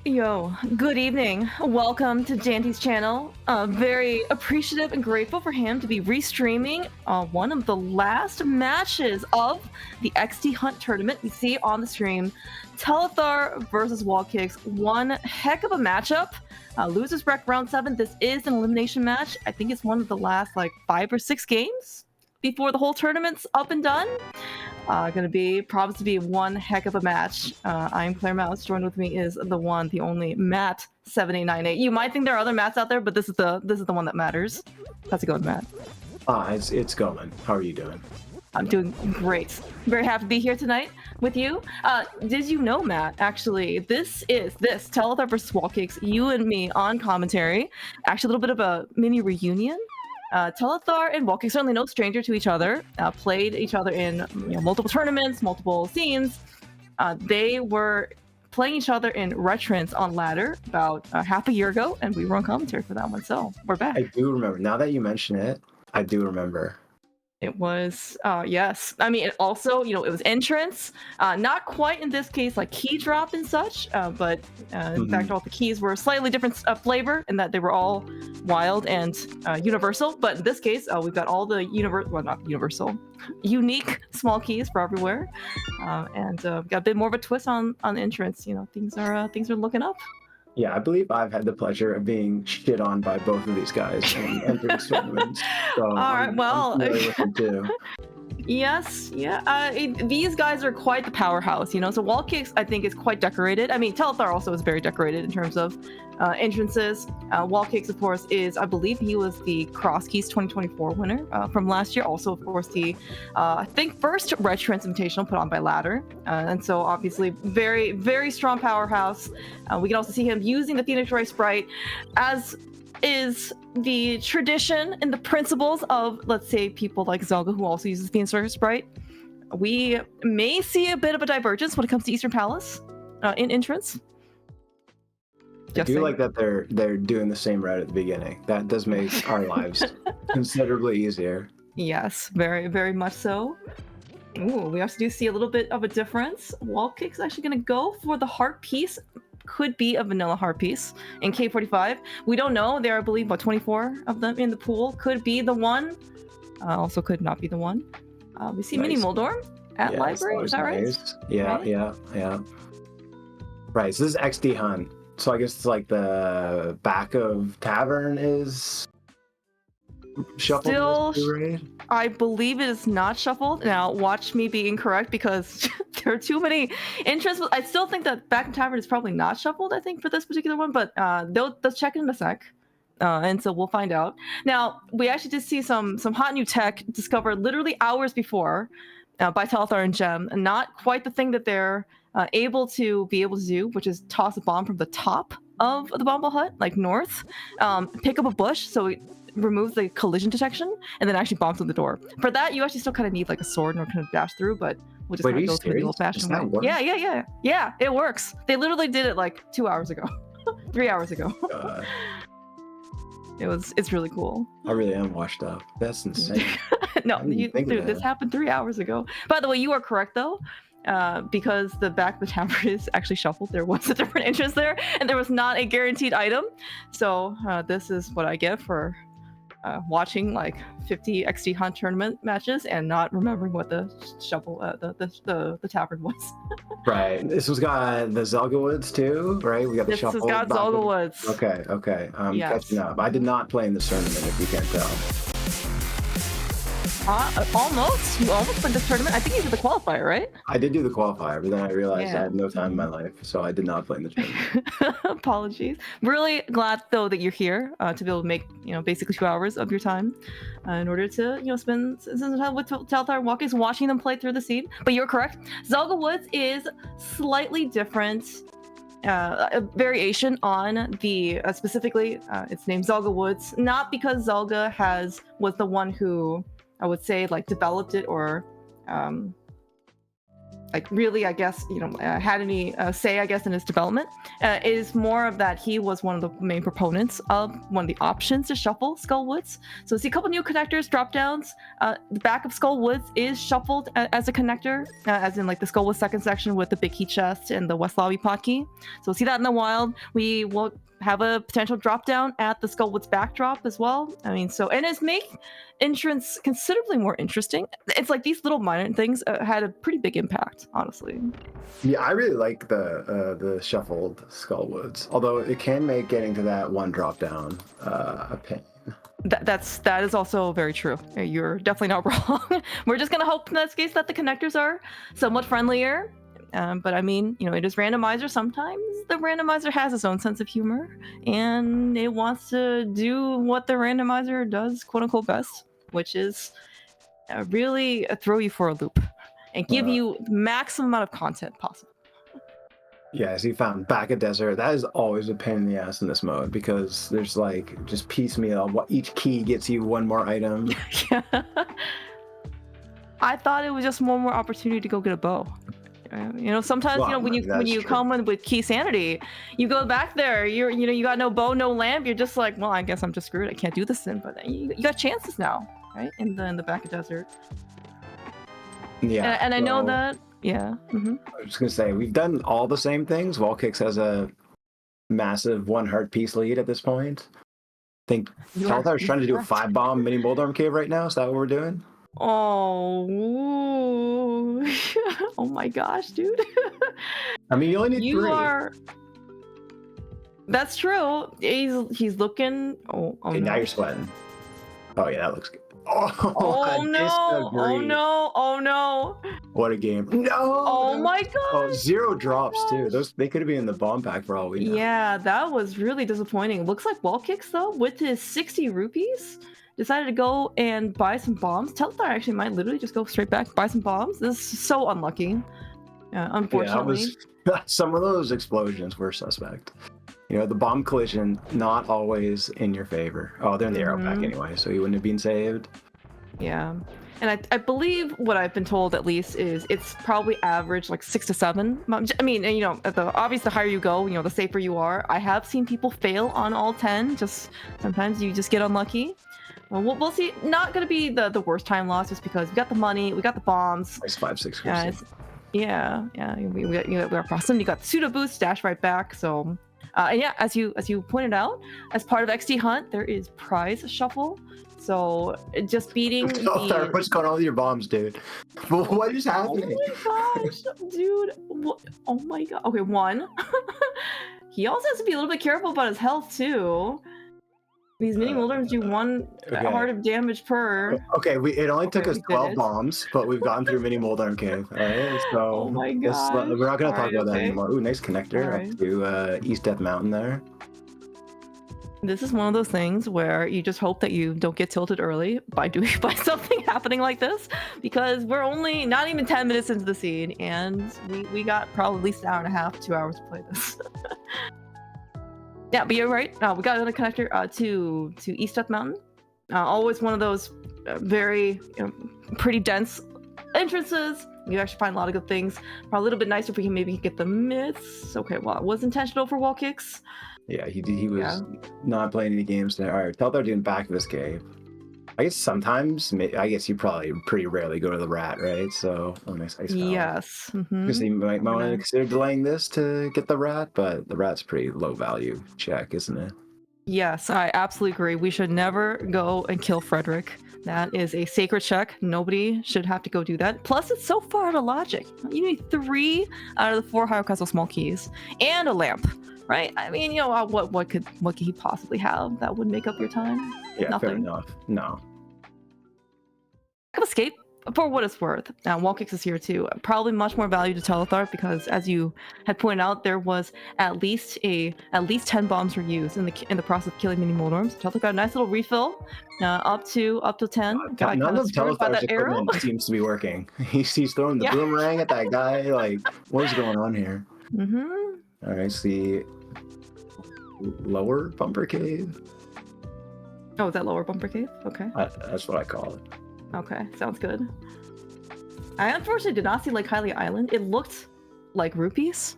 Yo, good evening. Welcome to Janty's channel. Very appreciative and grateful for him to be restreaming one of the last matches of the XD Hunt tournament. You see on the stream, Telethar versus Wallkicks. One heck of a matchup. Losers Break round 7. This is an elimination match. I think it's one of the last like 5 or 6 games before the whole tournament's up and done. Promised to be one heck of a match. I'm Claire Mouse. Joined with me is the one, the only Matt 7898. You might think there are other Matts out there, but this is the one that matters. How's it going, Matt? It's going. How are you doing? I'm doing great. Very happy to be here tonight with you. Did you know, Matt, actually, this Telethar versus Wallkicks, you and me on commentary. Actually, a little bit of a mini reunion. Telethar and Wallkicks, certainly no stranger to each other, played each other in multiple tournaments, multiple scenes. They were playing each other in Retrance on Ladder about half a year ago, and we were on commentary for that one, so we're back. I do remember. Now that you mention it, I do remember. It was, yes. I mean, it also, it was entrance. Not quite in this case like key drop and such, but in fact, all the keys were slightly different flavor in that they were all wild and universal. But in this case, we've got all the unique small keys for everywhere, and got a bit more of a twist on entrance. Things are looking up. Yeah, I believe I've had the pleasure of being shit on by both of these guys in entrance tournaments. So all right, well, I'm familiar with them too. Yes, yeah. These guys are quite the powerhouse, So Wallkicks, I think, is quite decorated. I mean, Telethar also is very decorated in terms of entrances. Wallkicks, of course, I believe he was the Cross Keys 2024 winner from last year. Also, of course, the, I think, first Red Trance Invitational put on by Ladder. And so, obviously, very, very strong powerhouse. We can also see him using the Phoenix Ray Sprite, as is the tradition and the principles of, let's say, people like Zelga, who also uses Phoenix Ray Sprite. We may see a bit of a divergence when it comes to Eastern Palace in entrance. I do like that they're doing the same route at the beginning. That does make our lives considerably easier. Yes, very, very much so. Ooh, we also do see a little bit of a difference. Wallkicks actually going to go for the heart piece. Could be a vanilla heart piece in K45. We don't know. There are, I believe, about 24 of them in the pool. Could be the one. Also could not be the one. We see Mini Moldorm at library. Is that right? Yeah, right? yeah. Right. So this is XD Hunt. So I guess it's like the back of Tavern is shuffled. I believe it is not shuffled. Now, watch me be incorrect because there are too many interests. I still think that Back in Tavern is probably not shuffled, I think, for this particular one, but they'll check in a sec. And so we'll find out. Now, we actually did see some hot new tech discovered literally hours before by Telethar and Gem, and not quite the thing that they're able to do, which is toss a bomb from the top of the Bumble Hut, like north, pick up a bush, so it removes the collision detection, and then actually bombs on the door. For that, you actually still kind of need like a sword in order to kind of dash through, but we'll just kind of go through the old-fashioned way. Work? Yeah, it works. They literally did it like 2 hours ago, 3 hours ago. It's really cool. I really am washed up. That's insane. No, dude, this happened 3 hours ago. By the way, you are correct though. Because the back of the Tavern is actually shuffled. There was a different interest there, and there was not a guaranteed item. So this is what I get for watching like 50 XD Hunt tournament matches and not remembering what the the Tavern was. Right. This was got the Zelga Woods too, right? We got the shuffle. This has got Zelga Woods. Okay. I'm catching up. I did not play in this tournament, if you can't tell. Almost. You almost played this tournament. I think you did the qualifier, right? I did do the qualifier, but then I realized I had no time in my life, so I did not play in the tournament. Apologies. Really glad though that you're here to be able to make basically 2 hours of your time in order to spend some time with Telethar Wallkicks, watching them play through the scene. But you're correct. Zelga Woods is slightly different. A variation on the specifically its name Zelga Woods, not because Zelga was the one who I would say like developed it or like really, I guess, had any say, I guess, in his development, is more of that he was one of the main proponents of one of the options to shuffle Skullwoods. So see a couple new connectors, drop downs. The back of Skullwoods is shuffled as a connector, as in like the Skullwoods second section with the big key chest and the West Lobby potkey. So we'll see that in the wild. We will have a potential drop down at the Skullwoods backdrop as well. I mean, and it's make entrance considerably more interesting. It's like these little minor things had a pretty big impact, honestly. Yeah, I really like the shuffled Skullwoods, although it can make getting to that one drop down a pain. That is also very true. You're definitely not wrong. We're just gonna hope in this case that the connectors are somewhat friendlier. But I mean, it is randomizer. Sometimes the randomizer has its own sense of humor, and it wants to do what the randomizer does, quote unquote, best, which is really throw you for a loop and give you the maximum amount of content possible. Yeah, as you found back at desert, that is always a pain in the ass in this mode because there's like just piecemeal. Each key gets you one more item. Yeah. I thought it was just one more opportunity to go get a bow. Sometimes when you come in with key sanity, you go back there. You got no bow, no lamp. You're just like, well, I guess I'm just screwed. I can't do this then. But you got chances now, right? In the back of desert. Yeah, and I know that. Yeah. Mm-hmm. I was just gonna say we've done all the same things. Wallkicks has a massive 1 heart piece lead at this point. I think Telethar is trying to do a 5-bomb mini Moldorm cave right now. Is that what we're doing? Oh, oh my gosh, dude. I mean, you only need 3. That's true. He's looking. Oh okay, no. Now you're sweating. Oh yeah, that looks good. Oh no! Oh no! Oh no! What a game! No! Oh my god! Oh, 0 drops too. They could have been in the bomb pack for all we know. Yeah, that was really disappointing. Looks like Wallkicks though, with his 60 rupees, decided to go and buy some bombs. Telethar actually might literally just go straight back, buy some bombs. This is so unlucky. Unfortunately. Yeah, some of those explosions were suspect. The bomb collision, not always in your favor. Oh, they're in the arrow pack anyway, so you wouldn't have been saved. Yeah. And I believe what I've been told at least is it's probably average like 6 to 7. I mean, obviously the higher you go, the safer you are. I have seen people fail on all 10. Just sometimes you just get unlucky. We'll see. Not going to be the worst time loss just because we got the money, we got the bombs. Nice 5-6. Yeah. We got proximity. You got the pseudo boost, dash right back. So. And yeah, as you pointed out, as part of XD Hunt, there is prize shuffle. So just beating What's going on with your bombs, dude? What is happening? Oh my gosh, dude! Oh my god. Okay, 1. He also has to be a little bit careful about his health too. These mini Moldorms do 1 heart of damage per. Okay, it only took us 12 bombs, but we've gone through mini Moldorm cave. All right, so oh my god, we're not gonna talk about that anymore. Ooh, nice connector up to East Death Mountain there. This is one of those things where you just hope that you don't get tilted early by something happening like this, because we're only not even 10 minutes into the scene, and we got probably at least an hour and a half, 2 hours to play this. Yeah, but you're right. We got another connector to East Death Mountain. Always one of those very pretty dense entrances. You actually find a lot of good things. Probably a little bit nicer if we can maybe get the myths. Okay, well, it was intentional for Wallkicks. Yeah, he was not playing any games there. All right, Telethar doing back of this cave. I guess sometimes, you probably pretty rarely go to the rat, right? So, nice ice foul. Yes. Because you might want to consider delaying this to get the rat, but the rat's pretty low value check, isn't it? Yes, I absolutely agree. We should never go and kill Frederick. That is a sacred check. Nobody should have to go do that. Plus, it's so far out of logic. You need 3 out of the 4 Higher Castle small keys and a lamp, right? I mean, what could he possibly have that would make up your time? Yeah, nothing. Fair enough. No. Escape, for what it's worth. Wallkicks is here too. Probably much more value to Telethar because, as you had pointed out, there was at least 10 bombs were used in the process of killing mini Moldorms. Telethar got a nice little refill, up to 10. None of Telethar's equipment seems to be working. He's throwing the boomerang at that guy. Like, what is going on here? All right, see, lower bumper cave. Oh, is that lower bumper cave? Okay. That's what I call it. Okay, sounds good. I unfortunately did not see like Hylia Island. It looked like rupees.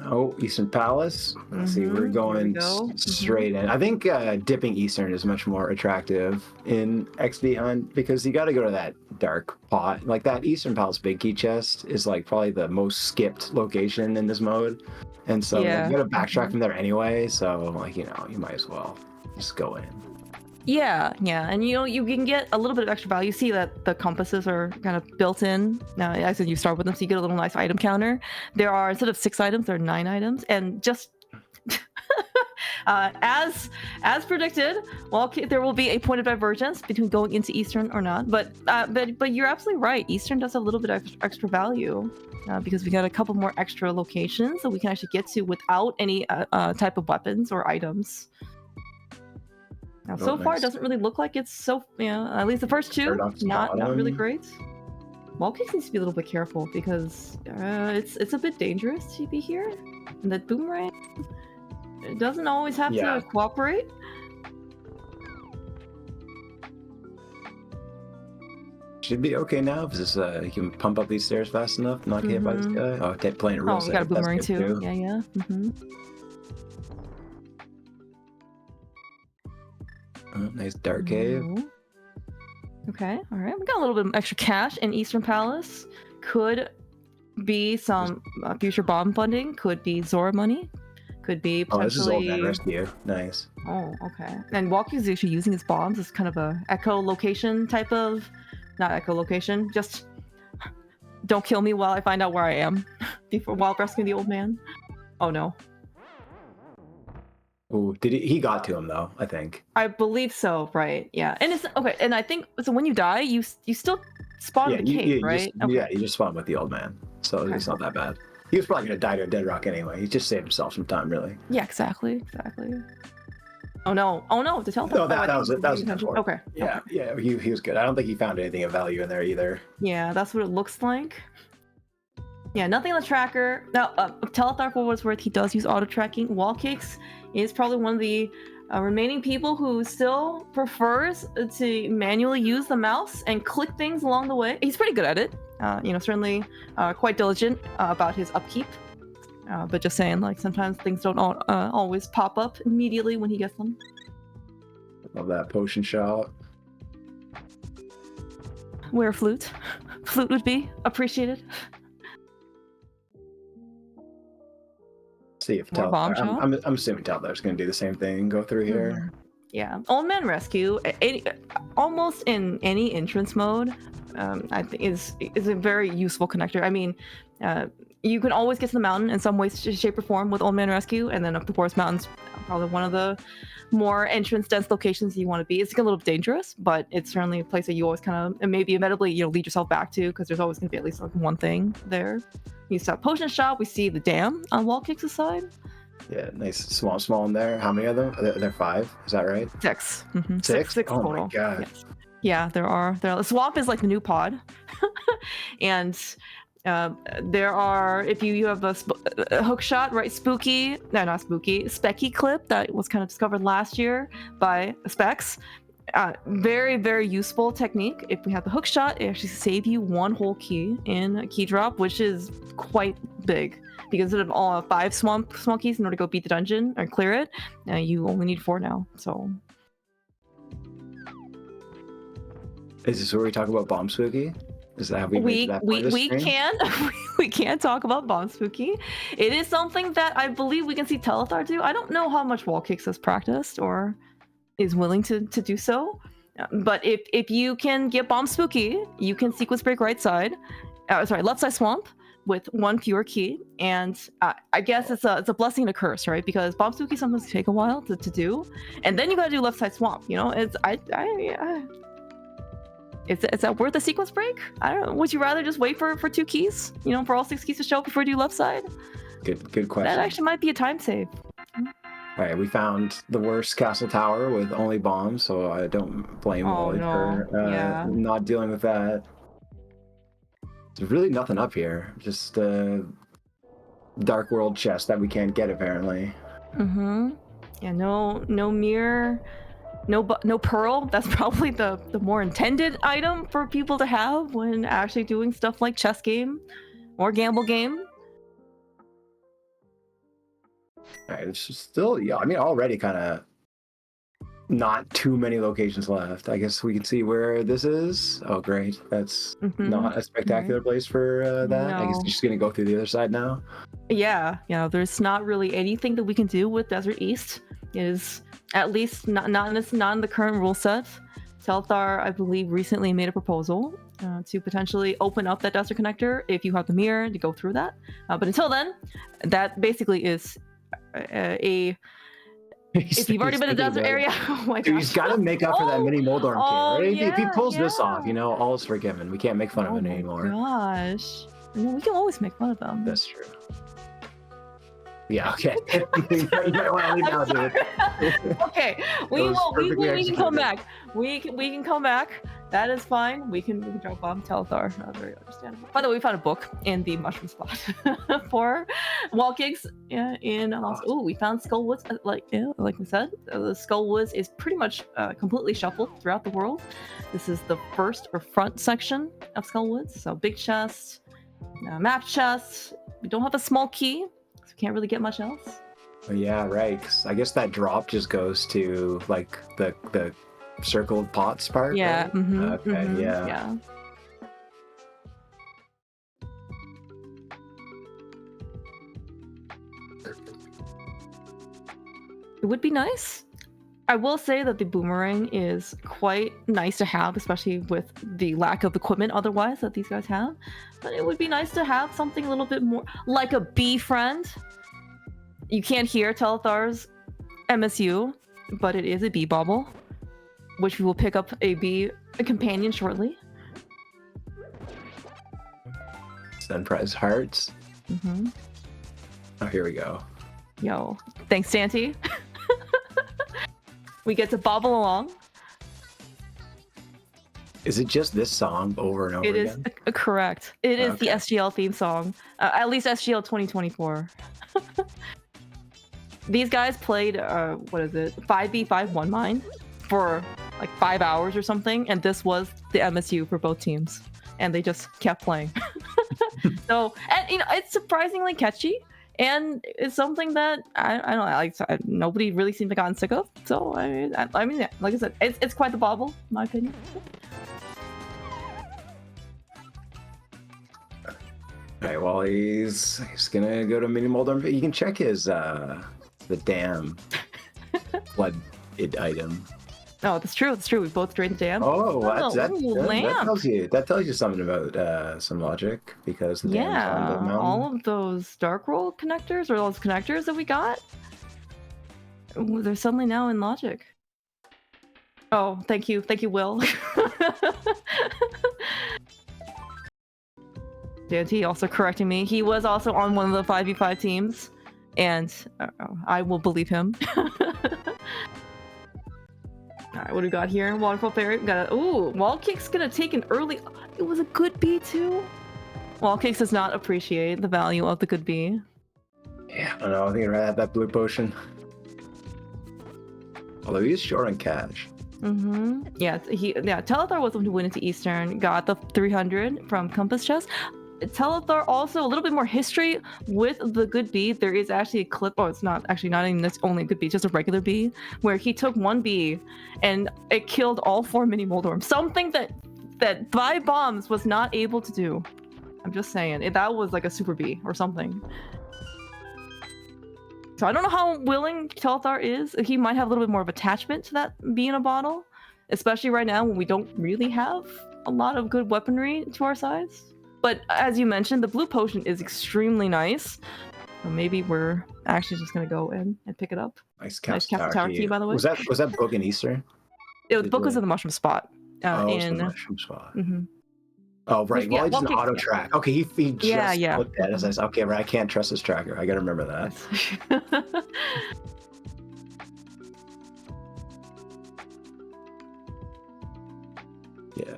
Oh, Eastern Palace. Let's see, we're going straight in. I think dipping Eastern is much more attractive in XD Hunt because you got to go to that dark pot. Like that Eastern Palace big key chest is like probably the most skipped location in this mode. And so you got to backtrack from there anyway. So like, you know, you might as well just go in. Yeah, and you know, you can get a little bit of extra value. You see that the compasses are kind of built in. Now, as you start with them, so you get a little nice item counter. There are, instead of 6 items, there are 9 items. And just as predicted, well, there will be a point of divergence between going into Eastern or not. But you're absolutely right. Eastern does have a little bit of extra value. Because we got a couple more extra locations that we can actually get to without any type of weapons or items. Now, so far, it doesn't really look like it's so, you know, at least the first 2, not really great. Wallkicks needs to be a little bit careful because it's a bit dangerous to be here. And that boomerang, it doesn't always have to cooperate. Should be okay now if this you can pump up these stairs fast enough, not get hit by this guy. Oh, playing it real safe. We got a boomerang too. Yeah. Oh, nice dark cave. Okay, all right. We got a little bit of extra cash in Eastern Palace. Could be some future bomb funding. Could be Zora money. Could be potentially. Oh, this is Old Man Rescue. Nice. Oh, okay. And Wallkicks is actually using his bombs as kind of a echolocation type of, not echolocation. Just don't kill me while I find out where I am while rescuing the old man. Oh no. Oh, did he got to him though? I think. I believe so, right? Yeah, and it's okay. And I think so. When you die, you still spawn in the cave, right? Yeah, you just spawn with the old man, so it's not that bad. He was probably gonna die to a dead rock anyway. He just saved himself some time, really. Yeah, exactly. Oh no! The Telethar. No, that was it. That was it. Okay. Yeah, he was good. I don't think he found anything of value in there either. Yeah, that's what it looks like. Yeah, nothing on the tracker. Now, Telethar, for what it's worth, he does use auto tracking. Wallkicks is probably one of the remaining people who still prefers to manually use the mouse and click things along the way. He's pretty good at it. You know, certainly quite diligent about his upkeep. But just saying, like, sometimes things don't always pop up immediately when he gets them. Love that potion shot. Where flute would be appreciated. See if Telethar. I'm assuming Telethar's going to do the same thing. Go through here. Yeah, Old Man Rescue, almost in any entrance mode, I think is a very useful connector. I mean, you can always get to the mountain in some way, shape, or form with Old Man Rescue, and then of course, mountain's probably one of the more entrance-dense locations you want to be. It's a little dangers, but it's certainly a place that you always kind of, and maybe inevitably, lead yourself back to, because there's always going to be at least like one thing there. You stop potion shop. We see the dam on Wallkicks' side. Yeah, nice small in there. How many of them? They're 5. Is that right? 6. Six? Six oh total. My god. Yes. Yeah, there are. The swamp is like the new pod, and there are. If you have a hook shot, right? Not spooky. Specky clip that was kind of discovered last year by Specs. Very, very useful technique. If we have the hook shot, it actually saves you 1 whole key in a key drop, which is quite big. Because instead of all 5 swamp keys in order to go beat the dungeon or clear it, you only need 4 now. So, is this where we talk about Bomb Spooky? Is that how we can talk about Bomb Spooky. It is something that I believe we can see Telethar do. I don't know how much Wallkicks has practiced or is willing to do so, but if you can get Bomb Spooky, you can sequence break left side swamp with 1 fewer key, and I guess it's a blessing and a curse, right? Because Bomb Spooky sometimes take a while to do, and then you gotta do left side swamp. You know, is that worth a sequence break? I don't know. Would you rather just wait for 2 keys? You know, for all 6 keys to show up before you do left side? Good question. That actually might be a time save. All right, we found the worst castle tower with only bombs, so I don't blame Wally for not dealing with that. There's really nothing up here, just a dark world chest that we can't get apparently. Yeah, no mirror. No pearl. That's probably the more intended item for people to have when actually doing stuff like chess game or gamble game. All right, it's still, yeah, I mean, already kind of not too many locations left. I guess we can see where this is. Oh, great. That's not a spectacular place for that. No. I guess you're just going to go through the other side now. Yeah, there's not really anything that we can do with Desert East. It is at least not in the current rule set. Telethar, I believe, recently made a proposal to potentially open up that desert connector if you have the mirror to go through that. But until then, that basically is if you've already been in the desert area, oh my gosh. He's got to make up for that mini Moldorm kid, right? Yeah, if he pulls this off, all's forgiven. We can't make fun of him anymore. Oh my gosh. We can always make fun of them. That's true. Yeah, okay. You might want to leave now, dude. Okay, we can come back. We can come back. That is fine. We can drop bomb Telethar. Very understandable. By the way, we found a book in the mushroom spot for Wallkicks. Yeah, we found Skullwoods. Like we said, the Skullwoods is pretty much completely shuffled throughout the world. This is the first or front section of Skullwoods. So big chest, map chest. We don't have a small key. Can't really get much else. Yeah, right. 'Cause I guess that drop just goes to like the circled pots part. Yeah. Right? Okay. Yeah. It would be nice. I will say that the boomerang is quite nice to have, especially with the lack of equipment otherwise that these guys have. But it would be nice to have something a little bit more like a bee friend. You can't hear Telethar's MSU, but it is a bee bauble, which we will pick up a companion shortly. Sunprize hearts. Oh, here we go. Yo, thanks, Santi. We get to bobble along. Is it just this song over and over again? It is correct. It is the SGL theme song. At least SGL 2024. These guys played, 5v5 mine for like 5 hours or something, and this was the MSU for both teams. And they just kept playing. So, and it's surprisingly catchy. And it's something that I don't know, like nobody really seemed to gotten sick of. So I mean, yeah, like I said, it's quite the bauble, in my opinion. All right, well, he's gonna go to mini Moldorm. You can check his the dam blood item. Oh, that's true. That's true. We both drained the dam. Oh, that tells you something about some logic, because the dam's on the mountain. All of those dark roll connectors, or those connectors that we got, they're suddenly now in logic. Oh, thank you, Will. Dante also correcting me. He was also on one of the 5v5 teams, and I will believe him. Alright, what do we got here? Waterfall Fairy. We got Wallkicks gonna take an early. It was a good bee too. Wallkicks does not appreciate the value of the good bee. Yeah, I don't know. I think I'd rather have that blue potion. Although he is short on cash. Yeah, Telethar was the one who went into Eastern, got the 300 from Compass Chest. Telethar also a little bit more history with the good bee. There is actually a clip. Oh, it's not even this only a good bee, just a regular bee, where he took one bee and it killed all 4 mini Moldorms. Something that 5 bombs was not able to do. I'm just saying, that was like a super bee or something. So I don't know how willing Telethar is. He might have a little bit more of attachment to that bee in a bottle, especially right now when we don't really have a lot of good weaponry to our sides. But as you mentioned, the blue potion is extremely nice. So maybe we're actually just gonna go in and pick it up. Nice Tower key, by the way. Was that book in Eastern? The book was in the mushroom spot. In the mushroom spot. Oh right. Well, it's an auto track. Okay, he just looked at it as I said, okay, right. I can't trust this tracker. I gotta remember that. Yeah.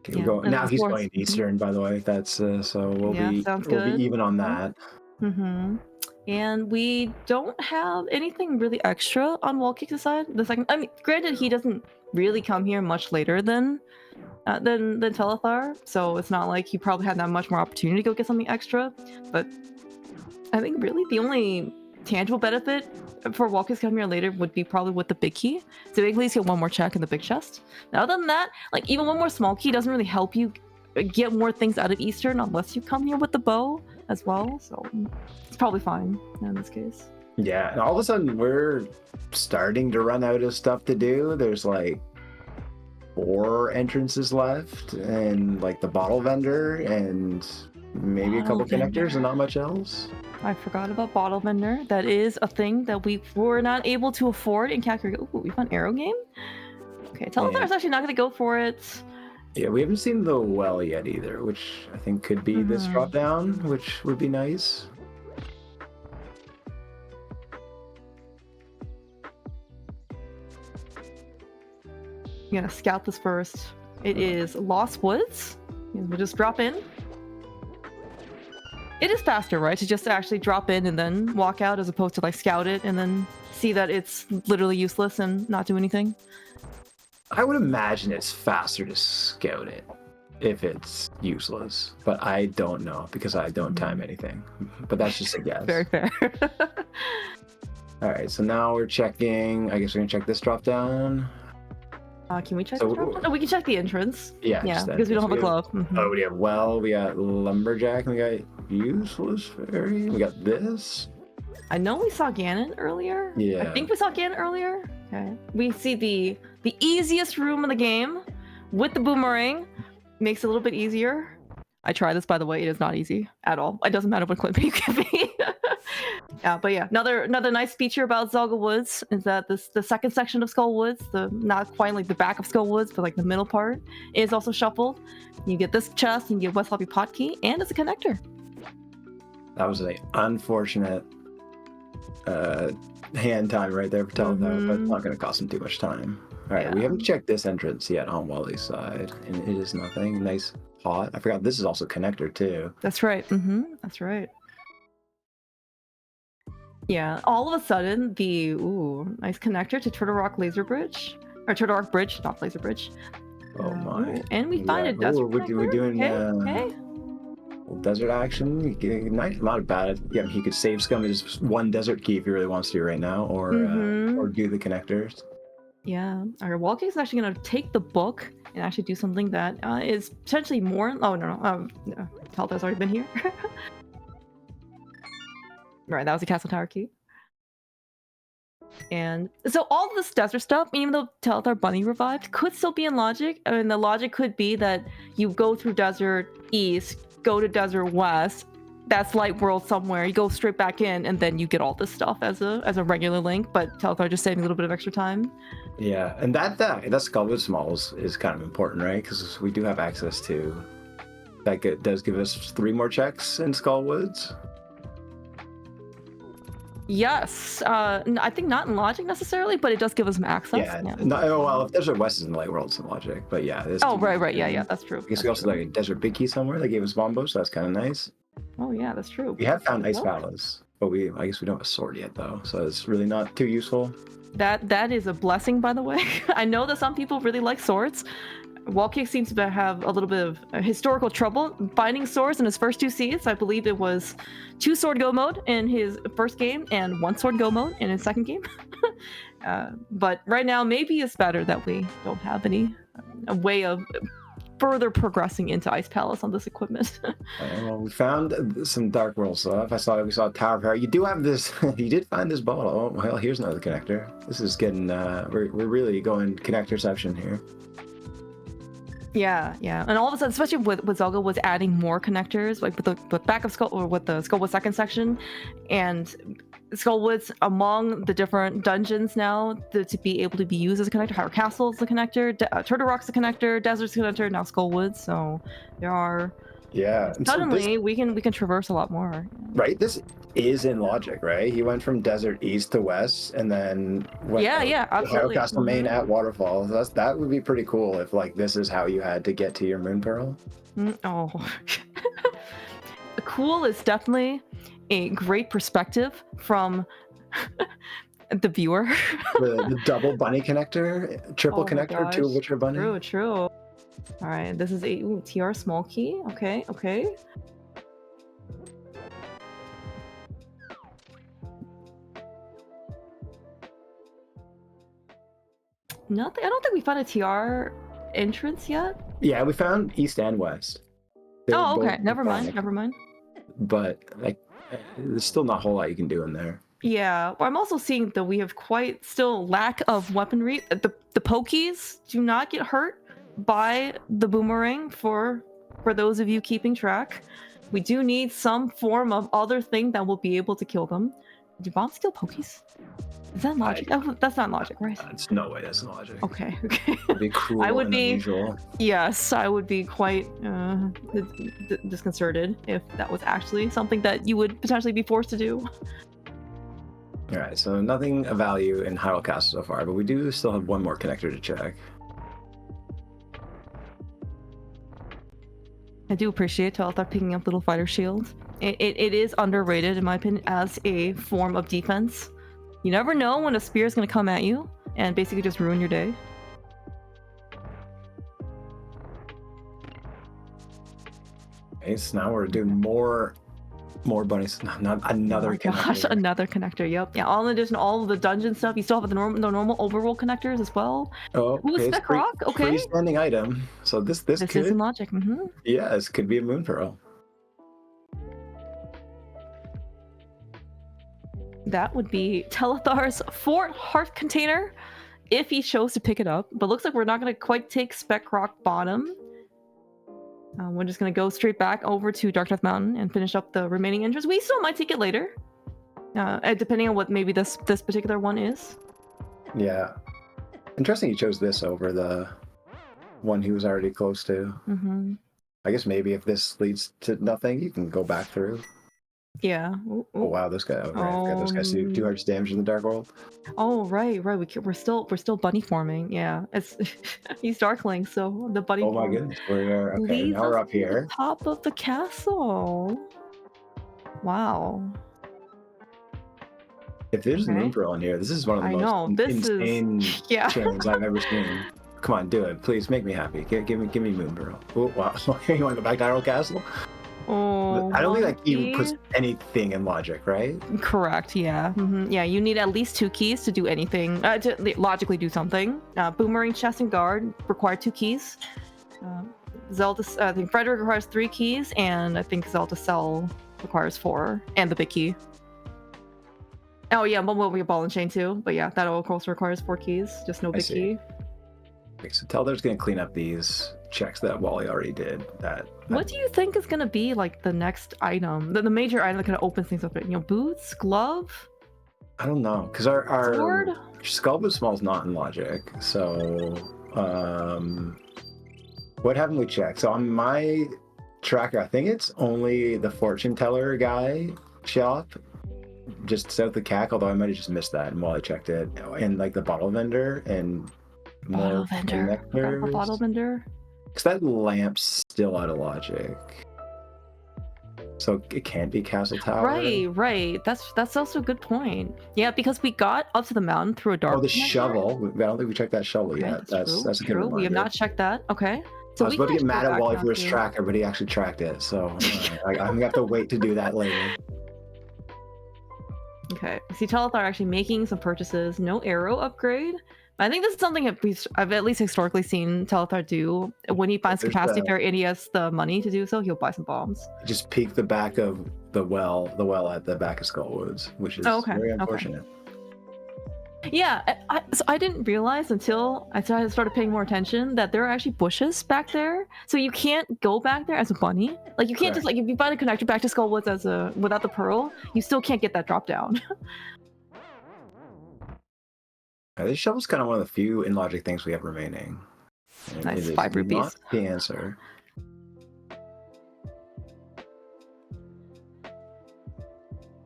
Okay, now he's going Eastern, by the way. That's so we'll be even on that. And we don't have anything really extra on Wallkicks' side. The second, I mean, granted, he doesn't really come here much later than Telethar, so it's not like he probably had that much more opportunity to go get something extra. But I think really the only tangible benefit for Wallkicks coming here later would be probably with the big key. So at least get one more check in the big chest. Now, other than that, like even one more small key doesn't really help you get more things out of Eastern unless you come here with the bow as well. So it's probably fine in this case. Yeah, and all of a sudden we're starting to run out of stuff to do. There's like 4 entrances left, and like the bottle vendor, and maybe a couple connectors, and not much else. I forgot about bottle vendor. That is a thing that we were not able to afford in Calgary. Ooh, we found Arrow Game. Okay, Telethar's actually not going to go for it. Yeah, we haven't seen the well yet either, which I think could be this drop down, which would be nice. I'm gonna scout this first. It is Lost Woods. We'll just drop in. It is faster, right? To just actually drop in and then walk out as opposed to like scout it and then see that it's literally useless and not do anything. I would imagine it's faster to scout it if it's useless, but I don't know because I don't time anything. But that's just a guess. Very fair. All right, so now we're checking. I guess we're gonna check this drop down. Can we check the drop down? No, we can check the entrance. Yeah, because we don't have a glove. Oh, we have well, we got lumberjack, and we got useless fairy. We got this. I know we saw Ganon earlier. Yeah. I think we saw Ganon earlier. Okay. We see the easiest room in the game with the boomerang. Makes it a little bit easier. I tried this, by the way. It is not easy at all. It doesn't matter what clip you give me. Yeah, but yeah, another nice feature about Zelga Woods is that the second section of Skull Woods, the not quite like the back of Skull Woods, but like the middle part, is also shuffled. You get this chest, you get West Lobby Pot Key, and it's a connector. That was an unfortunate hand time right there for Telethar, but it's not going to cost him too much time. All right, we haven't checked this entrance yet on Wally's side, and it is nothing. Nice pot. I forgot this is also connector too. That's right. That's right. Yeah, all of a sudden, the nice connector to Turtle Rock Laser Bridge, or Turtle Rock Bridge, not Laser Bridge. Oh my! And we find a desert. We're doing okay. Desert action. Not bad. Yeah, he could save Scum as just one desert key if he really wants to right now, or do the connectors. Yeah, our Wallkicks is actually going to take the book and actually do something that is potentially more. Oh no, Telthar's already been here. Right, that was a Castle Tower key. And so all of this desert stuff, even though Telethar Bunny revived, could still be in logic. I mean, the logic could be that you go through Desert East, go to Desert West, that's Light World somewhere, you go straight back in, and then you get all this stuff as a regular link, but Telethar just saving a little bit of extra time. Yeah, and that Skullwood Smalls is kind of important, right? Because we do have access to... That does give us 3 more checks in Skullwoods. Yes, I think not in logic necessarily, but it does give us some access. Yeah. Well, if Desert West is in Light World, it's in logic, but yeah. Right, yeah, that's true. I guess we also like a Desert Big Key somewhere that gave us Bombo, so that's kind of nice. Oh yeah, that's true. We have found Ice Palace, but I guess we don't have a sword yet though, so it's really not too useful. That is a blessing, by the way. I know that some people really like swords. Wallkicks seems to have a little bit of historical trouble finding swords in his first 2 seeds. I believe it was 2 sword go mode in his first game and 1 sword go mode in his second game. But right now, maybe it's better that we don't have a way of further progressing into Ice Palace on this equipment. Well, we found some Dark World stuff. We saw Tower of Power. You do have this. You did find this bottle. Oh, well, here's another connector. This is getting. We're really going connectorception here. Yeah, and all of a sudden, especially with Zelga was adding more connectors, like with the back of Skull or with the Skullwood second section, and Skullwood's among the different dungeons now to be able to be used as a connector. Howard Castle is a connector, Turtle Rock's a connector, Desert's a connector, now Skullwood. So there are. Yeah. Suddenly, we can traverse a lot more. Right. This is in logic, right? He went from Desert East to West, and then went absolutely. Castle Main at Waterfall. That would be pretty cool if this is how you had to get to your Moon Pearl. Cool is definitely a great perspective from the viewer. the double bunny connector, triple connector, two of which are bunny. True. All right, this is a TR small key. Okay. Nothing. I don't think we found a TR entrance yet. Yeah, we found east and west. Oh, okay. Never mind. But like, there's still not a whole lot you can do in there. Yeah, well, I'm also seeing that we have quite still lack of weaponry. The pokies do not get hurt by the boomerang for those of you keeping track. We do need some form of other thing that will be able to kill them. Do bombs kill pokies? Is that logic? That's not logic, right? It's no way that's logic. Okay. It'd be cruel and unusual. Yes, I would be quite disconcerted if that was actually something that you would potentially be forced to do. Alright, so nothing of value in Hyrule Castle so far, but we do still have one more connector to check. I do appreciate Telethar picking up little fighter shields. It is underrated, in my opinion, as a form of defense. You never know when a spear is going to come at you and basically just ruin your day. Okay, so now we're doing more bunnies. Not another connector. Gosh, another connector. Yep. Yeah. All in addition, all of the dungeon stuff. You still have the normal overworld connectors as well. Oh, okay. Spec Rock. Okay. Freestanding item. So this could. Is in logic. Yeah, this could be a moon pearl. That would be Telethar's Fort Heart container if he chose to pick it up. But looks like we're not going to quite take Spec Rock Bottom. We're just going to go straight back over to Dark Death Mountain and finish up the remaining entrance. We still might take it later, depending on what maybe this particular one is. Yeah. Interesting you chose this over the one he was already close to. I guess maybe if this leads to nothing, you can go back through. Yeah. Oh wow, this guy. This guy's 200 damage in the Dark World. Oh right. We're still bunny forming. Yeah, it's he's Darkling, so the bunny. Oh my goodness, we're okay. Now we're up here. Top of the castle. Wow. If there's a moon pearl in here, this is one of the most insane chains I've ever seen. Come on, do it, please. Make me happy. Give me moon pearl. Oh wow. You want to go back to Hyrule Castle? Oh, I don't think that even puts anything in logic, right? Correct, yeah. Yeah, you need at least 2 keys to do anything, to logically do something. Boomerang, chest, and guard require 2 keys. Zelda, I think Frederick requires 3 keys, and I think Zelda Cell requires 4, and the big key. Oh yeah, but will be a ball and chain too. But yeah, that of course requires 4 keys, just no big key. Okay, so Teldar's gonna clean up these checks that Wally already did. What do you think is gonna be like the next item, the major item that kind of opens things up? You know, boots, glove. I don't know, because our sword? Skull Boot Small is not in logic. So, what haven't we checked? So on my tracker, I think it's only the fortune teller guy shop, just south of the CAC. Although I might have just missed that, and while I checked it, and like the bottle vendor and more connectors. Bottle vendor. Because that lamp's still out of logic. So it can't be Castle Tower. Right. That's also a good point. Yeah, because we got up to the mountain through a dark. Oh, the shovel. I don't think we checked that shovel yet. That's a good reminder. We have not checked that. Okay. So I was about to get mad at Wally for his tracker, but he actually tracked it. So I'm gonna have to wait to do that later. Okay. See, Telethar actually making some purchases. No arrow upgrade. I think this is something that I've at least historically seen Telethar do. When he finds capacity there and he has the money to do so, he'll buy some bombs. Just peek the back of the well at the back of Skullwoods, which is very unfortunate. Yeah, I didn't realize until I started paying more attention that there are actually bushes back there. So you can't go back there as a bunny. Like you can't just like if you find a connector back to Skullwoods without the pearl, you still can't get that drop down. This shovel's kind of one of the few in logic things we have remaining. And nice, 5 rupees. Not the answer.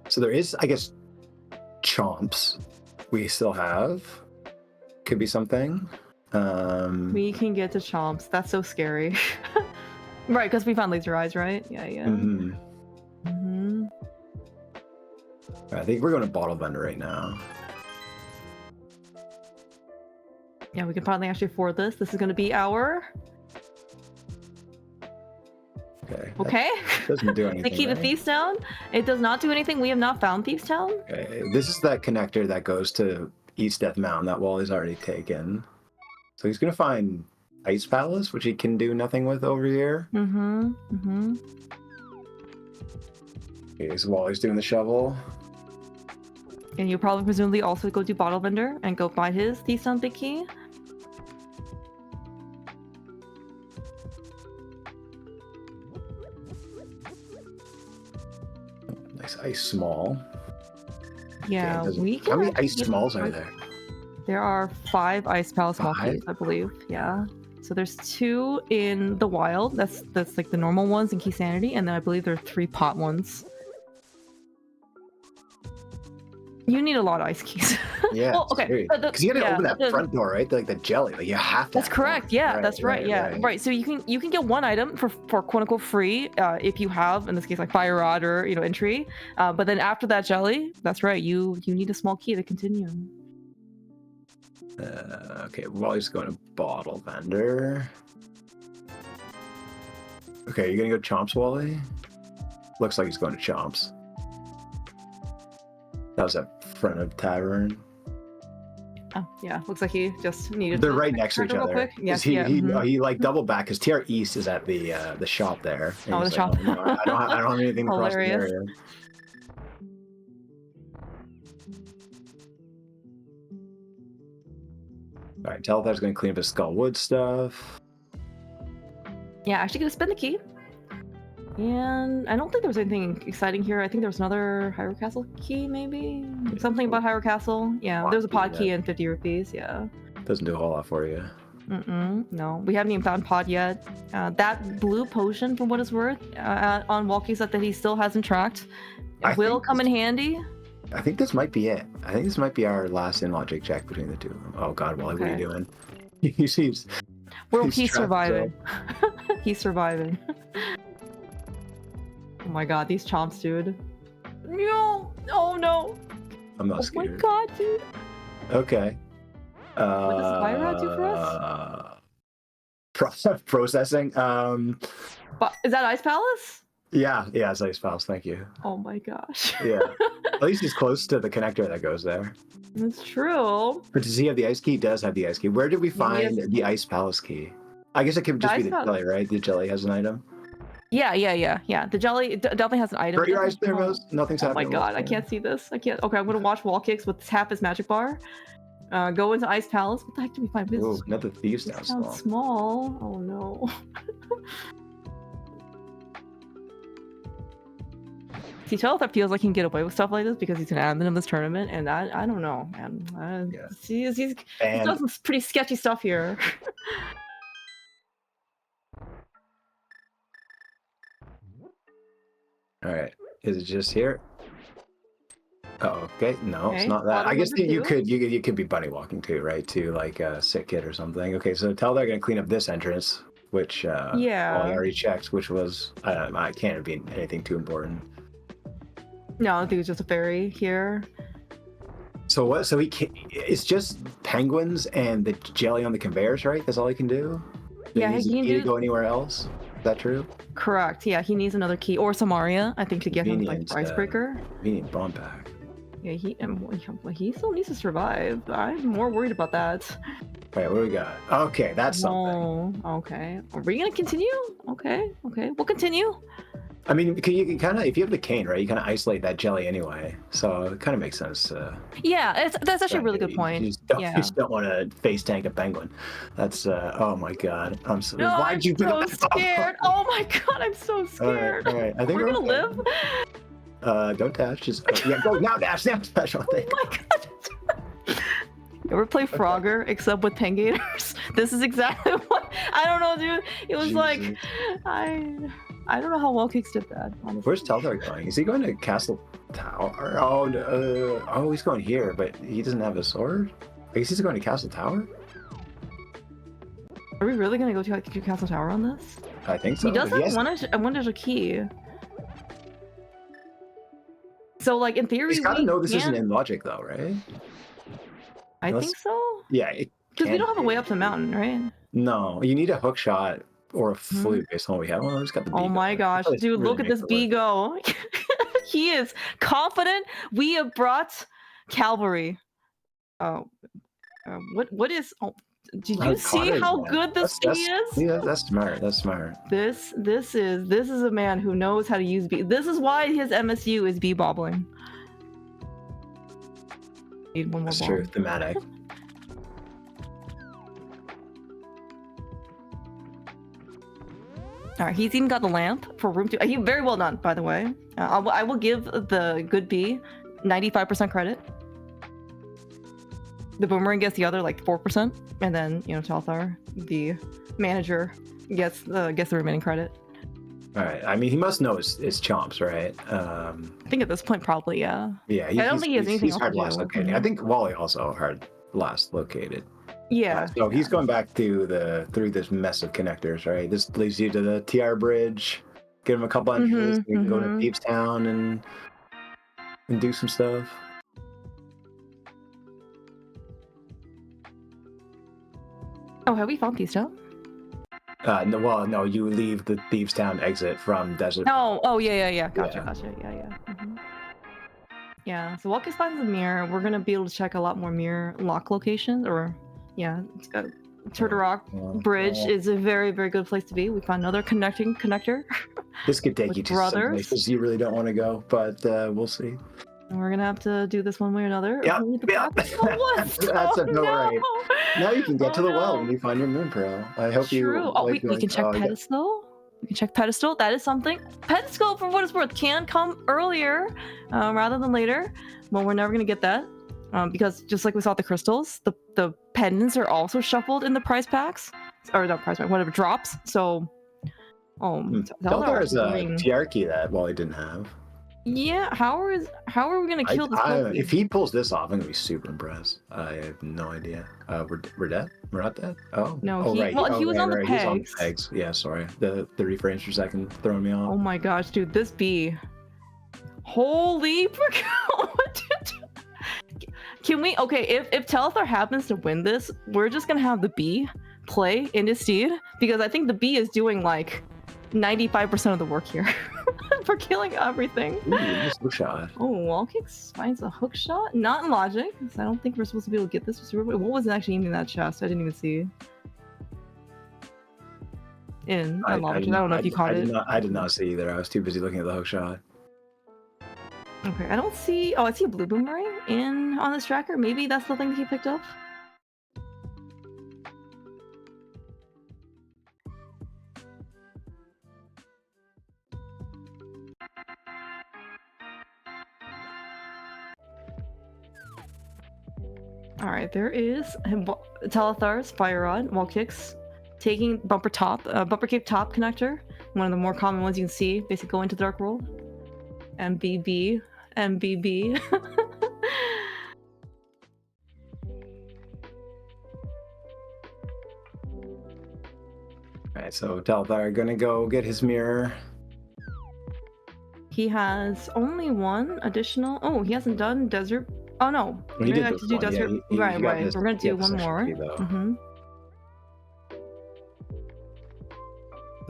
So there is, I guess, chomps. We still have. Could be something. We can get to chomps. That's so scary. Right, because we found laser eyes, right? Yeah. I think we're going to bottle vendor right now. Yeah, we can finally actually afford this. This is going to be our... Okay. Doesn't do anything. The key to Thieves Town. It does not do anything. We have not found Thieves Town. Okay. This is that connector that goes to East Death Mountain. That wall is already taken. So he's going to find Ice Palace, which he can do nothing with over here. Okay, so while he's doing the shovel. And you'll probably presumably also go do Bottle Vendor and go find his Thieves Town big key. Nice ice small. Yeah, okay, we can. How many ice smalls are there? There are 5 Ice Palace small keys, I believe. Yeah. So there's 2 in the wild. That's like the normal ones in Key Sanity, and then I believe there are 3 pot ones. You need a lot of ice keys. Yeah. Well, okay. Because you gotta open that front door, right? Like the jelly. Like you have to. That's correct. Yeah, that's right. Yeah, right. So you can get one item for quote unquote free if you have, in this case, like Fire Rod or entry. But then after that jelly, that's right. You need a small key to continue. Okay. Well, he's going to Bottle Vendor. Okay, you're gonna go Chomps, Wally? Looks like he's going to Chomps. That was at front of Tavern. Oh, yeah. Looks like he just needed. They're right next to each other. Quick. Yes, he like doubled back because TR East is at the shop there. Oh, the shop. No, I don't have anything across the area. All right, Telethar's going to clean up his Skullwood stuff. Yeah, actually going to spend the key. And I don't think there was anything exciting here. I think there was another Hyrule Castle key, maybe? Something about Hyrule Castle. Yeah, there's a pod key and 50 rupees, yeah. Doesn't do a whole lot for you. No, we haven't even found pod yet. That blue potion, for what it's worth, on Wallkicks that he still hasn't tracked, will come in handy. I think this might be it. I think this might be our last in-logic check between the two. Oh god, Wally, what are you doing? He seems... He's surviving. He's surviving. Oh my god, these chomps, dude. No! Oh no! I'm not scared. Oh my god, dude. Okay. What does Fire Rod do for us? Processing. But is that Ice Palace? Yeah, it's Ice Palace, thank you. Oh my gosh. Yeah. At least he's close to the connector that goes there. That's true. But does he have the ice key? He does have the ice key. Where did we find the Ice Palace key? I guess it could just be the jelly, right? The jelly has an item. Yeah. The jelly definitely has an item. Burn your eyes there, Rose. Nothing's happening. Oh my god, I can't see this. I can't. Okay, I'm gonna watch Wallkicks with tap his magic bar. Go into Ice Palace. What the heck did we find? Ooh, another Thieves Town small. Small. Oh no. See, Telethar feels like he can get away with stuff like this because he's an admin of this tournament, and I don't know, man. He's done some pretty sketchy stuff here. All right, is it just here? Oh, okay. No, okay. It's not that. I guess you could be bunny walking too, right? To like a sick kid or something. Okay, so Telethar gonna clean up this entrance, which well, I already checked, which was I can't be anything too important. No, I think it's just a fairy here. So what? So it's just penguins and the jelly on the conveyors, right? That's all he can do. Yeah, he can go anywhere else. Is that true? Correct. Yeah, he needs another key or Samaria, I think, to get him like icebreaker. Convenient bomb pack. Yeah, he still needs to survive. I'm more worried about that. Wait, what do we got? Okay, that's something. Okay. Are we gonna continue? Okay. We'll continue. I mean, you can kind of, if you have the cane, right, you kind of isolate that jelly anyway. So it kind of makes sense. Yeah, that's actually a really good point. You just don't want to face tank a penguin. That's, oh my god. I'm so, no, why'd you so scared. Oh my god, I'm so scared. All right. I think we're gonna live. Don't dash. Just yeah, go now. Dash. Now special thing. Oh my god. You ever play Frogger except with Pengators? This is exactly what I don't know, dude. It was like I don't know how Wallkicks did that. Honestly. Where's Telethar going? Is he going to Castle Tower? Oh, he's going here, but he doesn't have a sword. I guess he's going to Castle Tower. Are we really gonna go to Castle Tower on this? I think so. He does have one. There's a key. So like in theory, He's got to know this isn't can... in logic though, right? I think so. Yeah, it Because we can't don't have a be. way up the mountain, right? No, you need a hook shot or a flute based on what we have. Well, we just got the bee Oh my going. gosh, Really- dude, really look at makes this it bee worth it. go. He is confident. We have brought cavalry. Oh, what is... Oh, did you see Cottage, how yeah. good this bee is? Yeah, that's smart. That's smart. This is a man who knows how to use bee. This is why his MSU is bee bobbling. Need one more That's bomb. true. Thematic. All right, he's even got the lamp for room 2. He very well done, by the way. I will give the good bee 95% credit. The boomerang gets the other like 4%, and then Telethar, the manager, gets the remaining credit. All right. I mean, he must know his chomps, right? I think at this point, probably, yeah. Yeah. I don't think he has anything else hard to last do. locating. I think Wally also hard last located. Yeah. So he's going back to through this mess of connectors, right? This leads you to the TR bridge. Give him a couple entries. You can go to Thieves Town and do some stuff. Oh, have we found Thieves Town? No, well, no, you leave the Thieves Town exit from Desert. Oh, yeah. Gotcha. Yeah. Yeah, so Wallkicks finds the mirror. We're gonna be able to check a lot more mirror lock locations, or Turtle Rock Bridge is a very, very good place to be. We found another connector. This could take you to some places you really don't want to go, but we'll see. And we're gonna have to do this one way or another. Yep. That's about right. Now you can get to the well when you find your moon pearl. I hope you. We can check pedestal. We can check pedestal. That is something. Pedestal, for what it's worth, can come earlier rather than later. Well, we're never gonna get that because just like we saw with the crystals, the pendants are also shuffled in the prize packs, or not prize pack, whatever drops. So, Telethar is a hierarchy that Wally didn't have. Yeah, how are we gonna kill this? If he pulls this off, I'm gonna be super impressed. I have no idea. We're dead. We're not dead. Oh no, right. He was on the pegs. He's on the pegs. Yeah, sorry. The 30 frames per second throwing me off. Oh my gosh, dude, this bee. Holy Can we? Okay, if Telethar happens to win this, we're just gonna have the bee play in his steed, because I think the bee is doing like 95% of the work here. For killing everything. Ooh, nice hook shot. Oh, Wallkicks finds a hook shot? Not in logic. I don't think we're supposed to be able to get this. What was actually in that chest? I didn't even see. In logic. I don't know if you caught it. I did not see either. I was too busy looking at the hook shot. Okay, I don't see... Oh, I see a blue boomerang on this tracker. Maybe that's the thing that he picked up. Alright, there is Telethar's Fire Rod, Wallkicks, taking Bumper Cape Top connector, one of the more common ones you can see, basically go into the Dark World. MBB. Alright, so Telethar gonna go get his mirror. He has only one additional... Oh, he hasn't done Desert... Oh no, he did have to do Desert. Yeah, right. We're gonna do one more.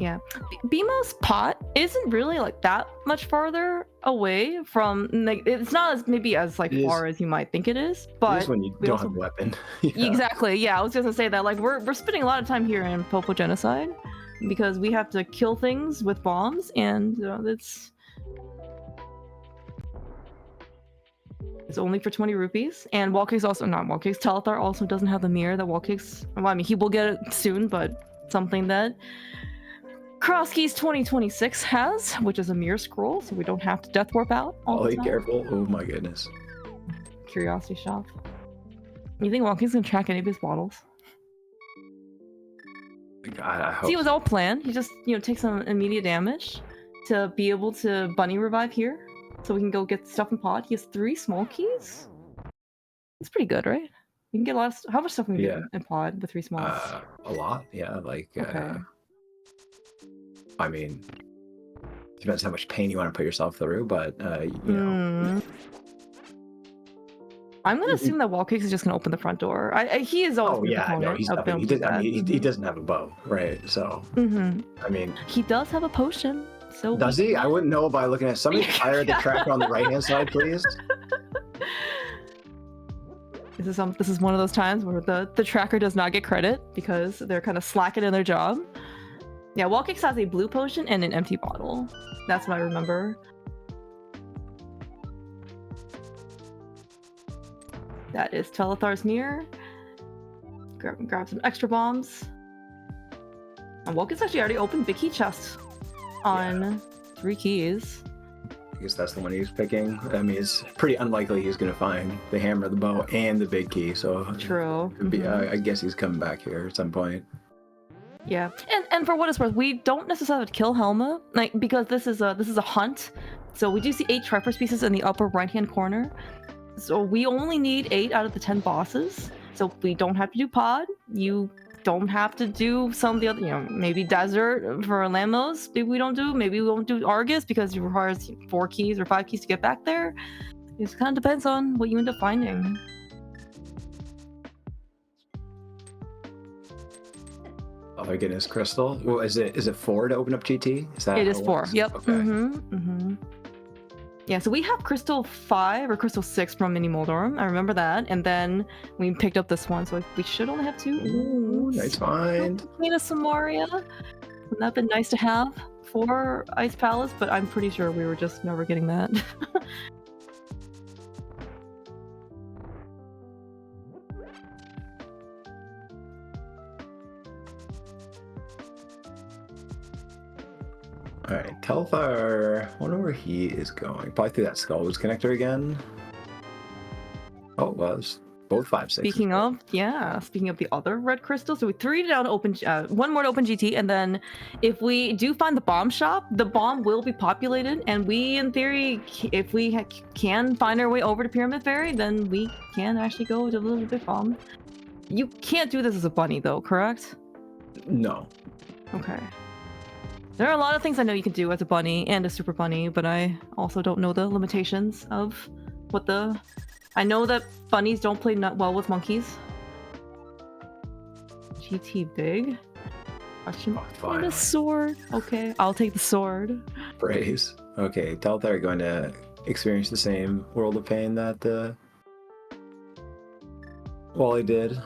Yeah, BMO's pot isn't really like that much farther away from, like, it's not as maybe as like far as you might think it is, but when you don't have a weapon. Yeah. Exactly. Yeah, I was gonna say that, like, we're spending a lot of time here in Popo Genocide because we have to kill things with bombs, and it's only for 20 rupees. And Telethar also doesn't have the mirror that Wallkicks... Well, I mean, he will get it soon, but something that Krosky's 2026 has, which is a mirror scroll, so we don't have to death warp out all the time. Careful. Oh my goodness. Curiosity shop. You think Wallkicks gonna track any of his bottles? I hope. See, it was all planned. He just, takes some immediate damage to be able to bunny revive here. So we can go get stuff in pod. He has 3 small keys. It's pretty good, right? We can get a lot of how much stuff can we get in pod with 3 smalls? A lot, yeah. Like, okay. I mean, Depends how much pain you want to put yourself through, but you know. I'm gonna assume that Wallkicks is just gonna open the front door. He is always a proponent he's of definitely. He, doing I that. mean, he doesn't have a bow, right? So, I mean, he does have a potion. So does he? I wouldn't know by looking at somebody fire the tracker on the right-hand side, please. This is one of those times where the tracker does not get credit because they're kind of slacking in their job. Yeah, Wallkicks has a blue potion and an empty bottle. That's what I remember. That is Telethar's mirror. Grab some extra bombs. And Wallkicks actually already opened big key chests on 3 keys. I guess that's the one he's picking. I mean, it's pretty unlikely he's going to find the hammer, the bow, and the big key. So true. I guess he's coming back here at some point. Yeah, and for what it's worth, we don't necessarily have to kill Helma, because this is a hunt. So we do see 8 Triforce pieces in the upper right-hand corner. So we only need 8 out of the 10 bosses. So we don't have to do pod. You don't have to do some of the other, maybe desert for Lamos. Maybe we won't do Argus because it requires 4 keys or 5 keys to get back there. It just kind of depends on what you end up finding. Oh my goodness, Crystal. Well, is it 4 to open up GT? Is that? It is 4. Yep. Okay. Yeah, so we have Crystal 5 or Crystal 6 from Mini Moldorm. I remember that. And then we picked up this one, so we should only have 2. Ooh, nice find. Mina Samaria. Wouldn't that have been nice to have for Ice Palace? But I'm pretty sure we were just never getting that. Alright, Telethar. I wonder where he is going. Probably through that Skullwoods connector again. Oh, it was. Both 5, 6. Speaking of the other red crystals, so we 3 down to open, 1 more to open GT, and then if we do find the bomb shop, the bomb will be populated, and we, in theory, if we can find our way over to Pyramid Fairy, then we can actually go to the Little Big Bomb. You can't do this as a bunny, though, correct? No. Okay. There are a lot of things I know you can do as a bunny and a super bunny, but I also don't know the limitations of what the... I know that bunnies don't play well with monkeys. GT big? Question mark. And a sword. Okay, I'll take the sword. Praise. Okay, Telethar are going to experience the same world of pain that Wally did.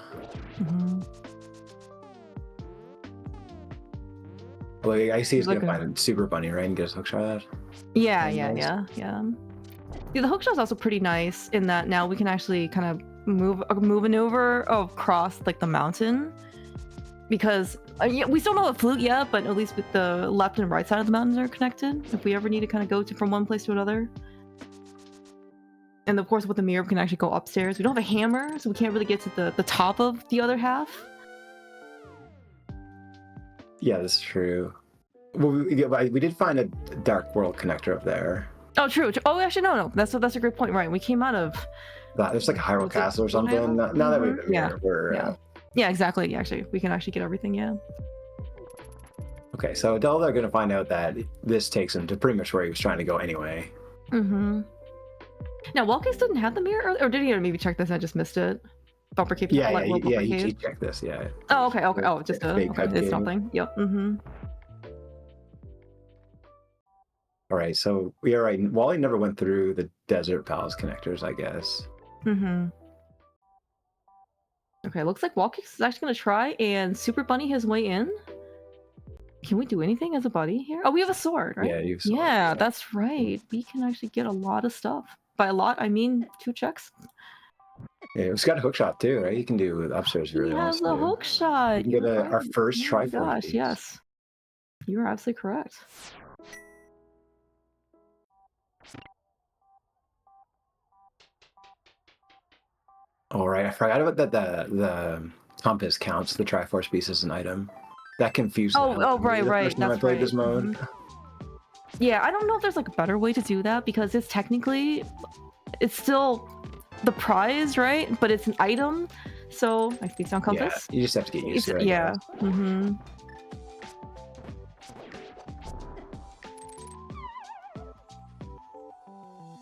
Well, I see he's gonna find a super bunny, right? And get his hookshot out. Yeah. The hookshot's also pretty nice in that now we can actually kind of maneuver across like the mountain, because we still don't have a flute yet, but at least with the left and right side of the mountains are connected. If we ever need to kind of go from one place to another. And of course, with the mirror, we can actually go upstairs. We don't have a hammer, so we can't really get to the top of the other half. Yeah, that's true. Well, we did find a Dark World connector up there. Oh, true. Oh, actually, no. That's a great point. Right, we came out of... There's like a Hyrule Castle or something. Now that we've been here, we're... Yeah, exactly. Actually, we can actually get everything, yeah. Okay, so Telethar are going to find out that this takes him to pretty much where he was trying to go anyway. Now, Wallkicks didn't have the mirror, or did he maybe check this and I just missed it? Bumper cave. He checked this, yeah. Oh, okay. Oh, just it's nothing. Yep. All right, so we are right. Wally never went through the Desert Palace connectors, I guess. Okay, looks like Wallkicks is actually going to try and Super Bunny his way in. Can we do anything as a buddy here? Oh, we have a sword, right? Yeah, you have a sword. Yeah, that's right. We can actually get a lot of stuff. By a lot, I mean 2 checks. Yeah, it's got a hookshot too, right? You can do upstairs if you really want to. Yeah, the hookshot. You can get our first Triforce. Gosh, yes. You are absolutely correct. All right, I forgot about that. The compass counts the Triforce piece as an item. That confused me. Right. That's I played this mode. Yeah, I don't know if there's like a better way to do that, because it's still the prize, right? But it's an item, so I think on compass. Yeah, you just have to get used to it. Yeah.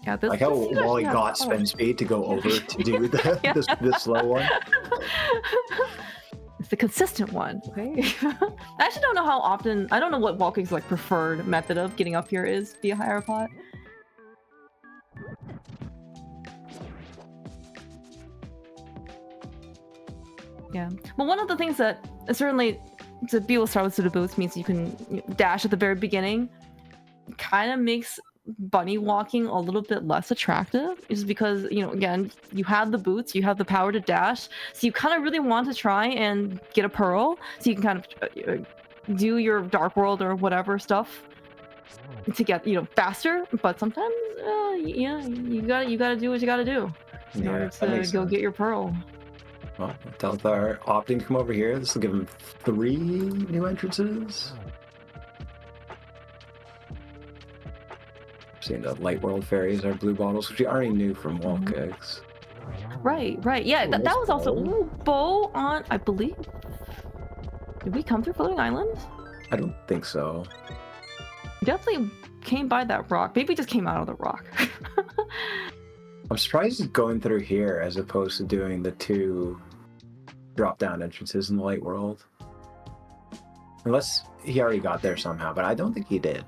Yeah, this, like how this Wally actually got has- spin speed to go over to do the Yeah. this slow one. It's the consistent one, okay? I actually don't know how often. I don't know what Wallkicks like preferred method of getting up here is via higher pot. Yeah. Well, one of the things that certainly to be able to start with pseudo boots means you can dash at the very beginning. Kind of makes bunny walking a little bit less attractive, is because again you have the boots, you have the power to dash, so you kind of really want to try and get a pearl, so you can kind of do your dark world or whatever stuff to get faster. But sometimes yeah, you gotta do what you gotta do in order to go get your pearl. Well, Telethar opting to come over here. This will give him 3 new entrances. Seeing the light world fairies are blue bottles, which we already knew from Wallkicks. Right. Yeah, that was also bow on, I believe. Did we come through Floating Island? I don't think so. We definitely came by that rock. Maybe we just came out of the rock. I'm surprised he's going through here as opposed to doing the 2 drop-down entrances in the light world. Unless he already got there somehow, but I don't think he did.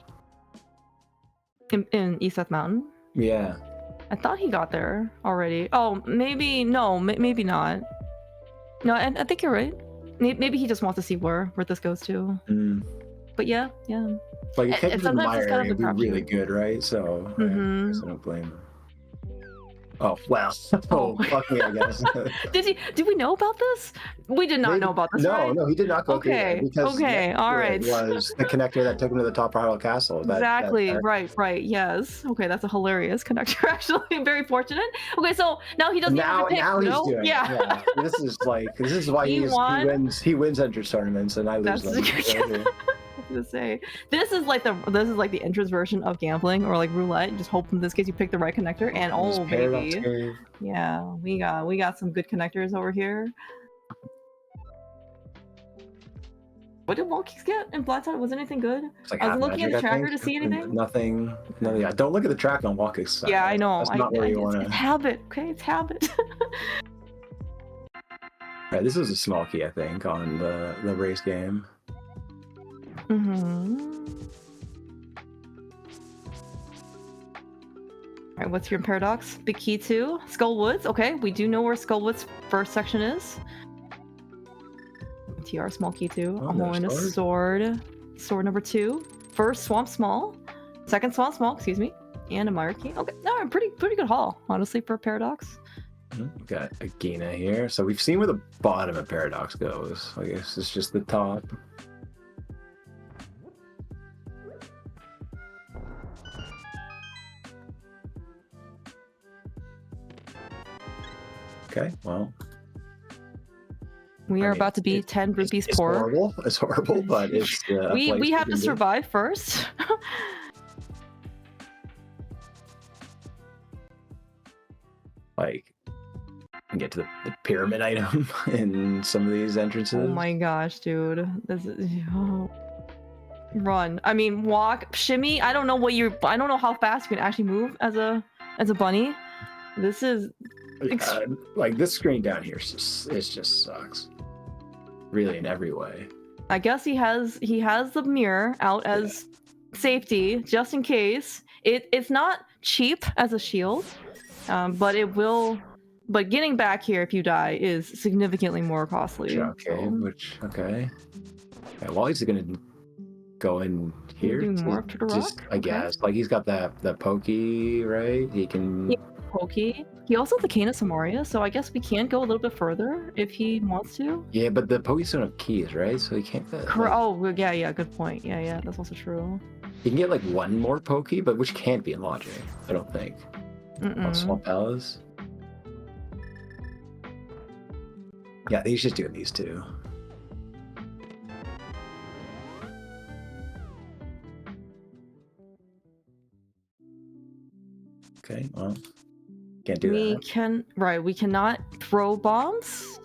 In East Death Mountain? Yeah. I thought he got there already. Oh, maybe no, maybe not. No, I think you're right. Maybe he just wants to see where this goes to. But yeah. Like, if he kept the mire kind area, of it'd be really good, right? So I guess I don't blame him. Oh, well. Fuck me, I guess. Did we know about this? We did not know about this, right? No, he did not go through there because all right. it was the connector that took him to the top Harlow Castle. Exactly. Right. Yes. Okay, that's a hilarious connector, actually. Very fortunate. Okay, so now he doesn't now pick, he's doing it. Yeah. This is why he wins entrance tournaments and I lose them. To say this is like the entrance version of gambling or like roulette. You just hope in this case you pick the right connector, and oh baby, yeah, we got some good connectors over here. What did Wallkicks get in Blackside? Was anything good? Like I was looking at the tracker to see anything. Nothing. No, yeah. Don't look at the track on Wallkicks. Yeah, I know. That's not where you want to. It's habit. Okay, it's habit. Right, this was a small key, I think, on the race game. Alright, what's your paradox? Big key 2. Skull Woods. Okay, we do know where Skull Woods' first section is. TR small key 2. Oh, and a sword. Sword number 2. First Swamp Small. Second Swamp Small, excuse me. And a Mire key. Okay, no, pretty good haul, honestly, for paradox. We've got a Gina here. So we've seen where the bottom of paradox goes. I guess it's just the top. Okay, well. We are about to be 10 rupees poor. It's horrible, but it's we have to survive first. Like, get to the pyramid item in some of these entrances. Oh my gosh, dude. This is run. I mean, walk, shimmy. I don't know how fast you can actually move as a bunny. This is like this screen down here just sucks. Really, in every way. I guess he has the mirror out as safety, just in case. It's not cheap as a shield, but it will. But getting back here if you die is significantly more costly. Okay. Yeah, Wally's gonna go in here. Do more to the rock? I guess. Like he's got that pokey, right? He can. Pokey. He also has the Cane of Samaria, so I guess we can go a little bit further if he wants to. Yeah, but the Pokeys don't have keys, right? So he can't get. Oh, yeah, good point. Yeah, that's also true. You can get like one more Pokey, but which can't be in Logic, I don't think. On Swamp Palace. Yeah, he's just doing these two. Okay, well. Can't do that. We cannot throw bombs.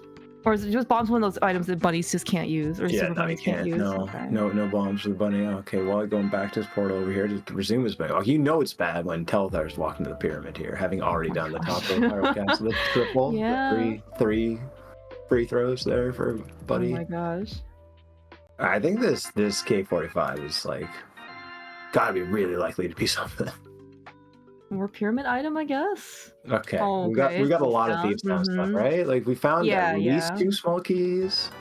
Or is it just bombs one of those items that bunnies just can't use, or super no, bunnies can't use? No, Okay. no bombs for the bunny. Okay, well, going back to this portal over here to resume his back. Oh, you know it's bad when Telethar walking to the pyramid here, having already done the top of the pyro castle, the triple, the three free throws there for Buddy. Oh my gosh. I think this K45 is like gotta be really likely to be something. More pyramid item, I guess. Okay, Oh, we got a lot of Thieves Town stuff, right? Like we found at least 2 small keys.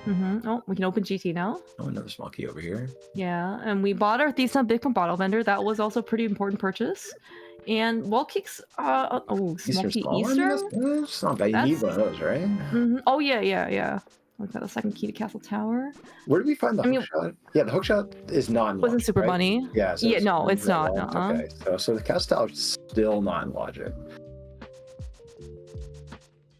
Oh, we can open GT now. Oh, another small key over here. Yeah, and we bought our Thieves Town Bitcoin bottle vendor. That was also a pretty important purchase. And Wallkicks, small key Easter. That's not bad. You need one of those, right? Oh yeah. We got the second key to Castle Tower. Where did we find the hookshot? Yeah, the hookshot is not. Wasn't super money. Yeah. So no, it's not. Okay, so the Castle Tower is still not in logic.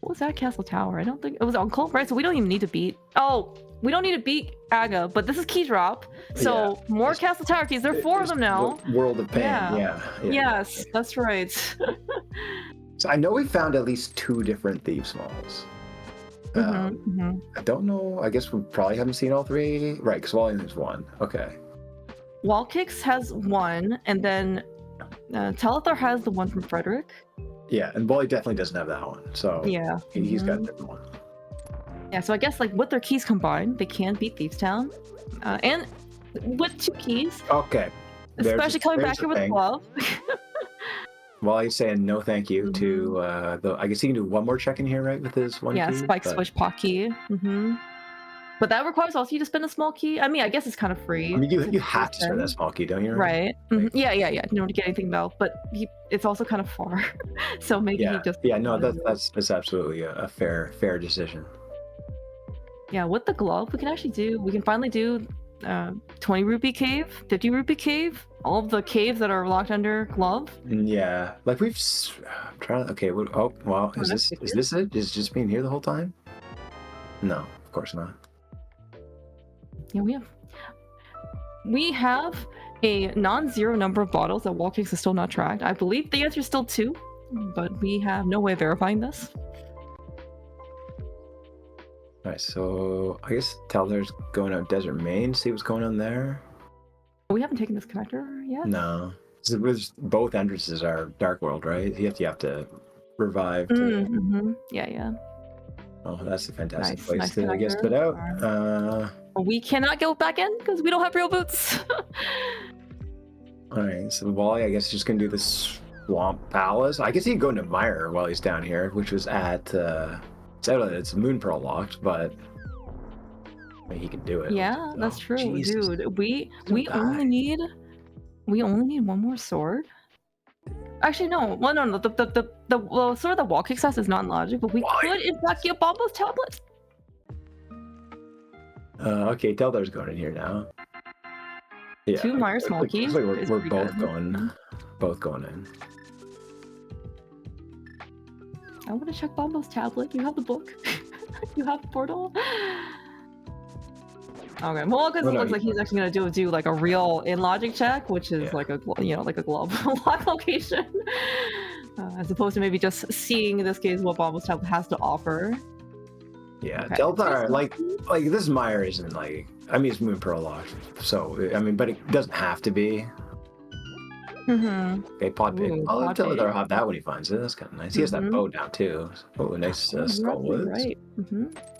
What was that Castle Tower? I don't think it was Uncle, right? So we don't even need to beat. Oh, we don't need to beat Aga, but this is key drop. So more Castle Tower keys. There are 4 of them now. World of Pain. Yeah. Yes, that's right. So I know we found at least 2 different Thieves Malls. I don't know. I guess we probably haven't seen all 3. Right, because Wally has 1. Okay. Wallkicks has 1, and then Telethar has the one from Frederick. Yeah, and Wally definitely doesn't have that one. So yeah, he's got a different one. Yeah, so I guess like with their keys combined, they can beat Thieves Town, and with 2 keys. Okay. Especially coming back here with a glove. Well, he's saying no thank you to I guess he can do one more check in here, right, with his 1 key? Yeah, Spike Switch Pot key. But that requires also you to spend a small key. I mean, I guess it's kind of free. I mean, you have to spend that small key, don't you? Right. Like, yeah. You know, to get anything though. But it's also kind of far. So maybe he just... Yeah, no, that's absolutely a fair decision. Yeah, with the glove, we can finally do 20 rupee cave, 50 rupee cave, all of the caves that are locked under glove. Yeah, like I'm trying. Okay, oh well, is this it? Is it just being here the whole time? No, of course not. Yeah, we have a non-zero number of bottles that Wallkicks is still not tracked. I believe the answer is still 2, but we have no way of verifying this. Alright, so I guess Telthar's going out Desert Main, see what's going on there. We haven't taken this connector yet. No, both entrances are Dark World, right? You have to revive. Yeah. Oh, that's a fantastic place to get spit out. We cannot go back in because we don't have real boots. Alright, so Wally, I guess, is just gonna do this Swamp Palace. I guess he can go into Mire while he's down here, which was at it's Moon Pearl locked, but I mean, he can do it. Yeah, that's true, Jesus. Dude. We only need 1 more sword. Actually, no. Well, no. The sword that Wallkicks has is not in logic, but we could in fact get Bombo's tablet. Okay, Telthar's going in here now. Yeah, 2 Mire small keys. Like we're both going in. I want to check Bombo's tablet. You have the book. You have the portal. Okay, well, because it looks like he's actually gonna do like a real in logic check, which is like a glove lock location, as opposed to maybe just seeing in this case what Bombo's tablet has to offer. Yeah, okay. Telthar, like this Mire isn't like, I mean, it's Moon Pearl locked, so I mean, but it doesn't have to be. Okay, Pod Pig. I'll let Telethar have that when he finds it. That's kind of nice. He has that bow down too. Oh, nice skull woods. Right.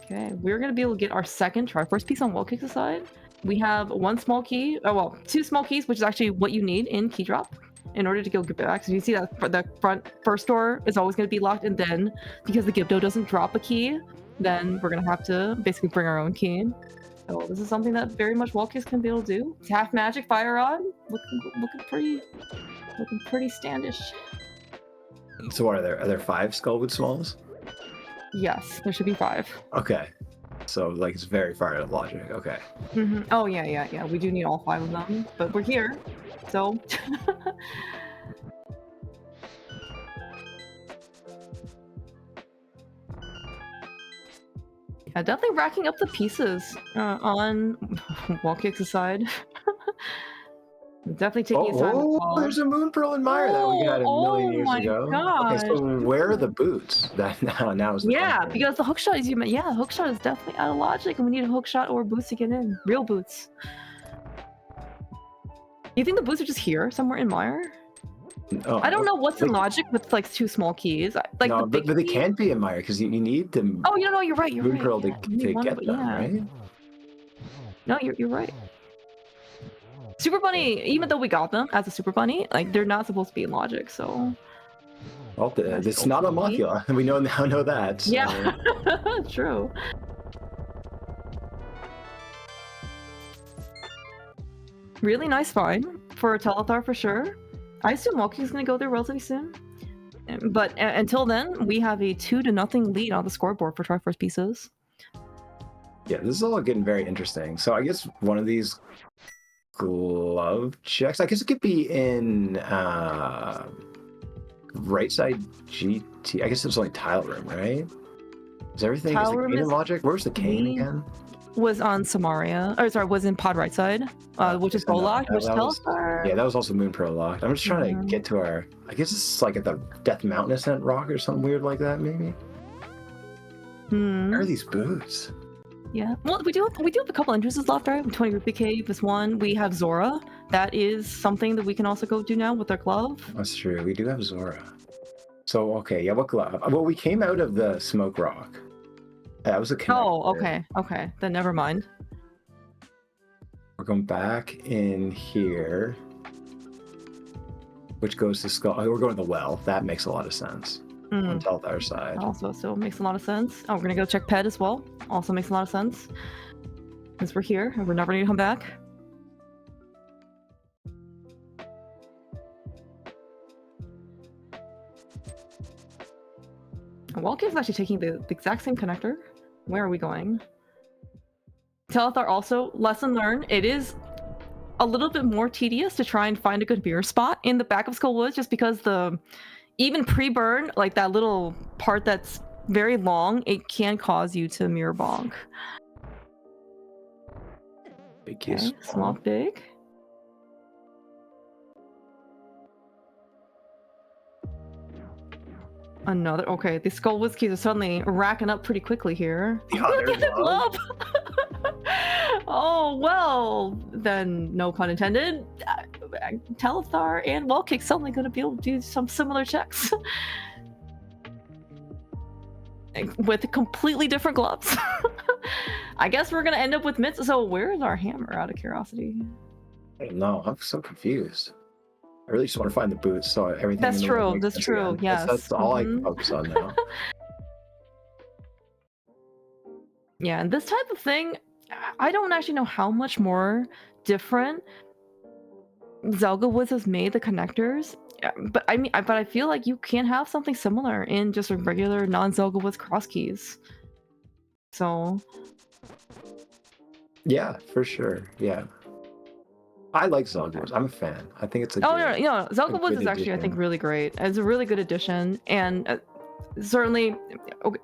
Okay, we're gonna be able to get our second Triforce piece on Wallkicks' side. We have 1 small key. Oh well, 2 small keys, which is actually what you need in key drop in order to go get back. So you see that the first door is always gonna be locked, and then because the Gibdo doesn't drop a key, then we're gonna have to basically bring our own key. So this is something that very much Wallkicks can be able to do. It's half magic, fire rod, looking pretty standish. So what are there 5 Skullwood Smalls? Yes, there should be 5. Okay, so like it's very far out of logic. Okay. Oh yeah. We do need all 5 of them, but we're here, so. Yeah, definitely racking up the pieces on Wallkicks' side. Definitely taking his time. Oh, there's a moon pearl in Mire that we got a million years ago. Gosh. Okay, so where are the boots? That now is the question. Because the hookshot is the hookshot is definitely out of logic, and we need a hookshot or boots to get in. Real boots. You think the boots are just here somewhere in Mire? Oh, I don't know what's in logic with like 2 small keys. Like no, the but they can't be in Mire because you need them. Oh, you're right. You're moon right. pearl to get them, right? No, you're right. Super Bunny, even though we got them as a Super Bunny, like they're not supposed to be in logic, so. Well, it's not a Macula. We now know that. So. Yeah, true. Really nice find for a Telethar for sure. I assume Wallkicks is gonna go there relatively soon. But until then, we have a 2-0 lead on the scoreboard for Triforce pieces. Yeah, this is all getting very interesting. So I guess one of these glove checks, I guess it could be in right side GT. I guess there's only tile room, right? Is everything is the cane in logic? Where's the cane again? Was on Samaria, or sorry, was in pod right side, which is goal locked, which Telethar. Yeah, that was also moon pearl locked. I'm just trying to get to our. I guess it's like at the Death Mountain Ascent rock or something weird like that, maybe. Where are these boots? Yeah, well, we do have a couple entrances left, right? 20 Rupee Cave is one. We have Zora. That is something that we can also go do now with our glove. That's true. We do have Zora. So okay, yeah, what glove? Well, we came out of the smoke rock. That was a connector. Oh, okay. Then never mind. We're going back in here, which goes to Skull. Oh, we're going to the well. That makes a lot of sense. On Telethar side. Also, so makes a lot of sense. Oh, we're gonna go check Ped as well. Also makes a lot of sense. Because we're here and we're never gonna come back. Wallkicks is actually taking the exact same connector. Where are we going? Telethar also, lesson learned, it is a little bit more tedious to try and find a good mirror spot in the back of Skull Woods, just because even pre-burn, like that little part that's very long, it can cause you to mirror bonk. Big kiss. Okay, small, big. Another. Okay, these Skull Woods keys are suddenly racking up pretty quickly here. Glove. Oh, well, then no pun intended. Telethar and Wallkicks suddenly going to be able to do some similar checks. With completely different gloves. I guess we're going to end up with mitts. So where's our hammer, out of curiosity? I don't know. I'm so confused. I really just want to find the boots, so everything. That's true. That's true. Again. Yes. That's all I can focus on now. Yeah, and this type of thing, I don't actually know how much more different Zelga Woods has made the connectors, but I feel like you can have something similar in just a regular non-Zelga Woods cross keys. So. Yeah, for sure. Yeah. I like Zelga Woods. I'm a fan. I think it's a Zelga Woods is actually, I think, really great. It's a really good addition, and certainly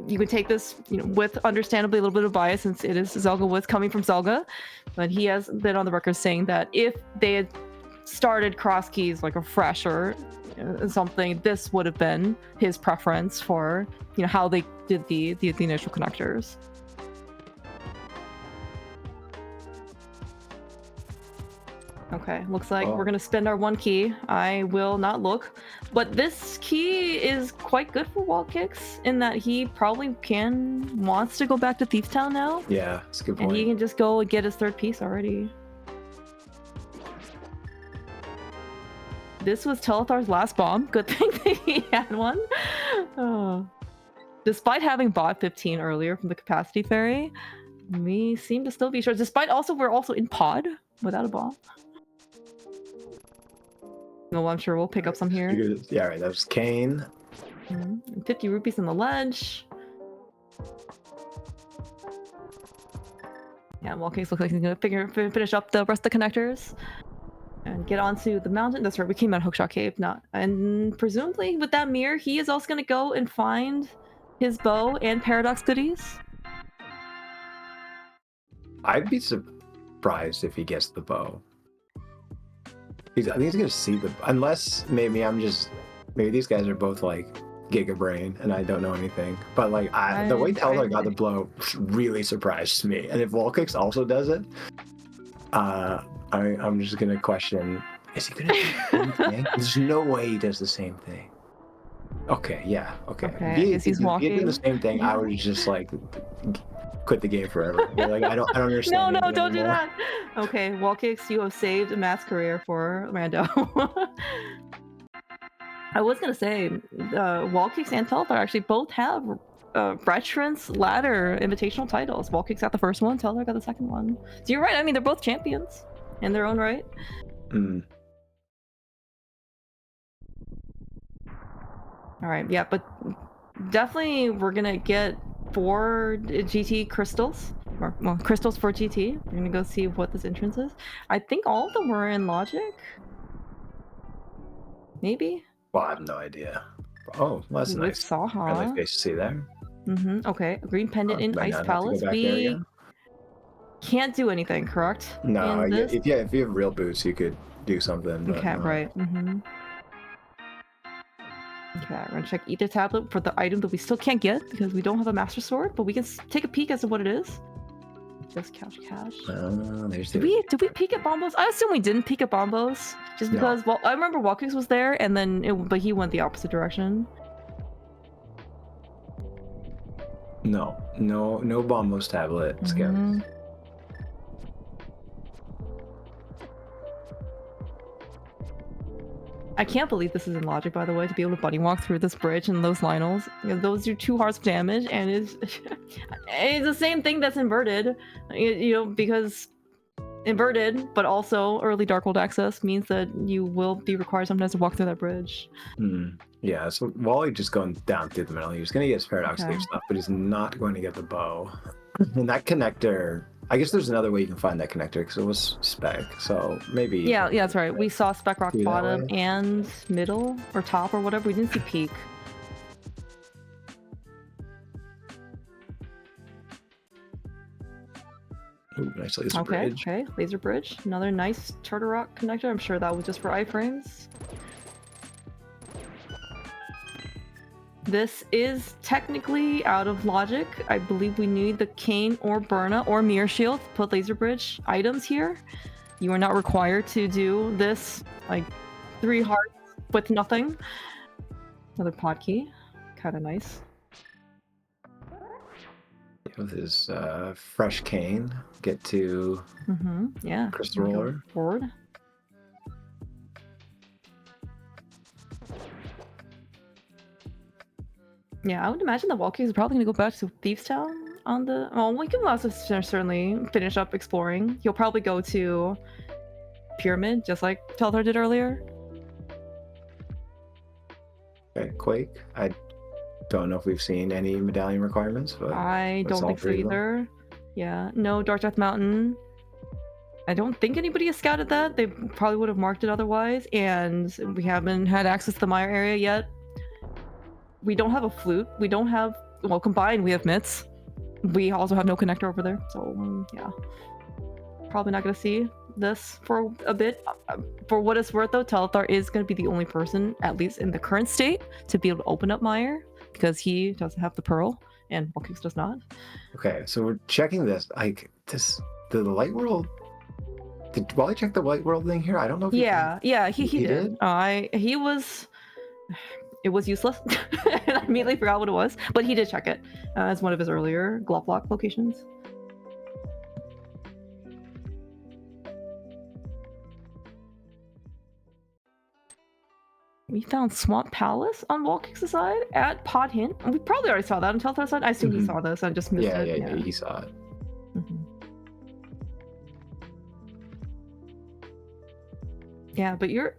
you can take this, with understandably a little bit of bias, since it is Zelga Woods coming from Zelga, but he has been on the record saying that if they had started cross keys like a fresher something, this would have been his preference for how they did the initial connectors. Okay, looks like we're gonna spend our 1 key. I will not look, but this key is quite good for Wallkicks in that he probably wants to go back to Thief Town now. Yeah, that's a good point. And he can just go and get his 3rd piece already. This was Telethar's last bomb. Good thing that he had one. Oh. Despite having bought 15 earlier from the capacity fairy, we seem to still be short. Despite we're also in pod without a bomb. No, I'm sure we'll pick up some here. Yeah, right. That was Kane. 50 rupees in the ledge. Yeah, Wallkicks looks like he's gonna finish up the rest of the connectors and get onto the mountain. That's right, we came out of Hookshot Cave, and presumably with that mirror, he is also gonna go and find his bow and Paradox goodies. I'd be surprised if he gets the bow. I think he's gonna see unless maybe these guys are both like Giga Brain and I don't know anything. But like the way Telethar got the blow really surprised me. And if Wallkicks also does it, I'm just gonna question: is he gonna do the same thing? There's no way he does the same thing. Okay, yeah, okay. If he's walking. If he did the same thing, I would just like quit the game forever. Like I don't understand. No, don't do that. Okay, Wallkicks, you have saved a mass career for Rando. I was gonna say, Wallkicks and Telethar actually both have Veterans Ladder Invitational titles. Wallkicks got the first one, Telethar got the second one. So you're right. I mean, they're both champions in their own right. All right, yeah, but definitely we're gonna get 4 GT crystals, or well, crystals for GT. We're gonna go see what this entrance is. I think all of them were in Logic. Maybe. Well, I have no idea. Oh, well, that's nice. Friendly face to see there. Okay, green pendant in Ice Palace. We can't do anything, correct? No, if you have real boots, you could do something. But okay, right. Okay, we're gonna check either tablet for the item that we still can't get because we don't have a Master Sword, but we can take a peek as to what it is. Just cash. Did we peek at Bombos? I assume we didn't peek at Bombos, just because. Well, I remember Wallkicks was there, and then but he went the opposite direction. No Bombos tablet. Scouts. I can't believe this is in Logic, by the way, to be able to bunny walk through this bridge and those Lionels. Those do 2 hearts of damage, and it's the same thing that's inverted, because inverted, but also early Darkhold access means that you will be required sometimes to walk through that bridge. Yeah, so Wally just going down through the middle. He was going to get his Paradox Cave stuff, but he's not going to get the bow. And that connector... I guess there's another way you can find that connector because it was spec, so maybe... Yeah, that's right. We saw spec rock bottom and middle, or top, or whatever. We didn't see peak. Ooh, nice laser bridge. Okay, laser bridge. Another nice Turtle Rock connector. I'm sure that was just for iframes. This is technically out of Logic. I believe we need the Cane or Burna or Mirror Shield to put laser bridge items here. You are not required to do this, like 3 hearts with nothing. Another pod key, kind of nice. With his fresh cane, get to Crystal Roller. Forward. Yeah, I would imagine the Wallkicks is probably going to go back to Thieves Town on the... Well, we can also certainly finish up exploring. He'll probably go to Pyramid, just like Telethar did earlier. Okay, Quake. I don't know if we've seen any medallion requirements, but... I don't think so either. Yeah, no Dark Death Mountain. I don't think anybody has scouted that. They probably would have marked it otherwise, and we haven't had access to the Mire area yet. We don't have a flute. We don't have... Well, combined, we have mitts. We also have no connector over there, so yeah. Probably not going to see this for a bit. For what it's worth, though, Telethar is going to be the only person, at least in the current state, to be able to open up Mire, because he doesn't have the Pearl, and Wallkicks does not. Okay, so we're checking this. Like, the Light World... Did Wally check the Light World thing here? I don't know if he did. He was... It was useless, and I immediately forgot what it was, but he did check it as one of his earlier glove lock locations. We found Swamp Palace on Wallkicks' side at Pod Hint. We probably already saw that on Telthar's side. I assume he saw this. I just missed it. Yeah, he saw it. Yeah, but you're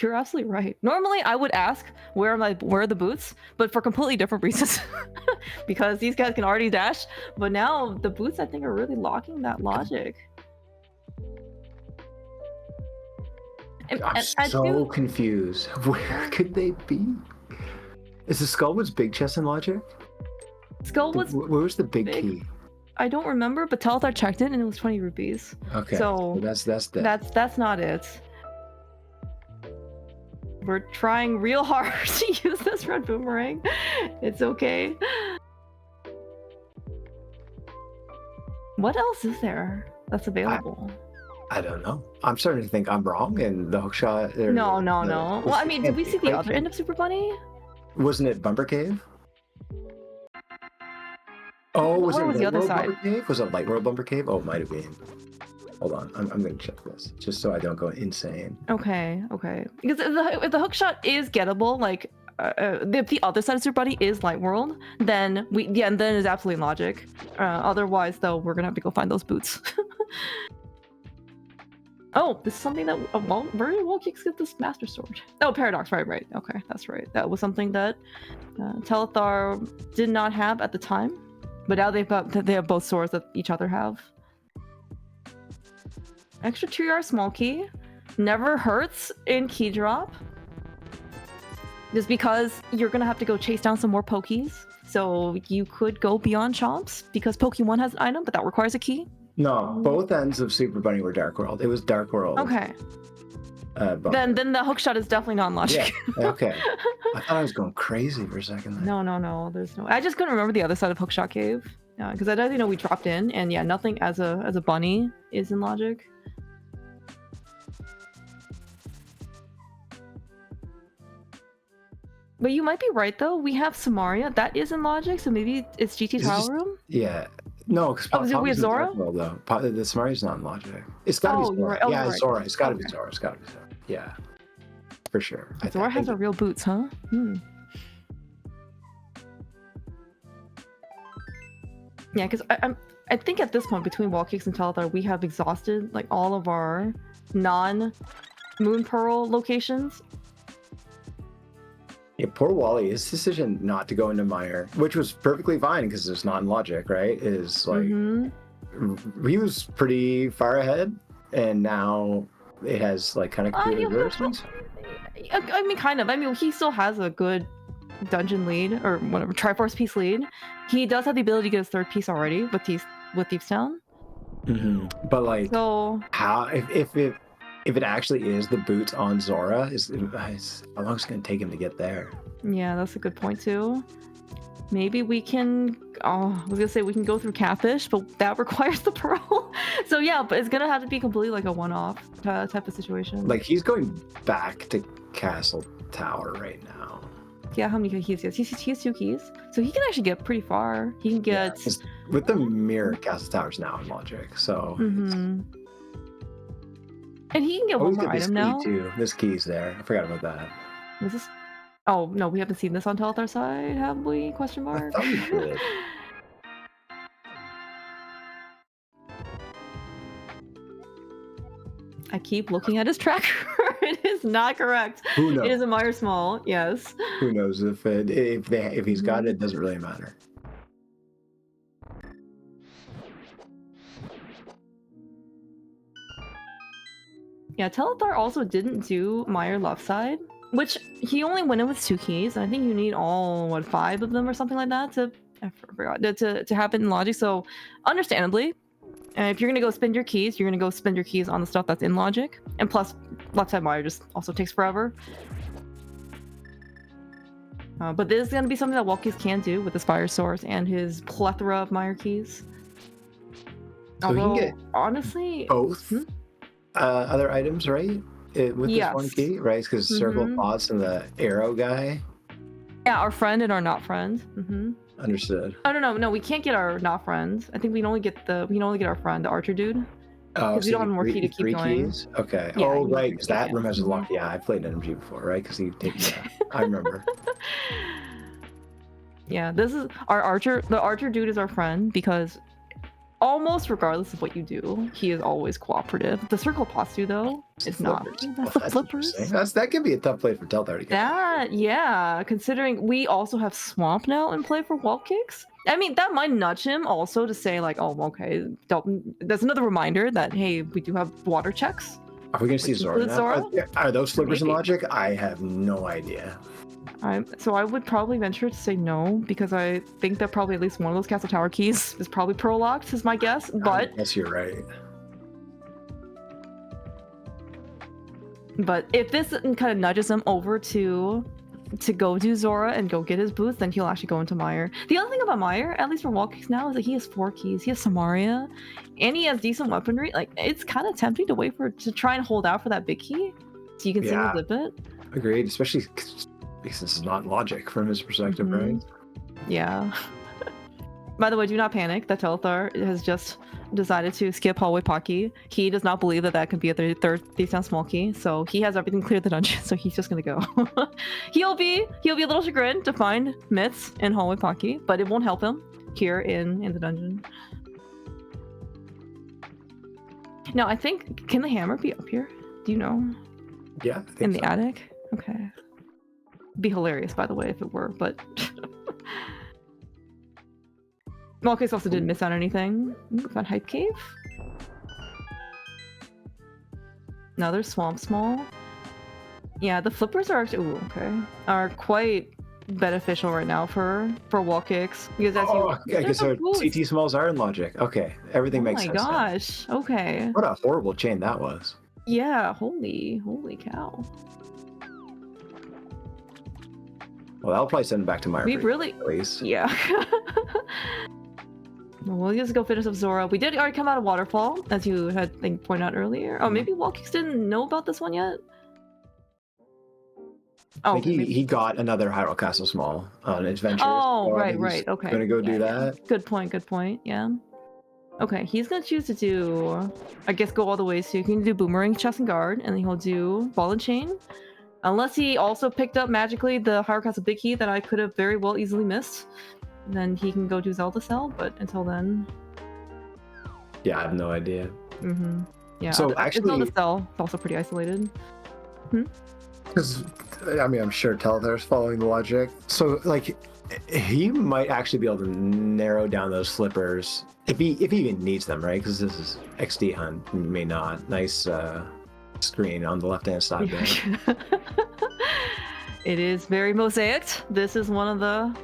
absolutely right. Normally, I would ask where are the boots, but for completely different reasons, because these guys can already dash. But now the boots, I think, are really locking that logic. I'm so confused. Where could they be? Is the Skullwood's big chest in logic? Skullwood's where's the big key? I don't remember, but Telethar checked it and it was 20 rupees. Okay, so that's not it. We're trying real hard to use this red boomerang. It's okay. What else is there that's available? I don't know. I'm starting to think I'm wrong, and the hookshot. No. Well, I mean, did we see the other end of Super Bunny? Wasn't it Bumper Cave? Oh, was it the other side? Bumper Cave? Was it Light World Bumper Cave? Oh, it might have been. Hold on, I'm going to check this just so I don't go insane. Okay. Because if the hookshot is gettable, like if the other side of Super Bunny is Light World, then and then it's absolutely logic. Otherwise, though, we're gonna have to go find those boots. Oh, this is something that where did Wallkicks get this Master Sword? Oh, Paradox, right. Okay, that's right. That was something that Telethar did not have at the time, but now they have both swords that each other have. Extra 2R small key never hurts in key drop. Just because you're gonna have to go chase down some more Pokies, so you could go beyond Chomps because Poke1 has an item, but that requires a key. No, both ends of Super Bunny were Dark World. It was Dark World. Okay. Then the hookshot is definitely non-logic. Yeah. Okay. I thought I was going crazy for a second there. No. There's no. I just couldn't remember the other side of Hookshot Cave. Because I didn't know we dropped in, and yeah, nothing as a bunny is in logic. But you might be right though. We have Samaria. That is in logic, so maybe it's GT Tower Room. Yeah. No, because we have Zora? Though. The Samaria's not in logic. It's gotta be Zora. Right. Yeah, right. Zora. It's gotta be Zora. It's gotta be Zora. Yeah. For sure. Zora has her real boots, huh? Yeah, because I think at this point between Wallkicks and Telethar, we have exhausted like all of our non-Moon Pearl locations. Yeah, poor Wally. His decision not to go into Mire, which was perfectly fine because it's not in logic, right? Is like he was pretty far ahead, and now it has like kind of completely reversed. I mean, kind of. I mean, he still has a good dungeon lead or whatever Triforce piece lead. He does have the ability to get his third piece already with Thieves Town. But like, so how if it actually is the boots on Zora, how long is it going to take him to get there? Yeah, that's a good point too. Maybe we can. Oh, I was gonna say we can go through Catfish, but that requires the pearl. So yeah, but it's gonna have to be completely like a one-off type of situation. Like he's going back to Castle Tower right now. Yeah, how many keys he has? He has 2 keys, so he can actually get pretty far. He can get with the mirror. Castle Tower's now in logic, so. And he can get one more item now. Too. This key's there. I forgot about that. Was this? Oh no, we haven't seen this on Telethar side, have we? Question mark. I thought we did. I keep looking at his tracker. It is not correct. Who knows? It is a Mire Small. Yes. Who knows if he's got it? It doesn't really matter. Yeah, Telethar also didn't do Mire left side, which he only went in with 2 keys. And I think you need all 5 of them or something like that to happen in logic. So, understandably, if you're gonna go spend your keys, you're gonna go spend your keys on the stuff that's in logic. And plus, left side Mire just also takes forever. But this is gonna be something that Wallkicks can do with his Fire Source and his plethora of Mire keys. So he can get honestly both. Other items, right? With this one key, right? Because circle pots and the arrow guy. Yeah, our friend and our not friend. Understood. Oh no, we can't get our not friend. I think we can only get our friend, the archer dude. Oh, so we don't have more key to keep going. Keys? Okay. Yeah, oh, right, because that room has a lock. Yeah, I played NMG before, right? Because he takes that. I remember. Yeah, this is our archer. The archer dude is our friend because almost regardless of what you do, he is always cooperative. The circle pots do though, it's not. That's the flippers. That can be a tough play for Telethar to get. Yeah, considering we also have Swamp now in play for Wallkicks. I mean, that might nudge him also to say like, oh, okay, that's another reminder that, hey, we do have water checks. Are we going to see Zora now? Are those flippers in logic? I have no idea. So I would probably venture to say no, because I think that probably at least one of those Castle Tower keys is probably Pearl locked, is my guess, but... Yes, you're right. But if this kind of nudges him over to go do Zora and go get his boots, then he'll actually go into Meyer. The other thing about Meyer, at least for Wallkicks now, is that he has 4 keys. He has Samaria, and he has decent weaponry. Like, it's kind of tempting to wait to try and hold out for that big key, so you can single zip it. Agreed, especially because this is not logic from his perspective, right? Yeah. By the way, do not panic. The Telethar has just decided to skip hallway Pocky. He does not believe that can be a third decent small key, so he has everything cleared the dungeon, so he's just gonna go. he'll be a little chagrined to find myths in hallway Pocky, but it won't help him here in the dungeon. Now, I think, can the hammer be up here? Do you know? Yeah, I think in the attic? Okay. Be hilarious, by the way, if it were, but Wallkicks also didn't miss out anything. Found Hype Cave. Another Swamp Small. Yeah, the flippers are actually are quite beneficial right now for Wallkicks, because as I guess our CT smalls are in logic. Okay, everything makes sense. Oh my gosh. Now. Okay. What a horrible chain that was. Yeah. Holy cow. Well, I'll probably send it back to Meyer. We really, please. Yeah. We'll just go finish up Zora. We did already come out of Waterfall, as you had pointed out earlier. Oh, maybe Wallkicks didn't know about this one yet? Oh, he got another Hyrule Castle Small on adventure. Oh, so right. Okay. Gonna go do that. Good point. Yeah. Okay, he's gonna choose to do, I guess, go all the way. So you can do Boomerang, Chest and Guard, and then he'll do Ball and Chain. Unless he also picked up magically the Hyrule Castle Big Key that I could have very well easily missed. Then he can go do Zelda Cell, but until then... Yeah, I have no idea. Yeah, so actually... Zelda Cell is also pretty isolated. Because, I mean, I'm sure Telethar's following the logic. So, like, he might actually be able to narrow down those flippers, if he even needs them, right? Because this is XD Hunt, may not. Nice screen on the left-hand side there. It is very mosaicked. This is one of the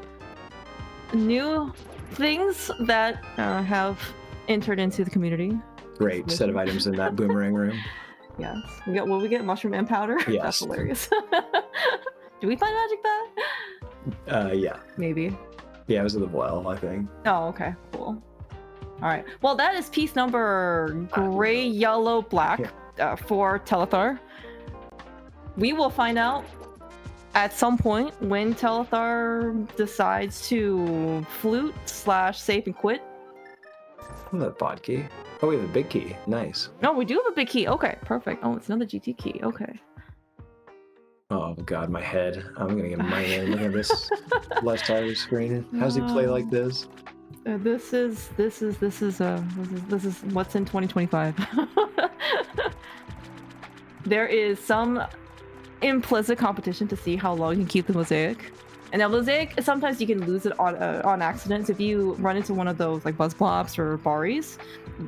new things that have entered into the community. Great set of items in that boomerang room. Yes. We get mushroom and powder? Yes. That's hilarious. Do we find magic bat? Yeah. Maybe. Yeah, it was in the well, I think. Oh, okay. Cool. All right. Well, that is piece number gray, yellow, black for Telethar. We will find out at some point when Telethar decides to flute / save and quit. The bot key. Oh, we have a big key. Nice. No, we do have a big key. Okay, perfect. Oh, it's another GT key. Okay. Oh god, my head. I'm gonna get my head. Look at this left side of the screen. How does he play like this? This is what's in 2025. There is some implicit competition to see how long you can keep the mosaic. And now mosaic, sometimes you can lose it on accident. So if you run into one of those like buzz blobs or baris,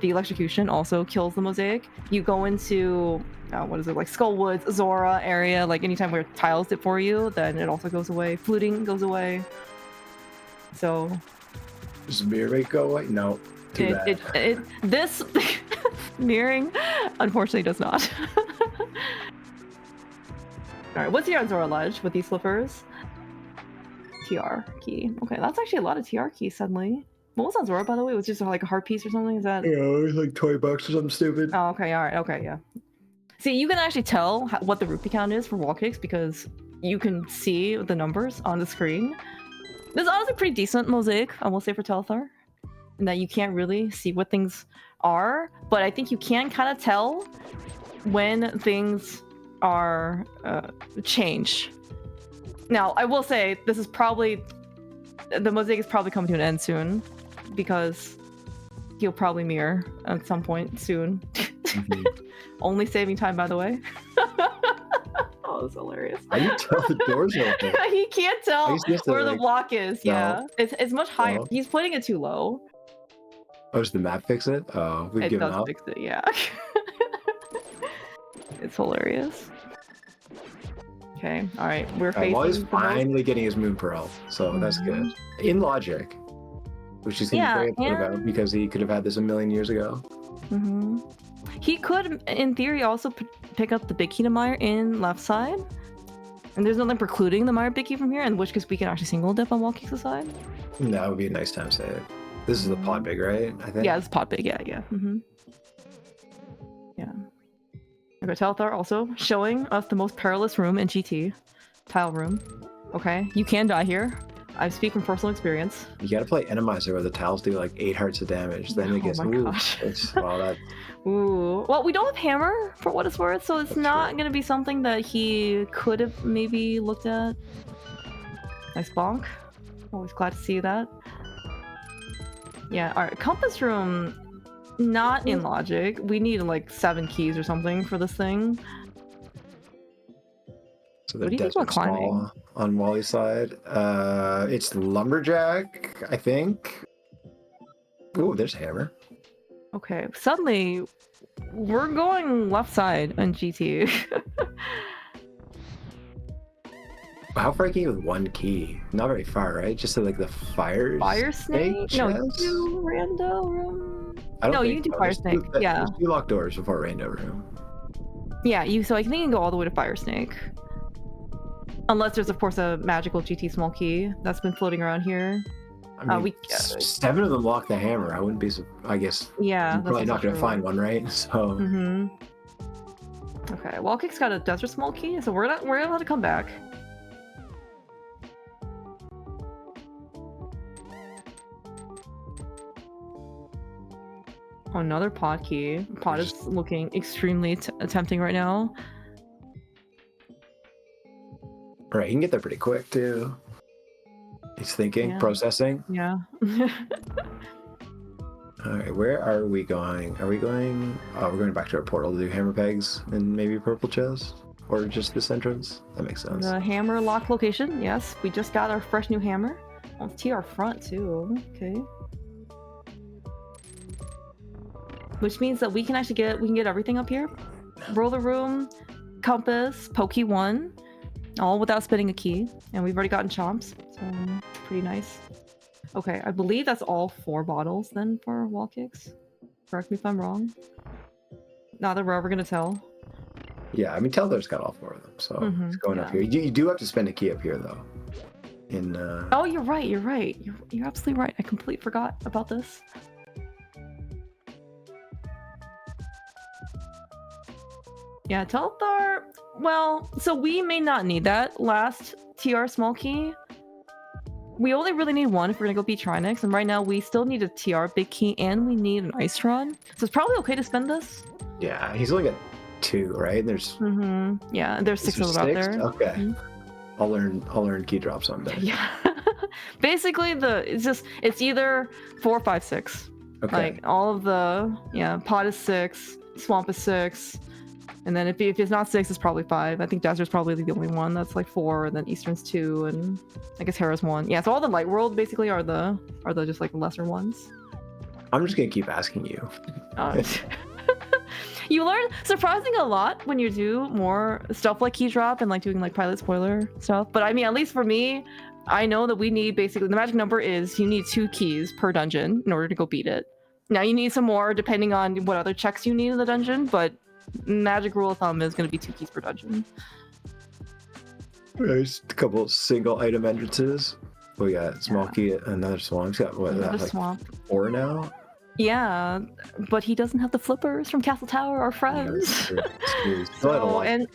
the electrocution also kills the mosaic. You go into like Skullwoods, Zora area, like anytime where it tiles it for you, then it also goes away. Fluting goes away. So does mirror rate go away? No. Too bad. This mirroring unfortunately does not. Alright, what's here on Zora Ledge with these flippers? TR key. Okay, that's actually a lot of TR keys suddenly. What was on Zora, by the way? It was just like a heart piece or something? Is that? Yeah, it was like $20 or something stupid. Oh, okay, alright, okay, yeah. See, you can actually tell what the rupee count is for Wallkicks because you can see the numbers on the screen. This is honestly pretty decent mosaic, I will say, for Telethar. And that you can't really see what things are, but I think you can kind of tell when things are change. Now, I will say this is probably the mosaic is probably coming to an end soon because he'll probably mirror at some point soon. Only saving time, by the way. Oh, that's hilarious. How do you tell the doors open? He can't tell where the block is. No. Yeah, it's much higher. No. He's putting it too low. Oh, does the map fix it? Oh, we've given up. It does fix it, yeah. It's hilarious. Okay, all right, we're facing. Well, he's finally getting his Moon Pearl, so that's good. In logic, which he's very upset about because he could have had this a million years ago. He could, in theory, also pick up the big key to Mire in left side. And there's nothing precluding the Mire big key from here, in which case we can actually single dip on Wallkicks' side. That would be a nice time save. This is the pod big, right? I think. Yeah, it's pod big. Yeah. Yeah. Okay, Telethar also showing us the most perilous room in GT. Tile room. Okay, you can die here. I speak from personal experience. You gotta play Enemizer where the tiles do like 8 hearts of damage. Then it gets Ooh. Well, we don't have hammer for what it's worth, so it's not gonna be something that he could have maybe looked at. Nice bonk. Always glad to see that. Yeah, alright. Compass room, not in logic. We need like 7 keys or something for this thing. So what do you think about climbing? On Wally's side, it's lumberjack, I think. Ooh, there's hammer. Okay, suddenly we're going left side on GT. How far can you with 1 key? Not very far, right? Just to like the fire snake? No, you do rando room. No, you can do fire snake. Yeah. There's 2 locked doors before rando room. Yeah, so I think you can go all the way to fire snake. Unless there's, of course, a magical GT small key that's been floating around here. I mean, 7 of them lock the hammer. I wouldn't be, I guess. Yeah, you're probably not going to find one, right? So. Okay, Wallkicks got a desert small key, so we're allowed to come back. Another pod key. Pod is looking extremely tempting right now. Right, he can get there pretty quick too. He's thinking, processing. Yeah. All right, where are we going? Are we going? Oh, we're going back to our portal to do hammer pegs and maybe purple chest, or just this entrance. That makes sense. The hammer lock location. Yes, we just got our fresh new hammer. Oh, it's TR front too. Okay. Which means that we can actually get everything up here. Roller room, compass, pokey 1. All without spending a key, and we've already gotten chomps, so pretty nice. Okay, I believe that's all 4 bottles then for Wallkicks. Correct me if I'm wrong. Not that we're ever gonna tell. Yeah, I mean Telthar's got all 4 of them, so it's going up here. You do have to spend a key up here though. In Oh, you're right. You're absolutely right. I completely forgot about this. Yeah, Telethar. Well, so we may not need that last TR small key. We only really need 1 if we're gonna go beat Trinix, and right now we still need a TR big key and we need an Ice Rod. So it's probably okay to spend this. Yeah, he's only got 2, right? There's yeah, there's 6 of them out there. Okay. I'll learn key drop someday. Yeah. Basically it's either 4, 5, 6. Okay. Like all of the pot is 6, swamp is 6. And then if it's not 6, it's probably 5. I think Desert's probably the only one that's like 4, and then Eastern's 2, and I guess Hera's 1. Yeah, so all the Light World basically are the just like lesser ones. I'm just gonna keep asking you. You learn surprising a lot when you do more stuff like key drop and like doing like pilot spoiler stuff. But I mean, at least for me, I know that we need basically the magic number is you need 2 keys per dungeon in order to go beat it. Now you need some more depending on what other checks you need in the dungeon, but magic rule of thumb is going to be 2 keys per dungeon. There's a couple single item entrances. We got small key, another swamp. He's got what? Another like swamp. 4 now. Yeah, but he doesn't have the flippers from Castle Tower, our friends. I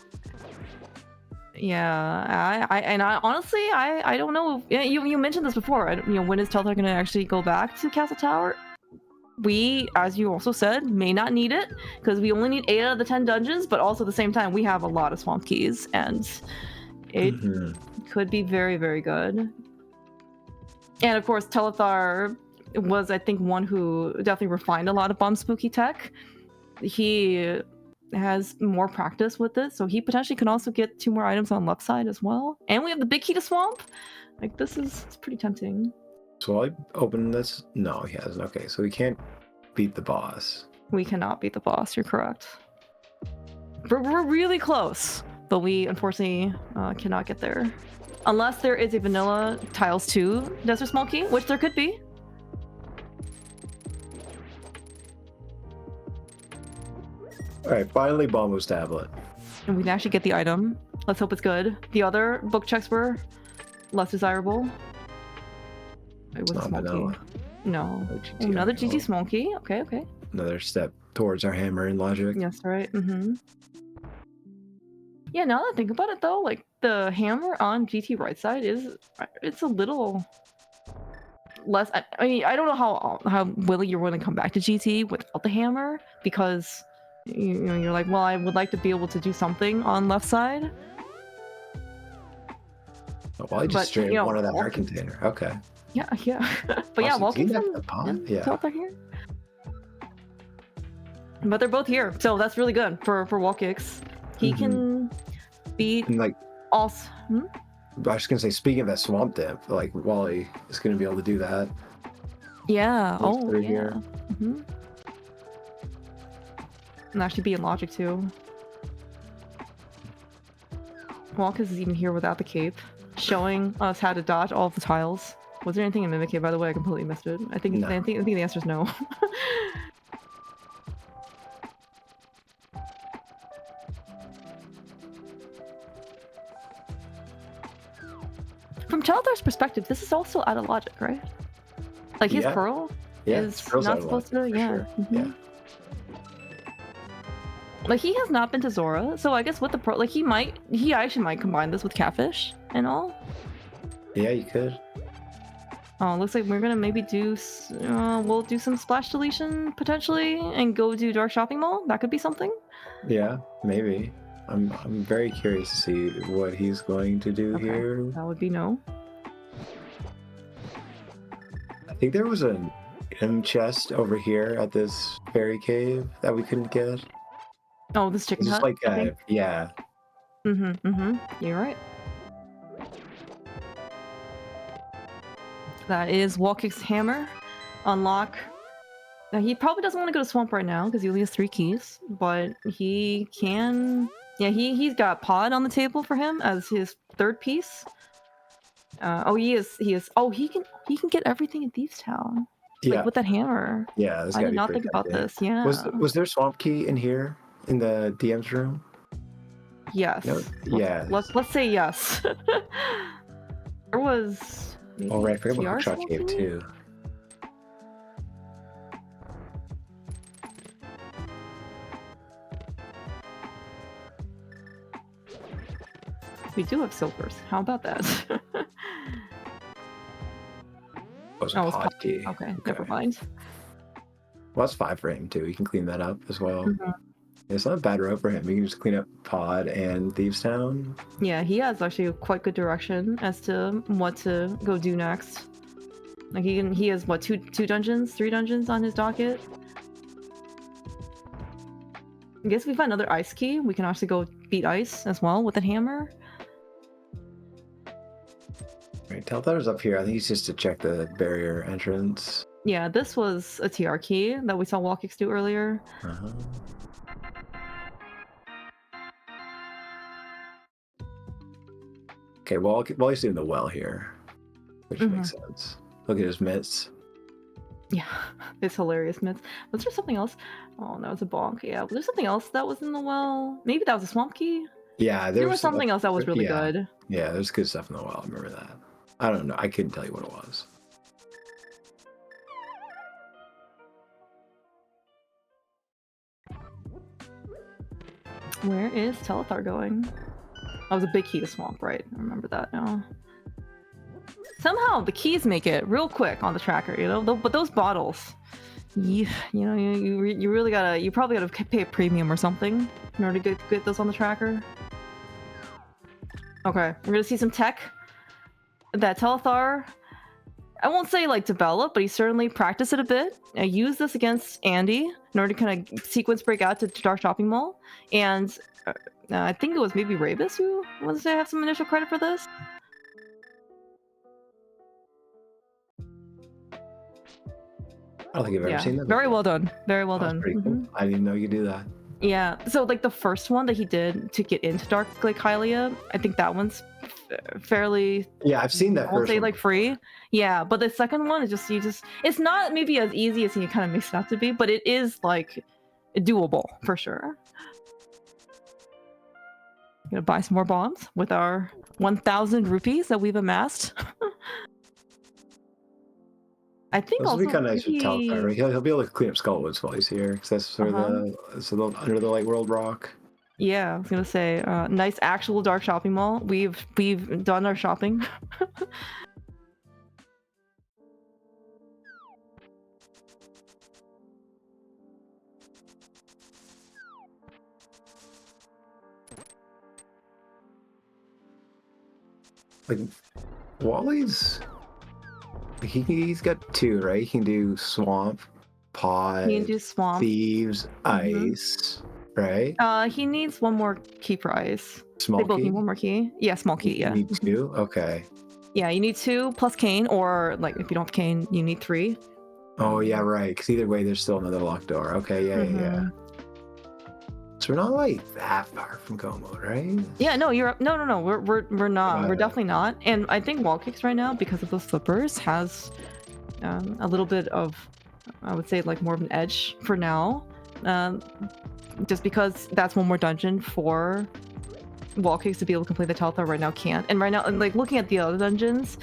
honestly I don't know. You mentioned this before. When is Telethar going to actually go back to Castle Tower? We, as you also said, may not need it because we only need 8 out of the 10 dungeons, but also at the same time we have a lot of swamp keys and it could be very, very good. And of course, Telethar was, I think, one who definitely refined a lot of bomb spooky tech. He has more practice with it, so he potentially can also get 2 more items on left side as well. And we have the big key to swamp. Like it's pretty tempting. So I open this. No, he hasn't. Okay, so we can't beat the boss. We cannot beat the boss. You're correct. We're really close, but we unfortunately cannot get there. Unless there is a vanilla tiles 2 desert small key, which there could be. All right, finally Bombo's tablet. And we can actually get the item. Let's hope it's good. The other book checks were less desirable. It was a small key. No. Another GT small key. Okay, okay. Another step towards our hammer and logic. Yes, right. Yeah, now that I think about it though, like the hammer on GT right side it's a little less. I mean, I don't know how willing you're willing to come back to GT without the hammer, because you know you're like, well, I would like to be able to do something on left side. Well, I just straight one of that air container. Okay. Yeah, yeah. But yeah, Wallkicks are here. But they're both here, so that's really good for Wallkicks. He can beat and, like also. I was gonna say, speaking of that swamp dip, like Wally is gonna be able to do that. Yeah. Oh, yeah. Here. And actually be in logic too. Wallkicks is even here without the cape, showing us how to dodge all of the tiles. Was there anything in Mimic Cape, by the way? I completely missed it. I think the answer is no. From Telethar's perspective, this is also out of logic, right? Like his pearl is not supposed to. Yeah. Yeah. Like he has not been to Zora, so I guess with the pearl, like he actually might combine this with Catfish and all. Yeah, you could. Oh, looks like we're gonna maybe do. We'll do some splash deletion potentially, and go do Dark Shopping Mall. That could be something. Yeah, maybe. I'm very curious to see what he's going to do here. That would be no. I think there was an item chest over here at this fairy cave that we couldn't get. Oh, this chicken hut. Like yeah. You're right. That is Wallkicks' hammer. Unlock. Now he probably doesn't want to go to Swamp right now because he only has 3 keys, but he can. Yeah, he's got Pod on the table for him as his 3rd piece. He is. Oh, he can get everything in Thieves Town. Like with that hammer. Yeah, I did not think about this. Yeah. Was there Swamp Key in here in the DM's room? Yes. No? Let's say yes. There was. Oh right, I forgot about Hookshot Cave too. We do have silvers. How about that? It's Pod Key. Okay, never mind. Well, that's 5 for him too. He can clean that up as well. It's not a bad row for him. He can just clean up Pod and Thieves Town. Yeah, he has actually quite good direction as to what to go do next. Like he has what 3 dungeons on his docket. I guess if we find another ice key, we can actually go beat ice as well with a hammer. Right, Telthar's up here. I think he's just to check the barrier entrance. Yeah, this was a TR key that we saw Wallkicks do earlier. Okay, well he's doing the well here, which makes sense. Look at his mitts. Yeah, it's hilarious mitts. Was there something else? Oh, that was a bonk. Yeah, was there something else that was in the well? Maybe that was a swamp key? Yeah, there was something else that was really good. Yeah, there's good stuff in the well. I remember that. I don't know. I couldn't tell you what it was. Where is Telethar going? That was a big key to swamp, right? I remember that now. Somehow the keys make it real quick on the tracker, you know. But those bottles, you really gotta, you probably gotta pay a premium or something in order to get those on the tracker. Okay, we're gonna see some tech that Telethar, I won't say like develop, but he certainly practiced it a bit. I used this against Andy in order to kind of sequence break out to Dark Shopping Mall, and I think it was maybe Rabus who wants to have some initial credit for this. I don't think I've ever seen that before. Very well done. Very well done. Pretty cool. I didn't even know you could do that. Yeah, so like the first one that he did to get into Dark Lake Hylia, I think that one's fairly. Yeah, I've seen that. I won't say like free. Yeah, but the second one is just it's not maybe as easy as he kind of makes it out to be, but it is like doable for sure. Gonna buy some more bombs with our 1,000 rupees that we've amassed. I think This will be also kind of nice with Telethar, right? He'll be able to clean up Skullwoods while he's here, because that's sort of under the Light World rock. Yeah, I was gonna say, nice actual dark shopping mall. We've done our shopping. Like, Wally's... He's got 2, right? He can do Swamp, Pod, He can do Swamp. Thieves, Ice, right? He needs 1 more key for Ice. Small They both key? need 1 more key. Yeah, small key, yeah. You need 2? Okay. Yeah, you need 2 plus Cane, or like if you don't have Cane, you need 3. Oh, yeah, right. Because either way, there's still another locked door. Okay, yeah. So we're not like that far from Como, right? Yeah, no, you're no. We're not. We're definitely not. And I think Wallkicks right now, because of those flippers, has a little bit of, I would say, like more of an edge for now. Just because that's 1 more dungeon for Wallkicks to be able to complete the Telethar right now can't. And right now, like looking at the other dungeons,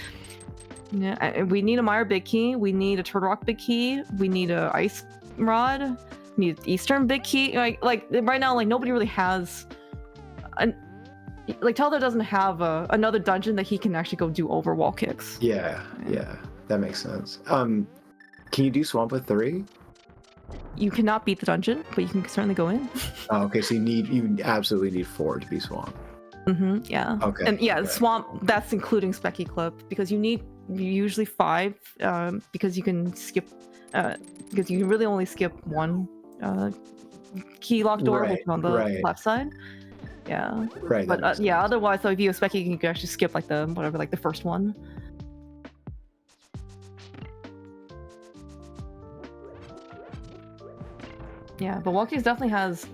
yeah, we need a Mire big key. We need a Turtle Rock big key. We need a Ice Rod. We need Eastern big key. Like right now, like nobody really has. Like Telethar doesn't have another dungeon that he can actually go do over Wallkicks. Yeah, that makes sense. Can you do Swamp with 3? You cannot beat the dungeon, but you can certainly go in. Oh, okay, so you absolutely need 4 to be Swamp. Yeah. Okay. And yeah, okay. Swamp, that's including Specky Clip, because you need usually 5, because you can skip, because you can really only skip 1 key lock door, which is on the left side. Yeah. Right. But yeah, otherwise, so if you have Specky, you can actually skip like the first one. Yeah, but Wallkicks definitely has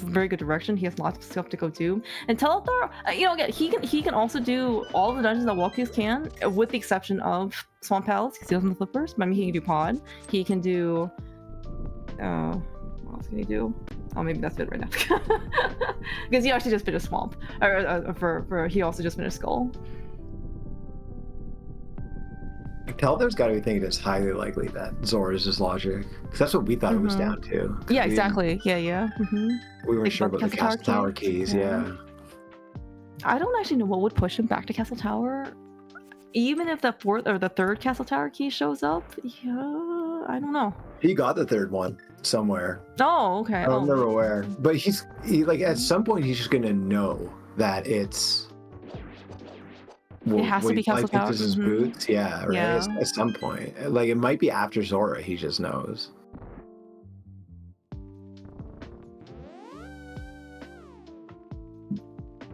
very good direction. He has lots of stuff to go do. And Telethar, again, he can also do all the dungeons that Wallkicks can, with the exception of Swamp Palace, because he doesn't have the flippers. I mean, he can do Pod. He can do what else can he do? Oh, maybe that's it right now. Because he actually just finished Swamp. Or he also just finished Skull. Telthar's got to be thinking it's highly likely that Zora is just logic, because that's what we thought it was down to. Yeah, exactly. Yeah. We weren't sure about the Castle Tower keys. Yeah. I don't actually know what would push him back to Castle Tower. Even if the 4th or the 3rd Castle Tower key shows up, yeah, I don't know. He got the 3rd one somewhere. Oh, okay. I don't remember where, but he like at some point he's just gonna know that it's. It has to be Castle Tower. This is boots, yeah, right. Yeah. At some point, like it might be after Zora. He just knows.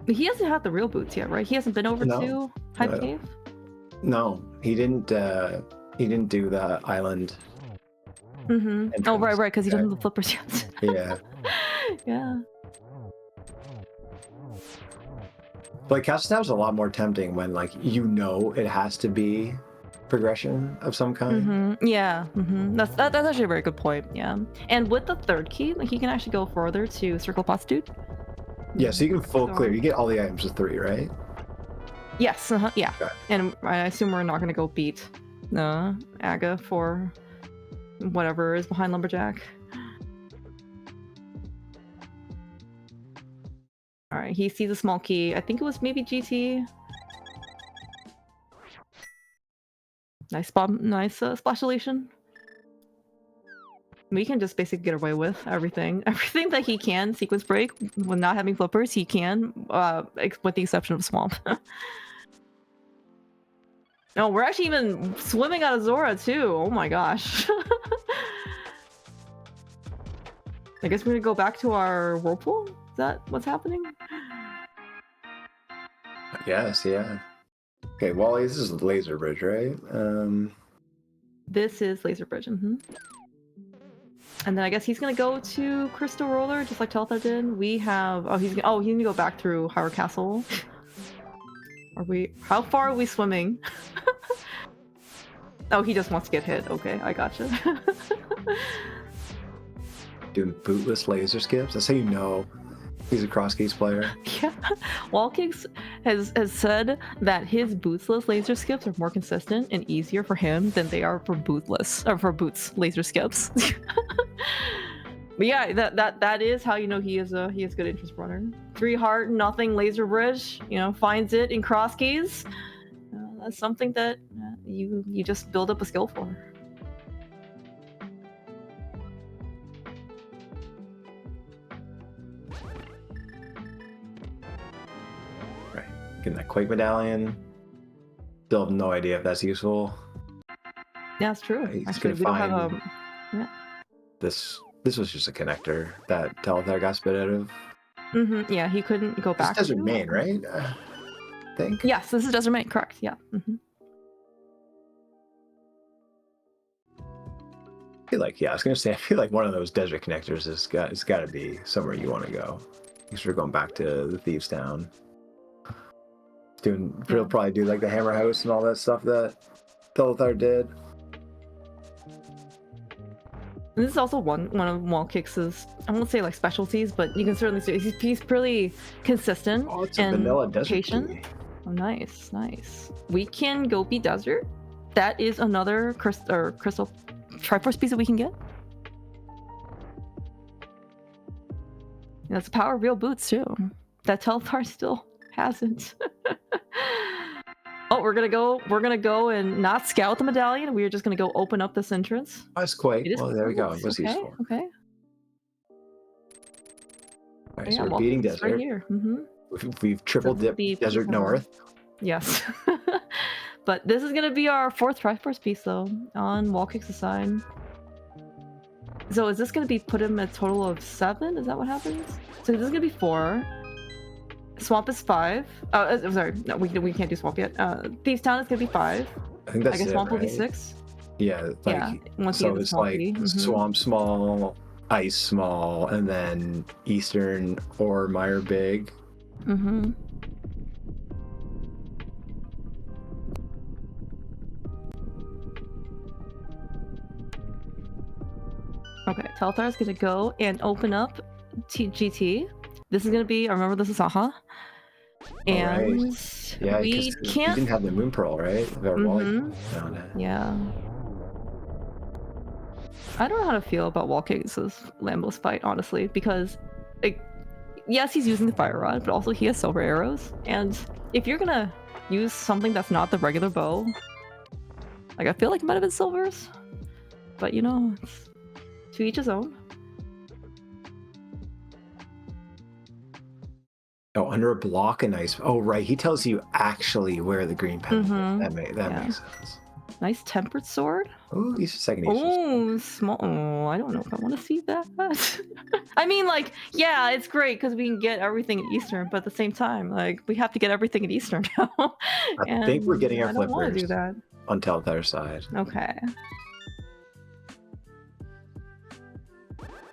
But he hasn't had the real boots yet, right? He hasn't been over to Hype Cave. No, he didn't. He didn't do the island. Oh, right, because he doesn't have the flippers yet. Yeah. Yeah. Like Castle Tower's a lot more tempting when it has to be progression of some kind. Yeah. That's actually a very good point. Yeah. And with the 3rd key, like he can actually go further to Circle Pots Dude. Yeah, so you can full clear. You get all the items with 3, right? Yes. Yeah. Okay. And I assume we're not gonna go beat Aga for whatever is behind Lumberjack. All right, he sees a small key. I think it was maybe GT. Nice bomb, nice splash deletion. We can just basically get away with everything that he can sequence break when not having flippers. He can, with the exception of Swamp. No, we're actually even swimming out of Zora too. Oh my gosh. I guess we're gonna go back to our whirlpool. Is that what's happening? Yes, yeah. Okay, Wally, this is Laser Bridge, right? This is Laser Bridge. And then I guess he's gonna go to Crystal Roller, just like Telethar did. We have he's gonna go back through Howard Castle. How far are we swimming? Oh, he just wants to get hit. Okay, I gotcha. Doing bootless laser skips? That's how you know He's a cross keys player. Yeah, Wallkicks has said that his bootsless laser skips are more consistent and easier for him than they are for bootless or for boots laser skips. But yeah, that is how you know he is good interest runner. 3 heart, nothing laser bridge. You know, finds it in cross keys. That's something that you just build up a skill for. Getting that Quake medallion. Still have no idea if that's useful. Yeah, it's true. He's Actually, gonna we don't find have yeah. This was just a connector that Telethar got spit out of. Yeah, he couldn't go back. This Desert Main, right? I think. Yes, this is Desert Main, correct. Yeah. I feel like, yeah, I was gonna say, I feel like one of those desert connectors has got to be somewhere you want to go. Because we're going back to the Thieves Town. We'll probably do like the Hammer House and all that stuff that Telethar did. And this is also one of Wallkicks' I won't say like specialties, but you can certainly see he's pretty consistent and vanilla patient. Key. Oh, nice. We can go be desert. That is another crystal Triforce piece that we can get. And that's the power of real boots too. That Telethar still hasn't. Oh, we're gonna go and not scout the medallion. We're just gonna go open up this entrance. That's Quake. Well, there we go. It was useful. Okay. All right, so we're beating desert. Right here. We've triple dipped Desert North. Yes. But this is gonna be our 4th Triforce piece though on Wallkicks' side. So is this gonna be put him a total of 7? Is that what happens? So this is gonna be 4. Swamp is 5. Oh, sorry, no, we can't do Swamp yet. Thieves Town is gonna be 5. I think that's I guess it, Swamp will be right? 6. Yeah, once so it's like Swamp small, Ice small, and then Eastern or Mire big. Okay, Telethar is gonna go and open up GT. This is gonna be, I remember this is Aha. And yeah, we can't. We didn't have the Moon Pearl, right? Yeah. I don't know how to feel about Wallkicks' Lambos fight, honestly, because yes, he's using the Fire Rod, but also he has silver arrows. And if you're gonna use something that's not the regular bow, like I feel like it might have been silvers, but you know, it's to each his own. Oh, under a block and ice. Oh, right. He tells you actually where the green pen is. That makes sense. Nice tempered sword. Oh, he's a second. Oh, small. Oh, I don't know if I want to see that. I mean, like, yeah, it's great because we can get everything at Eastern, but at the same time, like, we have to get everything at Eastern now. I think we're getting our flippers. I don't want to do that. On Telthar's side. Okay.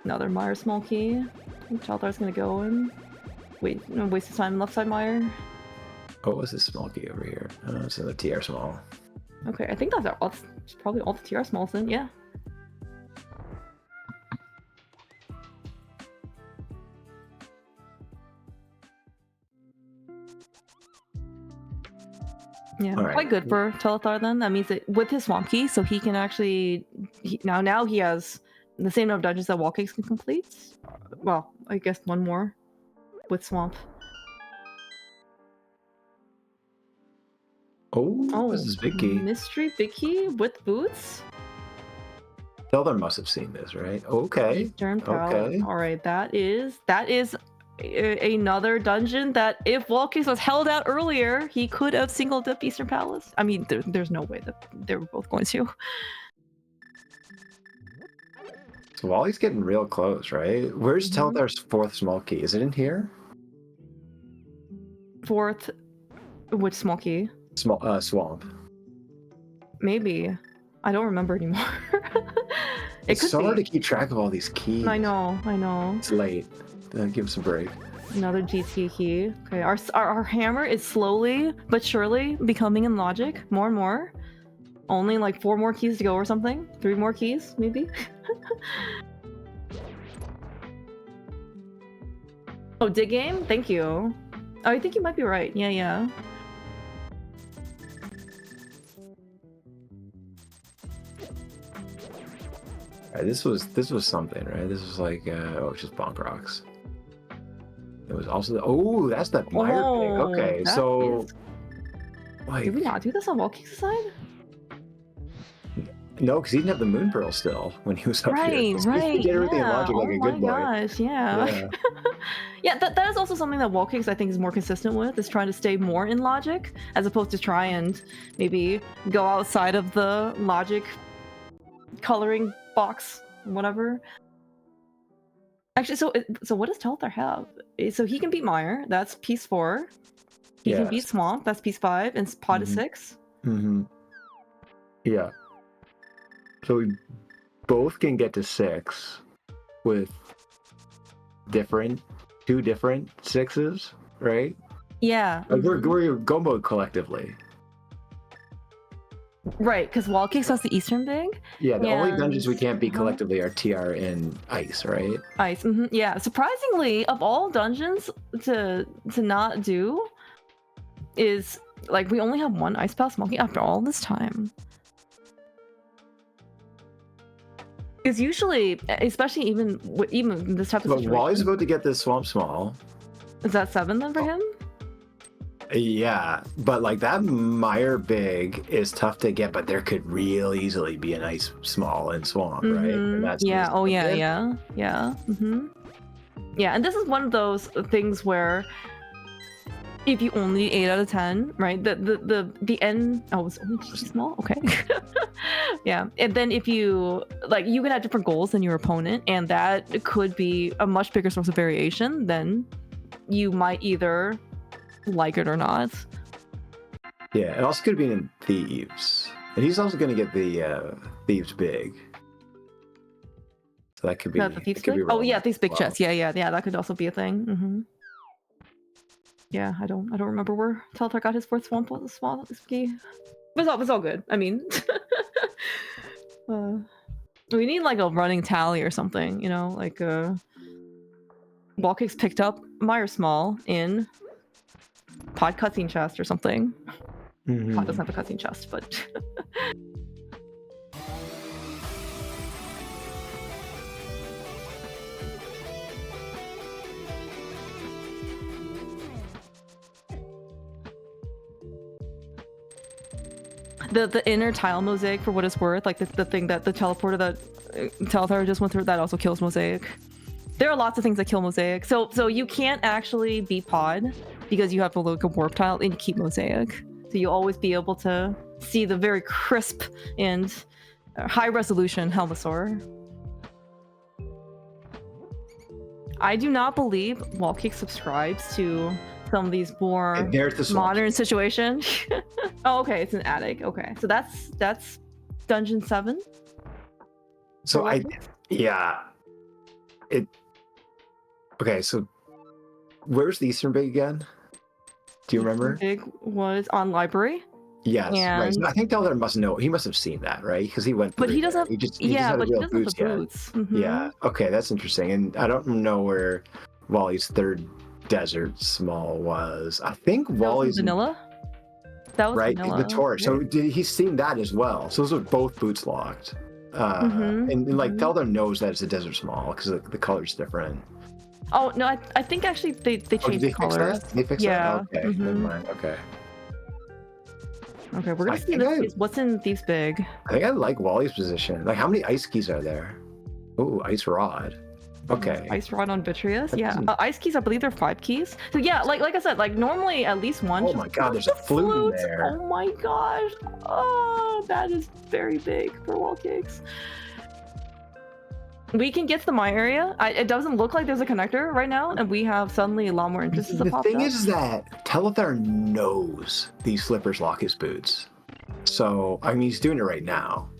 Another Mire small key. Telthar's gonna go in. Wait, no, waste of time. Left side Mire. Oh, what was this small key over here? Oh, it's another TR small. Okay, I think that's probably all the TR smalls then, yeah. Yeah, quite good for Telethar then. That means that with his Swamp Key, so he can actually... Now he has the same number of dungeons that Wallkicks can complete. Well, I guess one more with Swamp. Oh, this is big key. Mystery big key with boots? Telethar must have seen this, right? Okay. Eastern Power. Okay. Alright, that is another dungeon that if Wallkicks was held out earlier, he could have singled up Eastern Palace. I mean, there's no way that they were both going to. So Wally's getting real close, right? Where's Telthar's 4th small key? Is it in here? 4th, which small key? Swamp. Maybe. I don't remember anymore. It's so hard to keep track of all these keys. I know. It's late. Give us a break. Another GT key. Okay, our hammer is slowly but surely becoming in logic more and more. Only like 4 more keys to go or something. 3 more keys, maybe. Oh, dig game? Thank you. Oh, I think you might be right. Yeah. Right, this was something, right? This was like it's just bonk rocks. It was also that's that Meyer thing. Okay, so like, did we not do this on Wallkicks' side? No, because he didn't have the moon pearl still when he was up here. Right. He did everything in logic like a good boy. Oh my gosh, yeah. Yeah, that is also something that Wallkicks I think is more consistent with, is trying to stay more in logic as opposed to try and maybe go outside of the logic coloring box, whatever. Actually, so what does Telethar have? So he can beat Meyer, that's piece 4. He can beat Swamp, that's piece 5, and Pod is 6. Yeah. So we both can get to 6 with two different 6s, right? Yeah. Like we're going collectively. Right, because Wallkicks has the Eastern Big. Yeah, the only dungeons we can't beat collectively are TR and Ice, right? Ice, yeah. Surprisingly, of all dungeons to not do, is like we only have one Ice Pass Monkey after all this time. Because usually, especially even this type of situation. But Wally's about to get this Swamp Small. Is that 7 then for him? Yeah, but like that Meyer Big is tough to get, but there could real easily be a nice Small and Swamp, right? And that's yeah. Oh yeah. Yeah. And this is one of those things where if you only 8 out of 10, right? The end. Oh, it's only small. Okay. Yeah, and then if you like, you can have different goals than your opponent, and that could be a much bigger source of variation. Then you might either like it or not. Yeah, it also could be in Thieves, and he's also going to get the Thieves Big. So that could be. The Thieves Big? Oh yeah, Thieves Big chest. Yeah. That could also be a thing. Yeah, I don't remember where Telethar got his 4th Swamp Small ski. But it's all good. I mean, we need like a running tally or something, you know, like Wallkicks picked up Meyer Small in Pod cutscene chest or something. Pod doesn't have a cutscene chest, but the inner tile mosaic, for what it's worth, like the thing that the teleporter that Telethar just went through, that also kills mosaic. There are lots of things that kill mosaic, so you can't actually beat Pod because you have to look at warp tile and keep mosaic. So you'll always be able to see the very crisp and high resolution Helmasaur. I do not believe Wallkicks subscribes to some of these more modern situations. Oh, okay, it's an attic. Okay, so that's dungeon 7. So okay, so where's the Eastern Big again? Do you remember? Big was on library. Yes, right. So I think Telethar must know. He must have seen that, right? Because he went. But he doesn't have. He just had but he real doesn't have the boots. Yeah. Okay, that's interesting. And I don't know where Wally's 3rd desert Small was. I think Wally's vanilla. That was right. vanilla. The torch. So he's seen that as well. So those are both boots locked. And like Telethar knows that it's a desert Small because the color's different. Oh no, I think actually they changed the colors. They fixed that? Okay, never mind. Okay, we're gonna see what's in Thieves Big. I think I like Wally's position. Like, how many ice keys are there? Oh, ice rod. Okay. Ice rod on Vitreous. Yeah. Ice keys, I believe they're 5 keys. So yeah, like I said, like normally at least one. Oh my god, there's a flute in there. Oh my gosh. Oh, that is very big for Wallkicks. We can get to the my area. It doesn't look like there's a connector right now, and we have suddenly a lot more interest. The thing is that Telethar knows these slippers lock his boots. So, I mean, he's doing it right now.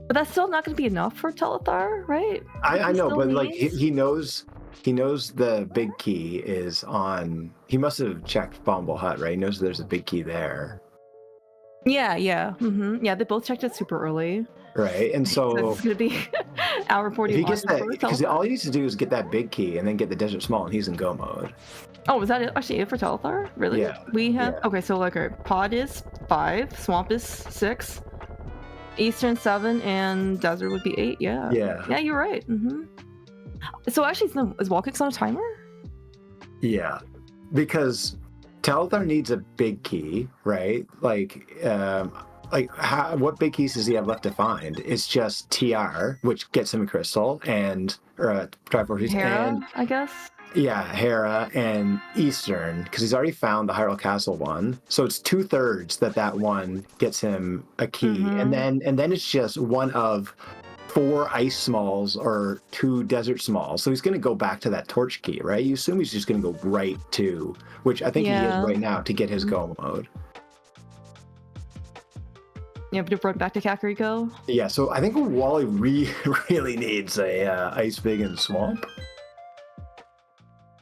But that's still not going to be enough for Telethar, right? I know, but like he knows the big key is on. He must have checked Bomble Hut, right? He knows there's a big key there. Yeah. Yeah, they both checked it super early. Right, and so it's gonna be Hour 40. If he gets that, because all he needs to do is get that big key and then get the desert small, and he's in go mode. Oh, was that actually it for Telethar? Really? Yeah. We have okay. So like, our pod is 5, swamp is 6, eastern 7, and desert would be 8. Yeah. Yeah. Yeah, you're right. So actually, is Wallkicks on a timer? Yeah, because Telethar needs a big key, right? What big keys does he have left to find? It's just TR, which gets him a crystal, and Triforces, Hera, I guess. Yeah, Hera and Eastern, because he's already found the Hyrule Castle one. So it's 2/3 that one gets him a key, and then it's just one of 4 ice smalls or 2 desert smalls. So he's going to go back to that torch key, right? You assume he's just going to go right to, which I think he is right now, to get his go mode. Yeah, but run back to Kakariko. Yeah, so I think Wally really needs a ice big and swamp.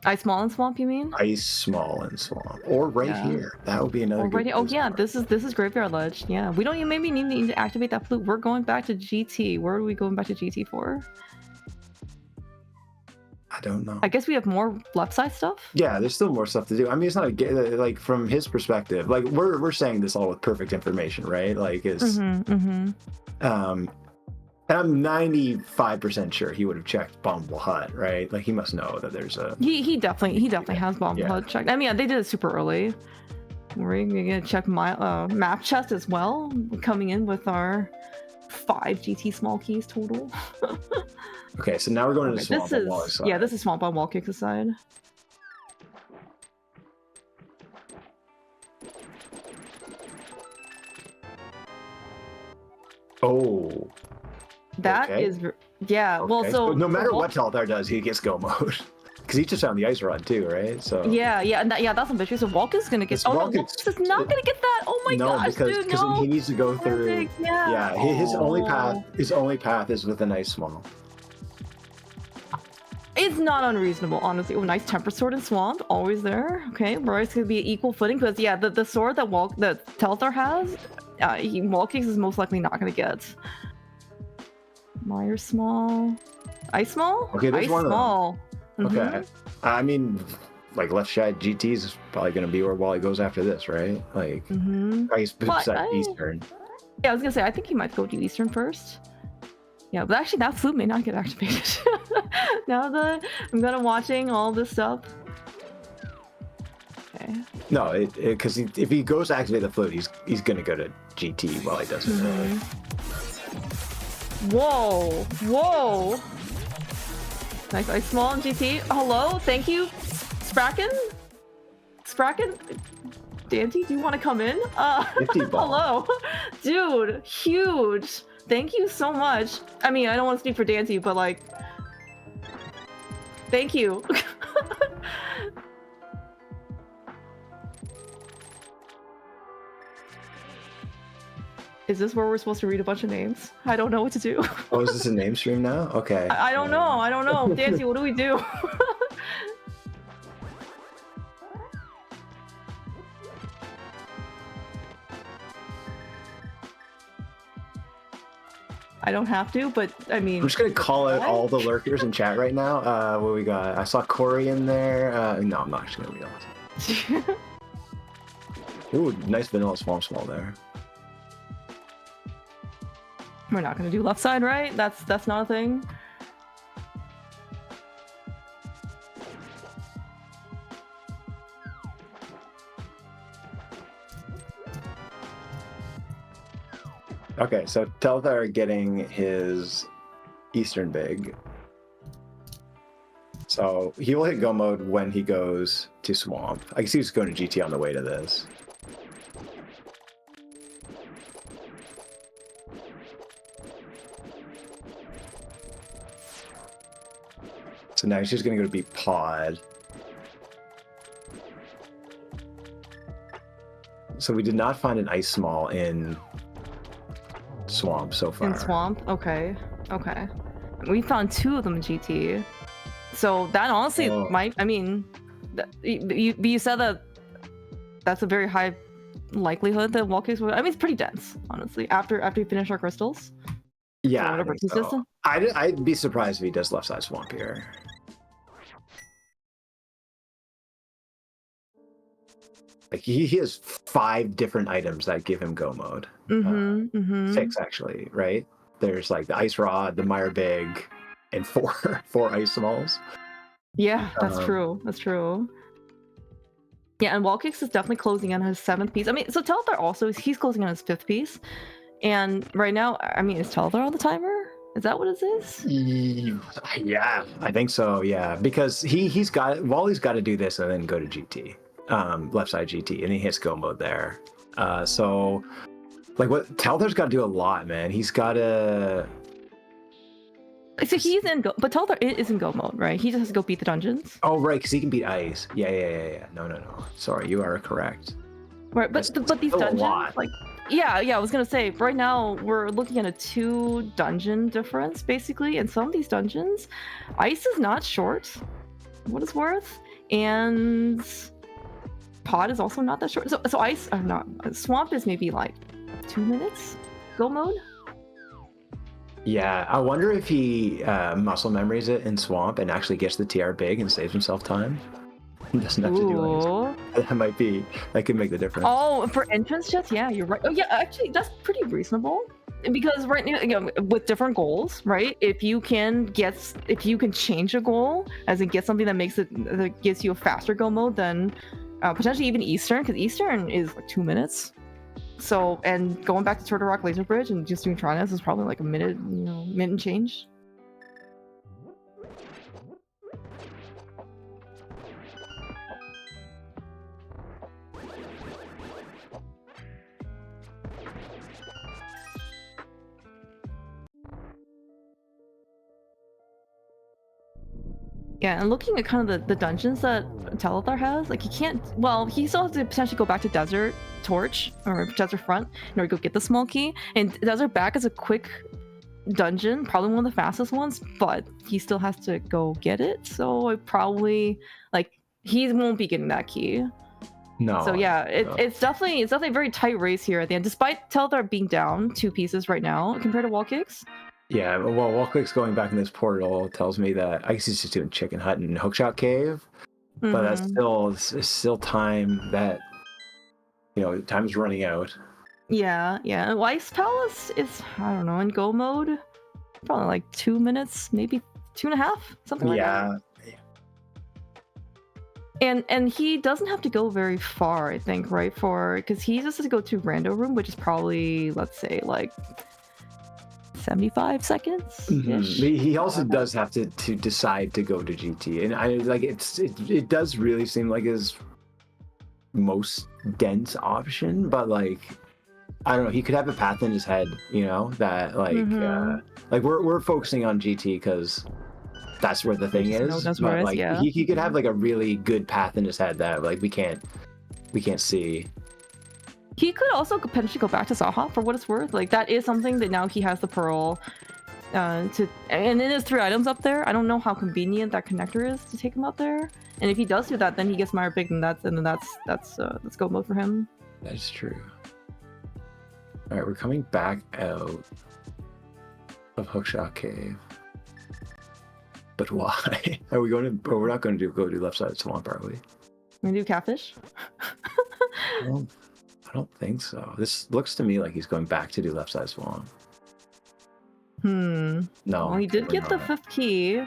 Ice small and swamp, you mean? Ice small and swamp, or here. That would be another. Right here. Oh yeah, this is Graveyard Ledge. Yeah, we don't even maybe need to activate that flute. We're going back to GT. Where are we going back to GT for? I don't know. I guess we have more left side stuff. Yeah, there's still more stuff to do. I mean, it's not like from his perspective. Like we're saying this all with perfect information, right? Like it's and I'm 95% sure he would have checked Bombable Hut, right? Like he must know that there's a. He definitely has Bombable Hut checked. I mean, they did it super early. We're gonna check my map chest as well, coming in with our 5 GT small keys total. Okay, so now we're going to the swamp on Wally's side. Yeah, this is swamp on Wallkicks' side. Oh. That is, yeah. Well, okay. so no matter what Telethar does, he gets go mode. Because he just found the ice rod too, right? So yeah, and that's ambitious. So Wallkicks is gonna get. Wallkicks is not gonna get that. Oh my gosh, dude, because he needs to go through. Yeah, his only path is with an ice small. It's not unreasonable, honestly. Oh, nice temper sword and swamp, always there. Okay, Roy's gonna be equal footing because the sword that Telethar has, Wallkicks is most likely not gonna get. Meyer small, ice small. Okay, there's ice one small. of them. Okay, I mean, like left side GT is probably gonna be where Wally goes after this, right? Like ice Eastern. Yeah, I was gonna say I think he might go to Eastern first. Yeah, but actually that flute may not get activated. Now that I'm gonna watching all this stuff. Okay. No, because if he goes to activate the flute, he's gonna go to GT while he does it. Whoa! Nice ice small and GT. Hello, thank you, Spracken. Dante, do you want to come in? Hello, dude, huge. Thank you so much. I mean, I don't want to speak for Dante, but like, thank you. Is this where we're supposed to read a bunch of names? I don't know what to do. Oh, is this a name stream now? Okay. I don't know. Dante, what do we do? I don't have to, but I mean... I'm just going to call out all the lurkers in chat right now. What we got? I saw Corey in there. No, I'm not actually going to read all. Ooh, nice vanilla small there. We're not going to do left side, right? That's not a thing. Okay, so Telethar getting his Eastern big. So he will hit go mode when he goes to Swamp. I guess he's going to GT on the way to this. So now he's just going to go to be Pod. So we did not find an Ice Small in Swamp so far. In Swamp? Okay. We found 2 of them in GT. So that honestly might, I mean, you said that that's a very high likelihood that Wallkicks will, I mean, it's pretty dense, honestly, after you finish our crystals. Yeah, I'd be surprised if he does left side swamp here. Like he has 5 different items that give him go mode. 6 actually, right? There's like the ice rod, the Mire Big, and 4 ice smalls. Yeah, that's true. That's true. Yeah, and Wallkicks is definitely closing on his 7th piece. I mean, so Telethar also he's closing on his 5th piece, and right now, I mean, is Telethar on the timer? Is that what it is? Yeah, I think so. Yeah, because Wally's got to do this and then go to GT, left side GT, and he hits go mode there. So, like, what Telthar's got to do a lot, man. He's got to. So he's in go, but Telethar is in go mode, right? He just has to go beat the dungeons. Oh, right, because he can beat ice. Yeah. No. Sorry, you are correct. Right, but these dungeons, like, yeah, I was gonna say, right now we're looking at a 2 dungeon difference basically, and some of these dungeons, ice is not short, what it's worth, and pod is also not that short. So ice, not swamp is maybe like 2 minutes go mode. Yeah, I wonder if he muscle memories it in swamp and actually gets the TR big and saves himself time. He doesn't have to do anything. That could make the difference. Oh, for entrance chest, yeah, you're right. Oh yeah, actually that's pretty reasonable. Because right now, you know, with different goals, right? If you can change a goal, as in get something that gives you a faster go mode than potentially even Eastern, because Eastern is like 2 minutes. So, and going back to Turtle Rock Laser Bridge and just doing Trinas is probably like a minute, minute and change. Yeah, and looking at kind of the dungeons that Telethar has, like he still has to potentially go back to Desert Torch or Desert Front in order to go get the small key. And Desert Back is a quick dungeon, probably one of the fastest ones, but he still has to go get it. So he won't be getting that key. No. So yeah, it's definitely a very tight race here at the end, despite Telethar being down 2 pieces right now compared to Wallkicks. Yeah, well, Wallkicks going back in this portal tells me that I guess he's just doing Chicken Hut and Hookshot Cave, but that's still time that time's running out. Yeah. And Ice Palace is, I don't know, in go mode, probably like 2 minutes, maybe 2.5, something like that. Yeah. And he doesn't have to go very far, I think, right? Because he just has to go to Rando Room, which is probably, let's say, like 75 seconds. He also does have to decide to go to GT, and it does really seem like his most dense option, but like I don't know, he could have a path in his head, that like we're focusing on GT because that's where the thing is. But like he could have like a really good path in his head that like we can't see. He could also potentially go back to Saha for what it's worth. Like that is something that now he has the pearl and then there's 3 items up there. I don't know how convenient that connector is to take him up there. And if he does do that, then he gets Mire Big, and that's go mode for him. That is true. All right, we're coming back out of Hookshot Cave. But why? Are we going to? We're not going to go do left side swamp, are we? We're gonna do Catfish. I don't think so. This looks to me like he's going back to do left side swamp. No. Well, he did get the 5th key.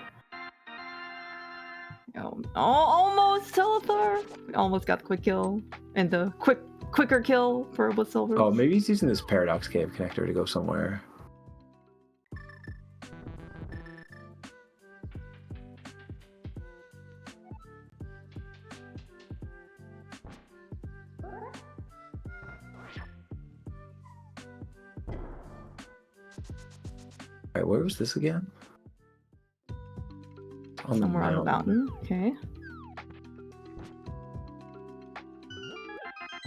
Almost Telethar. Almost got the quick kill and the quicker kill for Silver. Oh, maybe he's using this Paradox Cave connector to go somewhere. All right, where was this again? Somewhere on the mountain. Okay.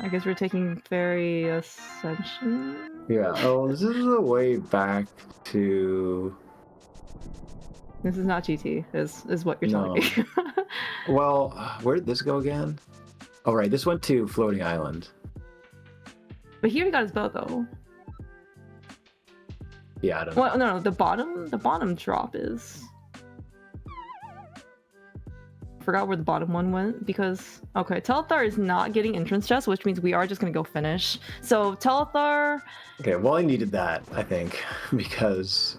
I guess we're taking Fairy Ascension. Yeah. Oh, this is the way back to. This is not GT. Is what you're telling me. Well, where did this go again? Oh, right. This went to Floating Island. But here we got his bow though. Yeah, I don't know. Well, no, the bottom drop is. Forgot where the bottom one went because okay, Telethar is not getting entrance chest, which means we are just gonna go finish. So Telethar. Okay, well, I needed that, I think, because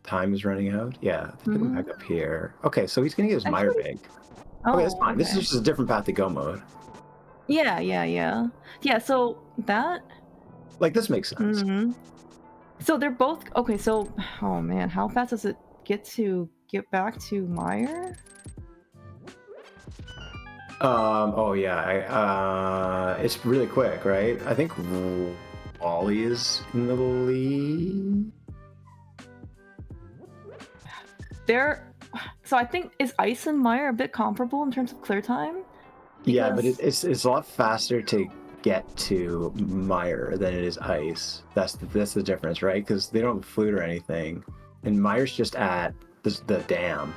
time is running out. Yeah, get him back up here. Okay, so he's gonna get his Meyer big. Okay, that's fine. This is just a different path to go mode. Yeah. So that. Like this makes sense. So they're both okay. So oh man, how fast does it get back to Meyer? Oh yeah, it's really quick, right? I think Wally is in the lead. So I think is Ice and Meyer a bit comparable in terms of clear time? Because... Yeah, but it's a lot faster to get to Meyer than it is Ice. That's the difference, right? Because they don't have flute or anything, and Meyer's just at the dam.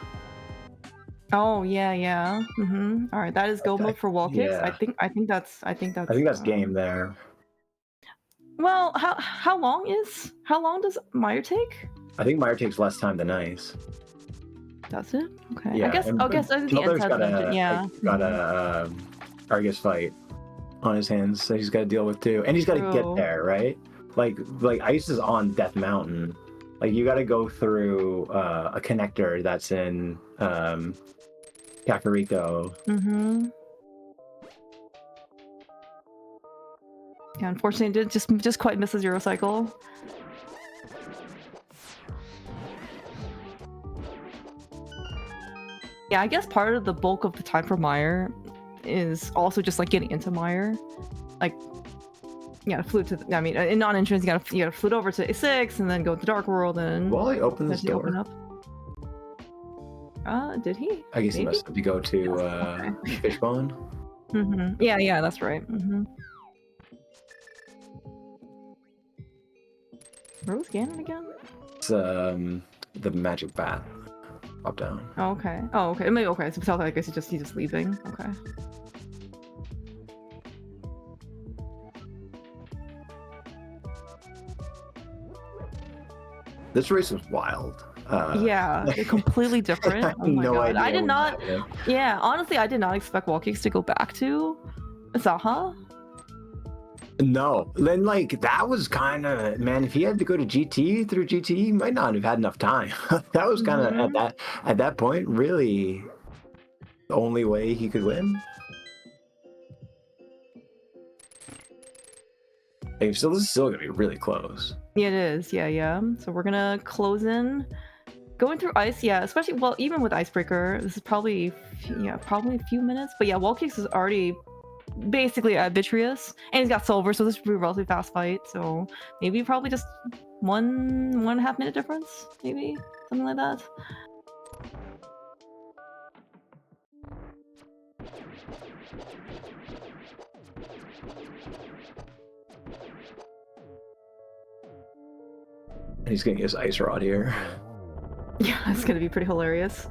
Oh yeah. All right, that is go mode for Wallkicks. Yeah. I think that's game there. Well, how long does Meyer take? I think Meyer takes less time than Ice. Does it? Okay. Yeah, I guess the inside dungeon. Yeah. Got a Argus fight on his hands, so he's got to deal with too, and he's got to get there, right? Like Ice is on Death Mountain. Like you got to go through a connector that's in Kakariko. Yeah, unfortunately, it just quite misses Zero Cycle. Yeah, I guess part of the bulk of the time for Meyer is also just like getting into Meyer. Like, you gotta flute to. I mean, in non-entrance, you gotta flute over to A6 and then go to Dark World and. Wally opened this door. Open up. Did he? I guess he must have to go to Fishbone. Yeah, that's right. Where was Ganon again? It's the magic bat. Up down. Oh, okay. Maybe okay. So I guess he's just leaving. Okay. This race was wild. Yeah, completely different. Oh my god. I did not. Yeah, honestly, I did not expect Wallkicks to go back to Zaha. No, then like that was kind of, man, if he had to go to GT through GT, he might not have had enough time. That was kind of at that point really the only way he could win. Hey, so this is still gonna be really close. Yeah, it is. Yeah. So we're gonna close in, going through Ice. Yeah, especially even with Icebreaker, this is probably a few minutes. But yeah, Wallkicks is already basically at Vitreous, and he's got Silver, so this should be a relatively fast fight. So maybe probably just 1.5 minute difference, maybe something like that. He's gonna get his Ice Rod here. Yeah, it's gonna be pretty hilarious.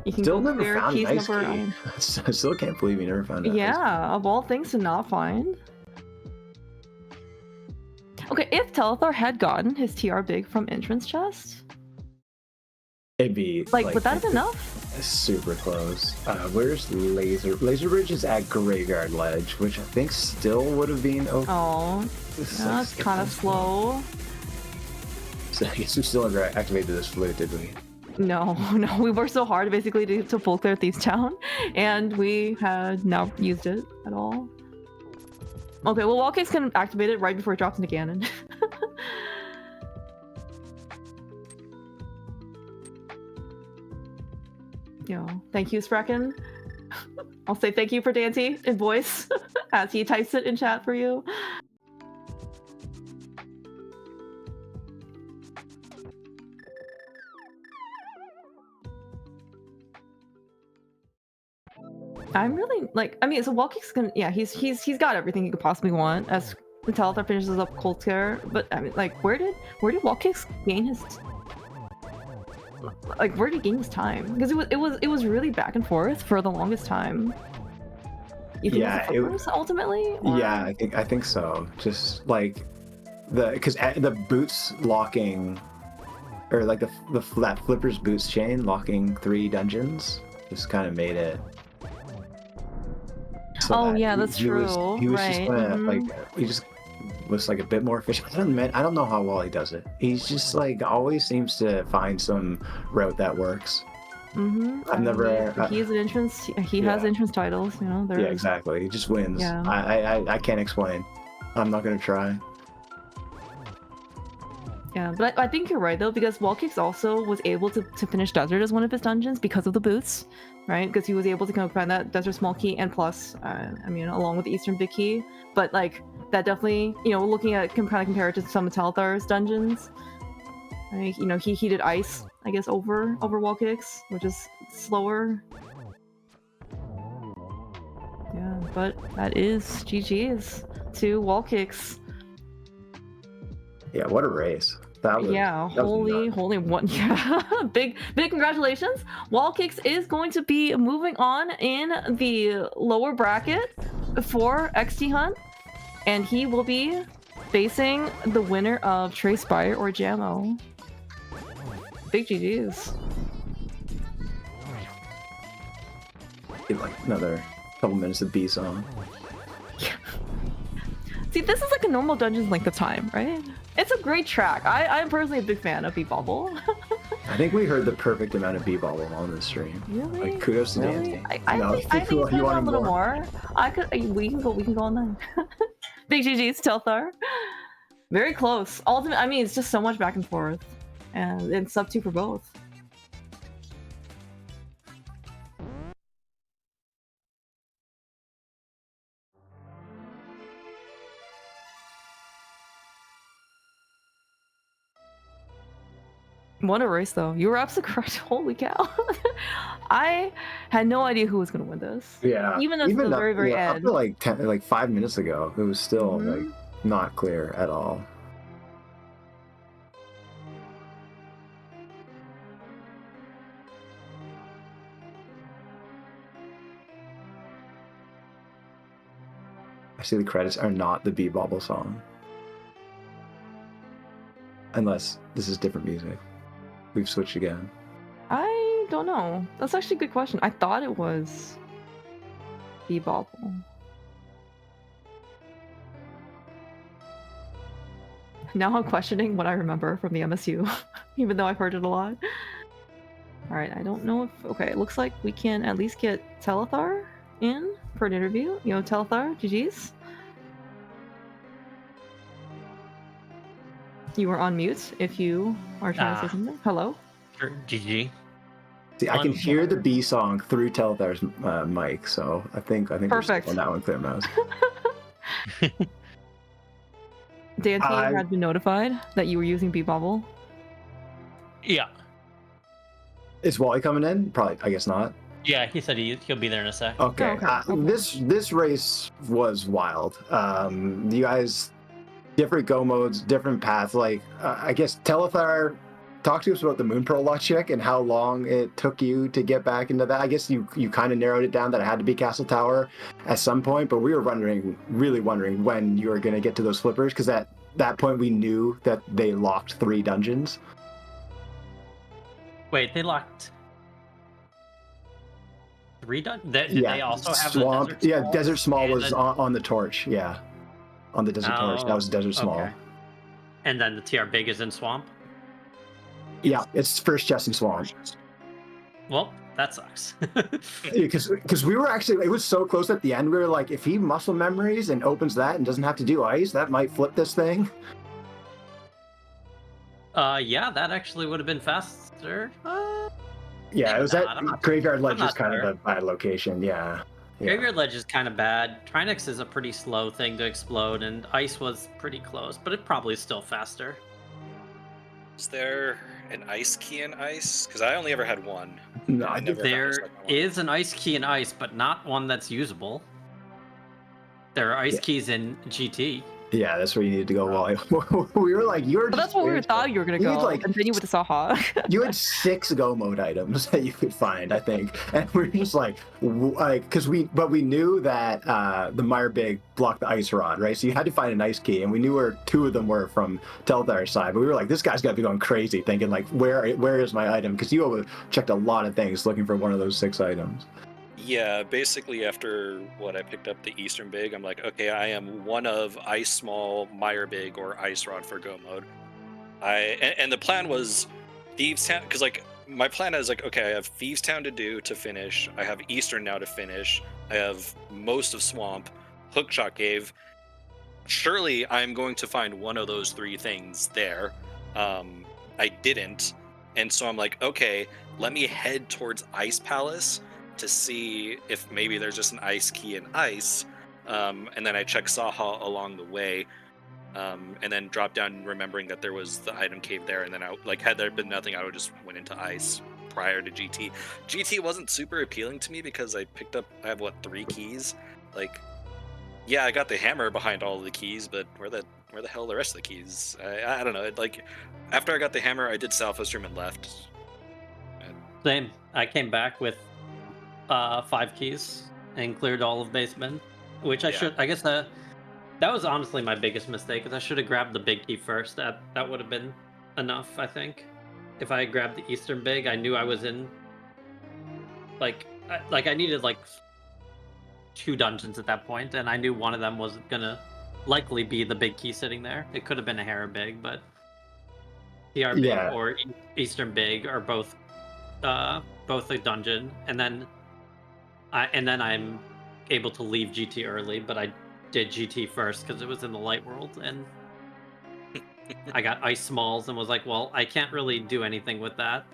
You can still never found an Ice Key. I still can't believe you never found it. Yeah, of all things to not find. Okay, if Telethar had gotten his TR big from entrance chest, it'd be like would that have been enough? Super close. Where's Laser Bridge is at Graveyard Ledge, which I think still would have been okay. Oh, that's kind of slow. So I guess we still never activated this flute, did we? No, we worked so hard basically to full clear Thieves Town, and we had not used it at all. Okay, well, Wallkicks can activate it right before it drops into Ganon. Yo, thank you, Spracken. I'll say thank you for Dante in voice as he types it in chat for you. I'm really like, I mean, so Wallkicks can, yeah, he's got everything you could possibly want as the Telethar finishes up Cold Scare, but I mean, like, where did Wallkicks gain his, like, where did he gain his time? Because it was really back and forth for the longest time. You think it was ultimately? Or? Yeah, I think so. Just like because the boots locking, or like that Flipper's boots chain locking 3 dungeons, just kind of made it. So oh yeah, that's true. He was right. just gonna like he just was like a bit more efficient. I don't know how well he does it. He's just like always seems to find some route that works. I've never. He is an entrance. He has entrance titles. You know. Yeah, exactly. He just wins. Yeah. I can't explain. I'm not gonna try. Yeah, but I think you're right though, because Wallkicks also was able to finish Desert as one of his dungeons because of the boots, right? Because he was able to kind of find that Desert small key, and plus, I mean, along with the Eastern big key. But like that definitely, you know, looking at kind of compare it to some of Telethar's dungeons, right? You know, he did ice, I guess, over Wallkicks, which is slower. Yeah, but that is GG's to Wallkicks. Yeah, what a race. That was, holy one. Yeah, big congratulations. Wallkicks is going to be moving on in the lower bracket for XT Hunt, and he will be facing the winner of Trey Spire or Jammo. Big GG's. Give like another couple minutes of B song. See, this is like a normal dungeon length of time, right? It's a great track. I'm personally a big fan of Beat Bobble. I think we heard the perfect amount of Beat Bobble on this stream. Really? Like kudos to Danny. I think you want a little more. We can go on then. Big GG's Telethar. Very close. Ultimate. I mean, it's just so much back and forth, and it's sub 2 for both. What a race, though. You were absolutely correct. Holy cow. I had no idea who was going to win this. Yeah. Even though it's the very end. Up to like 5 minutes ago, it was still like not clear at all. I see the credits are not the Beat Bobble song. Unless this is different music. We've switched again. I don't know. That's actually a good question. I thought it was Beat Bobble. Now I'm questioning what I remember from the MSU, even though I've heard it a lot. Alright, I don't know if... Okay, it looks like we can at least get Telethar in for an interview. You know, Telethar, GG's. You are on mute if you are trying to say something. Hello? Sure, GG. See, I can hear the B song through Telethar's mic, so I think perfect. We're on that one clear mouse. Dante had been notified that you were using Beat Bobble. Yeah. Is Wally coming in? Probably, I guess not. Yeah, he said he'll be there in a sec. Okay. This race was wild. You guys, different go modes, different paths. Like I guess Telethar, talk to us about the Moon Pearl logic and how long it took you to get back into that. I guess you kind of narrowed it down that it had to be Castle Tower at some point, but we were really wondering when you were going to get to those flippers, because at that point we knew that they locked 3 dungeons. Wait, they locked 3 dungeons? Did they also have Swamp? the Desert Small? Yeah, Desert Small was on the torch. Yeah, on the Desert Torch. That was Desert Small. Okay. And then the TR Big is in Swamp? Yeah, it's first chest in Swamp. Well, that sucks. Because we were actually, it was so close at the end. We were like, if he muscle memories and opens that and doesn't have to do ice, that might flip this thing. Yeah, that actually would have been faster. Yeah, it was at Graveyard Ledge is kind of a bad location. Yeah. Graveyard Ledge is kind of bad. Trinix is a pretty slow thing to explode, and ice was pretty close, but it probably is still faster. Is there an ice key in ice? Because I only ever had one. No, there is an ice key in ice, but not one that's usable. There are ice keys in GT. Yeah, that's where you needed to go, Wally. We were like, you're. But that's what we thought you were gonna go, like, and then you went to Saha. You had 6 go mode items that you could find, I think, and we were just like, because we knew that the Meyer Big blocked the ice rod, right? So you had to find an ice key, and we knew where 2 of them were from Telethar side. But we were like, this guy's got to be going crazy, thinking like, where is my item? Because you checked a lot of things looking for one of those 6 items. Yeah, basically after what I picked up the Eastern Big, I'm like, okay, I am one of Ice Small, Meyer Big, or Ice Rod for go mode. And the plan was Thieves Town, because like my plan is like, okay, I have Thieves Town to finish. I have Eastern now to finish. I have most of Swamp, Hookshot Cave. Surely I'm going to find one of those 3 things there. I didn't, and so I'm like, okay, let me head towards Ice Palace to see if maybe there's just an ice key in ice, and then I check Saha along the way, and then drop down remembering that there was the item cave there, and then I like, had there been nothing, I would just went into ice prior to GT. GT wasn't super appealing to me because I have 3 keys. Like, yeah, I got the hammer behind all of the keys, but where the hell are the rest of the keys? I don't know. Like, after I got the hammer, I did Southwest Room and left. Same. I came back with 5 keys and cleared all of basement, which I should. I guess that was honestly my biggest mistake, because I should have grabbed the big key first. That would have been enough, I think. If I had grabbed the Eastern Big, I knew I was in. I needed like 2 dungeons at that point, and I knew one of them was gonna likely be the big key sitting there. It could have been a Hera Big, but TR Big or Eastern Big are both a dungeon, and then I'm able to leave GT early, but I did GT first because it was in the light world, and I got ice smalls and was like, well, I can't really do anything with that,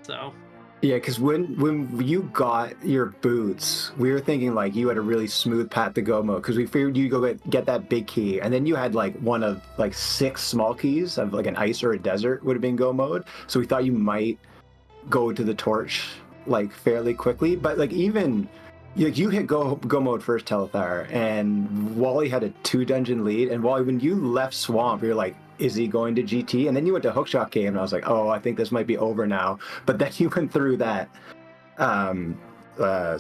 so. Yeah, because when you got your boots, we were thinking like you had a really smooth path to go mode, because we figured you go get that big key, and then you had like one of like 6 small keys of like an ice or a desert would have been go mode. So we thought you might go to the torch like fairly quickly, but like even you hit go mode first, Telethar, and Wally had a 2 dungeon lead, and Wally, when you left Swamp, you're like, is he going to GT? And then you went to Hookshot Cave, and I was like, oh, I think this might be over now. But then you went through that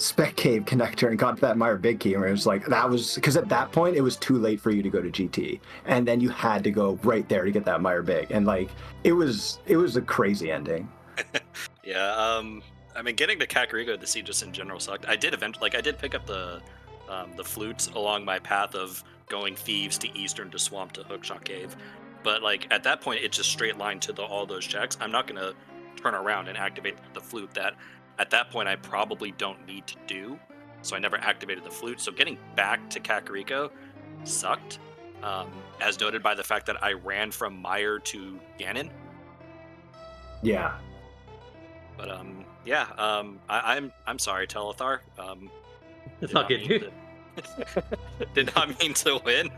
Spec Cave connector and got to that Meyer Big Key, and it was like, that was because at that point it was too late for you to go to GT, and then you had to go right there to get that Meyer Big, and like it was a crazy ending. Yeah, I mean, getting to Kakariko to see just in general sucked. I did pick up the flutes along my path of going Thieves to Eastern to Swamp to Hookshot Cave, but like at that point it's just straight line to all those checks. I'm not gonna turn around and activate the flute. That at that point I probably don't need to do, so I never activated the flute. So getting back to Kakariko sucked, as noted by the fact that I ran from Meyer to Ganon. Yeah. But I'm sorry, Telethar. It's not good, dude. Did not mean to win.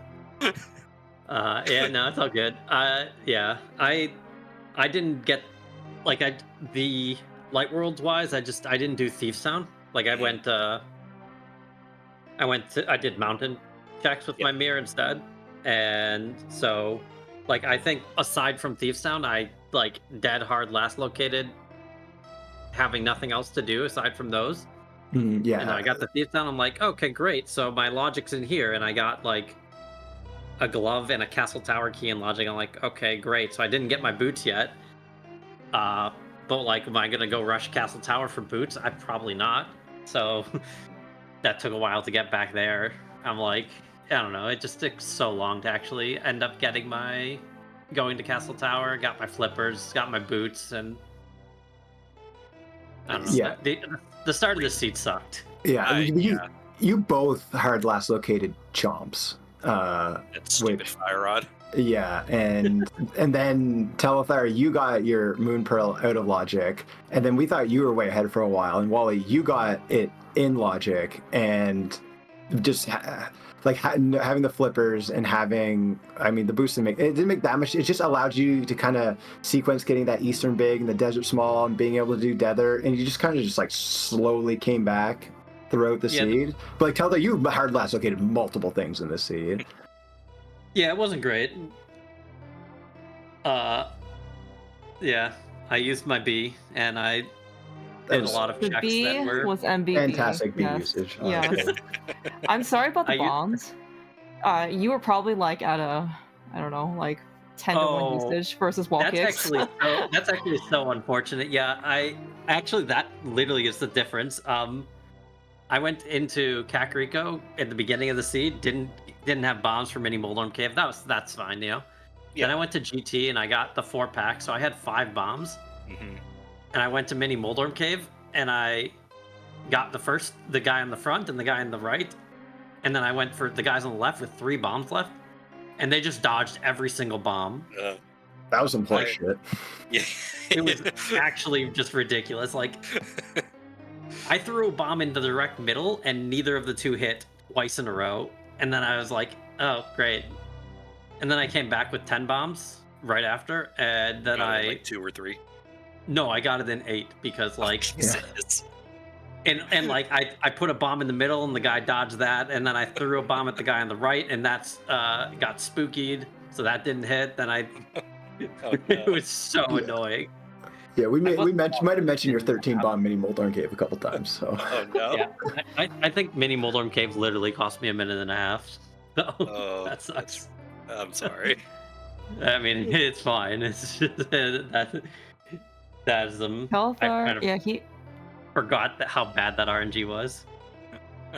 Yeah, no, it's all good. Yeah, I didn't get the light worlds wise. I didn't do Thief Sound. Like I did mountain checks with my mirror instead, and so like I think aside from Thief Sound, I like dead hard last located, having nothing else to do aside from those. Yeah. And I got the Thief Sound. I'm like, okay, great. So my logic's in here, and I got like a glove and a castle tower key in logic. I'm like, okay, great. So I didn't get my boots yet. But like, am I gonna go rush castle tower for boots? I'm probably not. So that took a while to get back there. I'm like, I don't know. It just took so long to actually end up going to castle tower. Got my flippers, got my boots, and I don't know. Yeah. The start of the seat sucked. Yeah, you both hard last located chomps. That stupid fire rod. Yeah, and then Telethar, you got your Moon Pearl out of logic, and then we thought you were way ahead for a while, and Wally, you got it in logic, and just having the flippers and having, I mean, the boost it didn't make that much. It just allowed you to kind of sequence getting that Eastern Big and the Desert Small and being able to do Tether, and you just kind of just like slowly came back throughout the seed. But like Telethar, you hard last located multiple things in this seed. Yeah, it wasn't great. Yeah, I used my B, and I did a lot of The checks B that were was MVP. Fantastic B Yes. usage. Yes. honestly. I'm sorry about the I u- bombs. You were probably like at a, I don't know, like 10-to-1 usage versus that's Wallkicks. actually so unfortunate. Yeah, I actually that literally is the difference. I went into Kakariko at the beginning of the seed, didn't have bombs for Mini Moldorm Cave. That's fine, you know. Yeah. Then I went to GT and I got the 4-pack, so I had 5 bombs. Mm-hmm. And I went to Mini Moldorm Cave and I got the guy on the front and the guy on the right, and then I went for the guys on the left with 3 bombs left, and they just dodged every single bomb. That was some horse shit. Yeah. It was actually just ridiculous. Like, I threw a bomb in the direct middle, and neither of the 2 hit twice in a row. And then I was like, "Oh, great!" And then I came back with 10 bombs right after, and then Got it in, like 2 or 3. No, I got it in 8 because like Jesus. and like I put a bomb in the middle and the guy dodged that, and then I threw a bomb at the guy on the right, and that's got spookied, so that didn't hit. Then I Oh, no. it was so annoying. Yeah, we might have mentioned your 13 bomb Mini Moldorm Cave a couple times. So. Oh no. Yeah, I think Mini Moldorm Cave literally cost me a minute and a half. So Oh, that sucks. I'm sorry. I mean, it's fine. It's just that's Telethar, yeah, he forgot how bad that RNG was.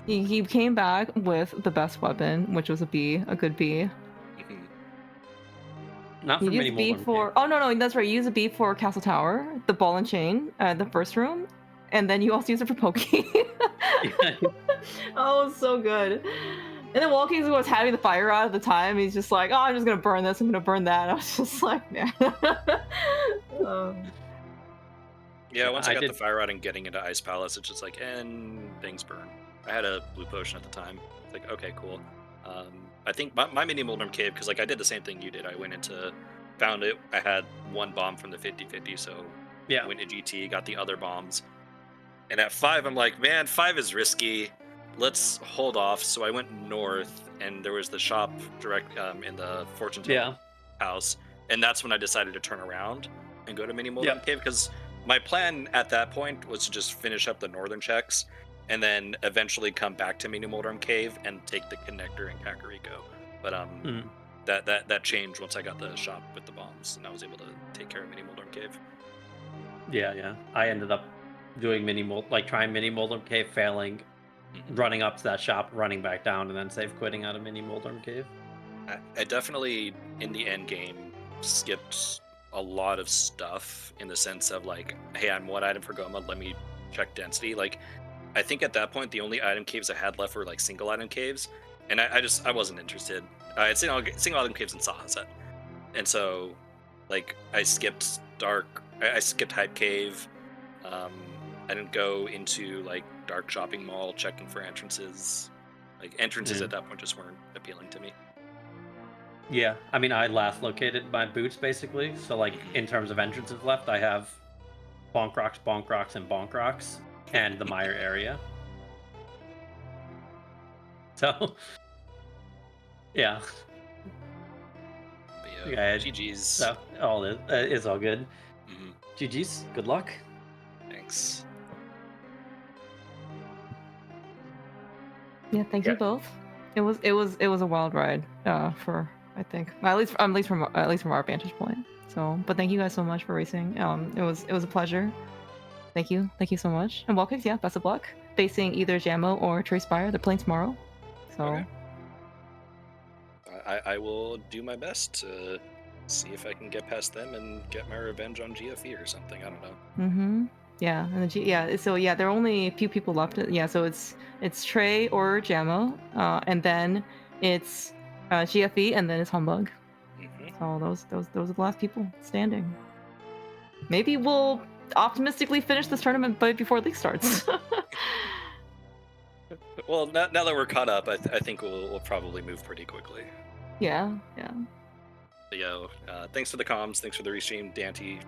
he came back with the best weapon, which was a good B. Mhm. Not He for Mini used B Moldorm for. Cave. Oh no, that's right. You use a B for Castle Tower, the ball and chain, the first room, and then you also use it for Pokey. Oh, so good. And then Wallkicks was having the fire rod at the time. He's just like, "Oh, I'm just gonna burn this. I'm gonna burn that." I was just like, "Man." Yeah, once I got the fire rod and getting into Ice Palace, it's just like, and things burn. I had a blue potion at the time. It's like, okay, cool. I think my Mini Moldorm Cave, because like I did the same thing you did. I went into, found it. I had 1 bomb from the 50-50, so yeah, I went to GT, got the other bombs. And at 5, I'm like, man, 5 is risky. Let's hold off. So I went north, and there was the shop direct in the fortune teller house, and that's when I decided to turn around and go to Mini Moldorm Cave, because my plan at that point was to just finish up the northern checks, and then eventually come back to Mini Moldorm Cave and take the connector in Kakariko. But that changed once I got the shop with the bombs, and I was able to take care of Mini Moldorm Cave. Yeah. I ended up doing trying Mini Moldorm Cave, failing, running up to that shop, running back down, and then save quitting out of Mini Moldorm Cave. I definitely, in the end game, skipped a lot of stuff in the sense of like, hey, I'm 1 item for Goma, let me check density. Like, I think at that point the only item caves I had left were like single item caves, and I wasn't interested. I had single item caves in Sahazet, and so like I skipped I skipped Hype Cave. I didn't go into like Dark Shopping Mall checking for entrances. Like, entrances at that point just weren't appealing to me. Yeah, I mean, I last located my boots basically. So like in terms of entrances left, I have Bonk Rocks, and Bonk Rocks, and the Mire area. So yeah. But yeah, GG's. So all is all good. GG's. Good luck. Thanks. Yeah, thank you both. It was a wild ride for, I think, at least from our vantage point. So, but thank you guys so much for racing. It was a pleasure. Thank you so much. And Wallkicks, yeah, best of luck facing either Jammo or Trace Spire. They're playing tomorrow. So okay. I will do my best to see if I can get past them and get my revenge on GFE or something. I don't know. Yeah, and so there are only a few people left. Yeah, so it's Trey or Jammo, and then it's GFE, and then it's Humbug. So those are the last people standing. Maybe we'll optimistically finish this tournament before league starts. Well, now that we're caught up, I think we'll probably move pretty quickly. Yeah. But yo, thanks for the comms, thanks for the restream, Dante,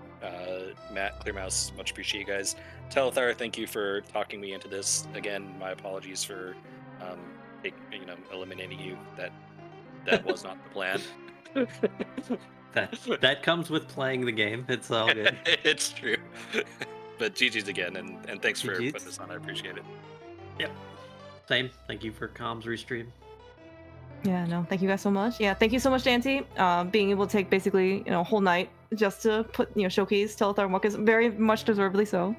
Matt, Clearmouse, much appreciate you guys. Telethar, thank you for talking me into this. Again, my apologies for eliminating you. That That was not the plan. that comes with playing the game. It's all good. It's true. But GG's again, and thanks for GG's. putting this on. I appreciate it. Yep. Same. Thank you for comms restream. Yeah, no, thank you guys so much. Yeah, thank you so much, Dante. Being able to take basically, a whole night just to put, showcase Telethar and Wallkicks, very much deservedly so.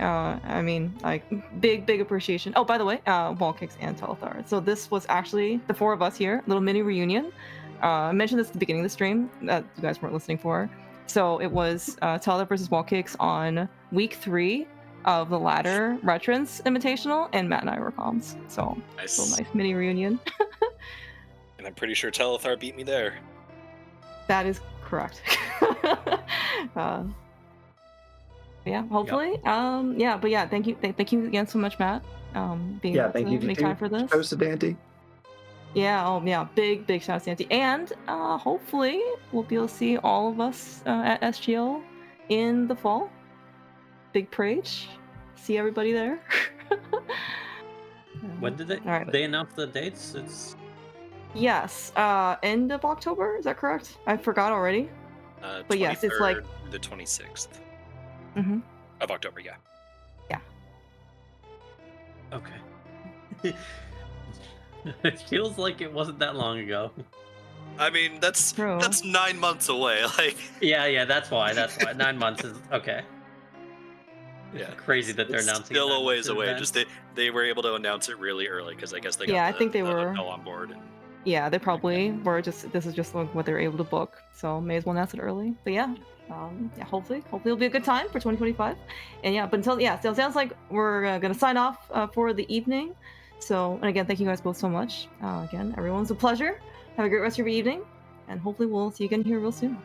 I mean, like, big appreciation. Oh, by the way, Wallkicks and Telethar. So this was actually the four of us here, little mini reunion. I mentioned this at the beginning of the stream that you guys weren't listening for. So it was Telethar versus Wallkicks on week 3 of the Ladder Retrans Invitational, and Matt and I were comms. So Nice. nice mini reunion. And I'm pretty sure Telethar beat me there. That is correct. Yeah, hopefully. Yep. Yeah, but yeah, thank you again so much, Matt. Being able thank to you make time for this. Toast to Dante. Yeah, big shout out to Dante. And hopefully we'll be able to see all of us at SGL in the fall. Big parade. See everybody there. When did they announce the dates? It's Yes, end of October, is that correct? I forgot already. But yes, it's like the 26th of October, yeah. Yeah. Okay. It feels like it wasn't that long ago. I mean, that's 9 months away. Like. Yeah, that's why. 9 months is okay. Yeah, crazy that they're announcing. Still a ways away. Just they were able to announce it really early because I guess they got I think they were hotel on board. Yeah, they probably were just. This is just like what they were able to book, so may as well announce it early. But yeah, hopefully it'll be a good time for 2025. And yeah, but until so it sounds like we're gonna sign off for the evening. So, and again, thank you guys both so much. Again, everyone's a pleasure. Have a great rest of your evening, and hopefully we'll see you again here real soon.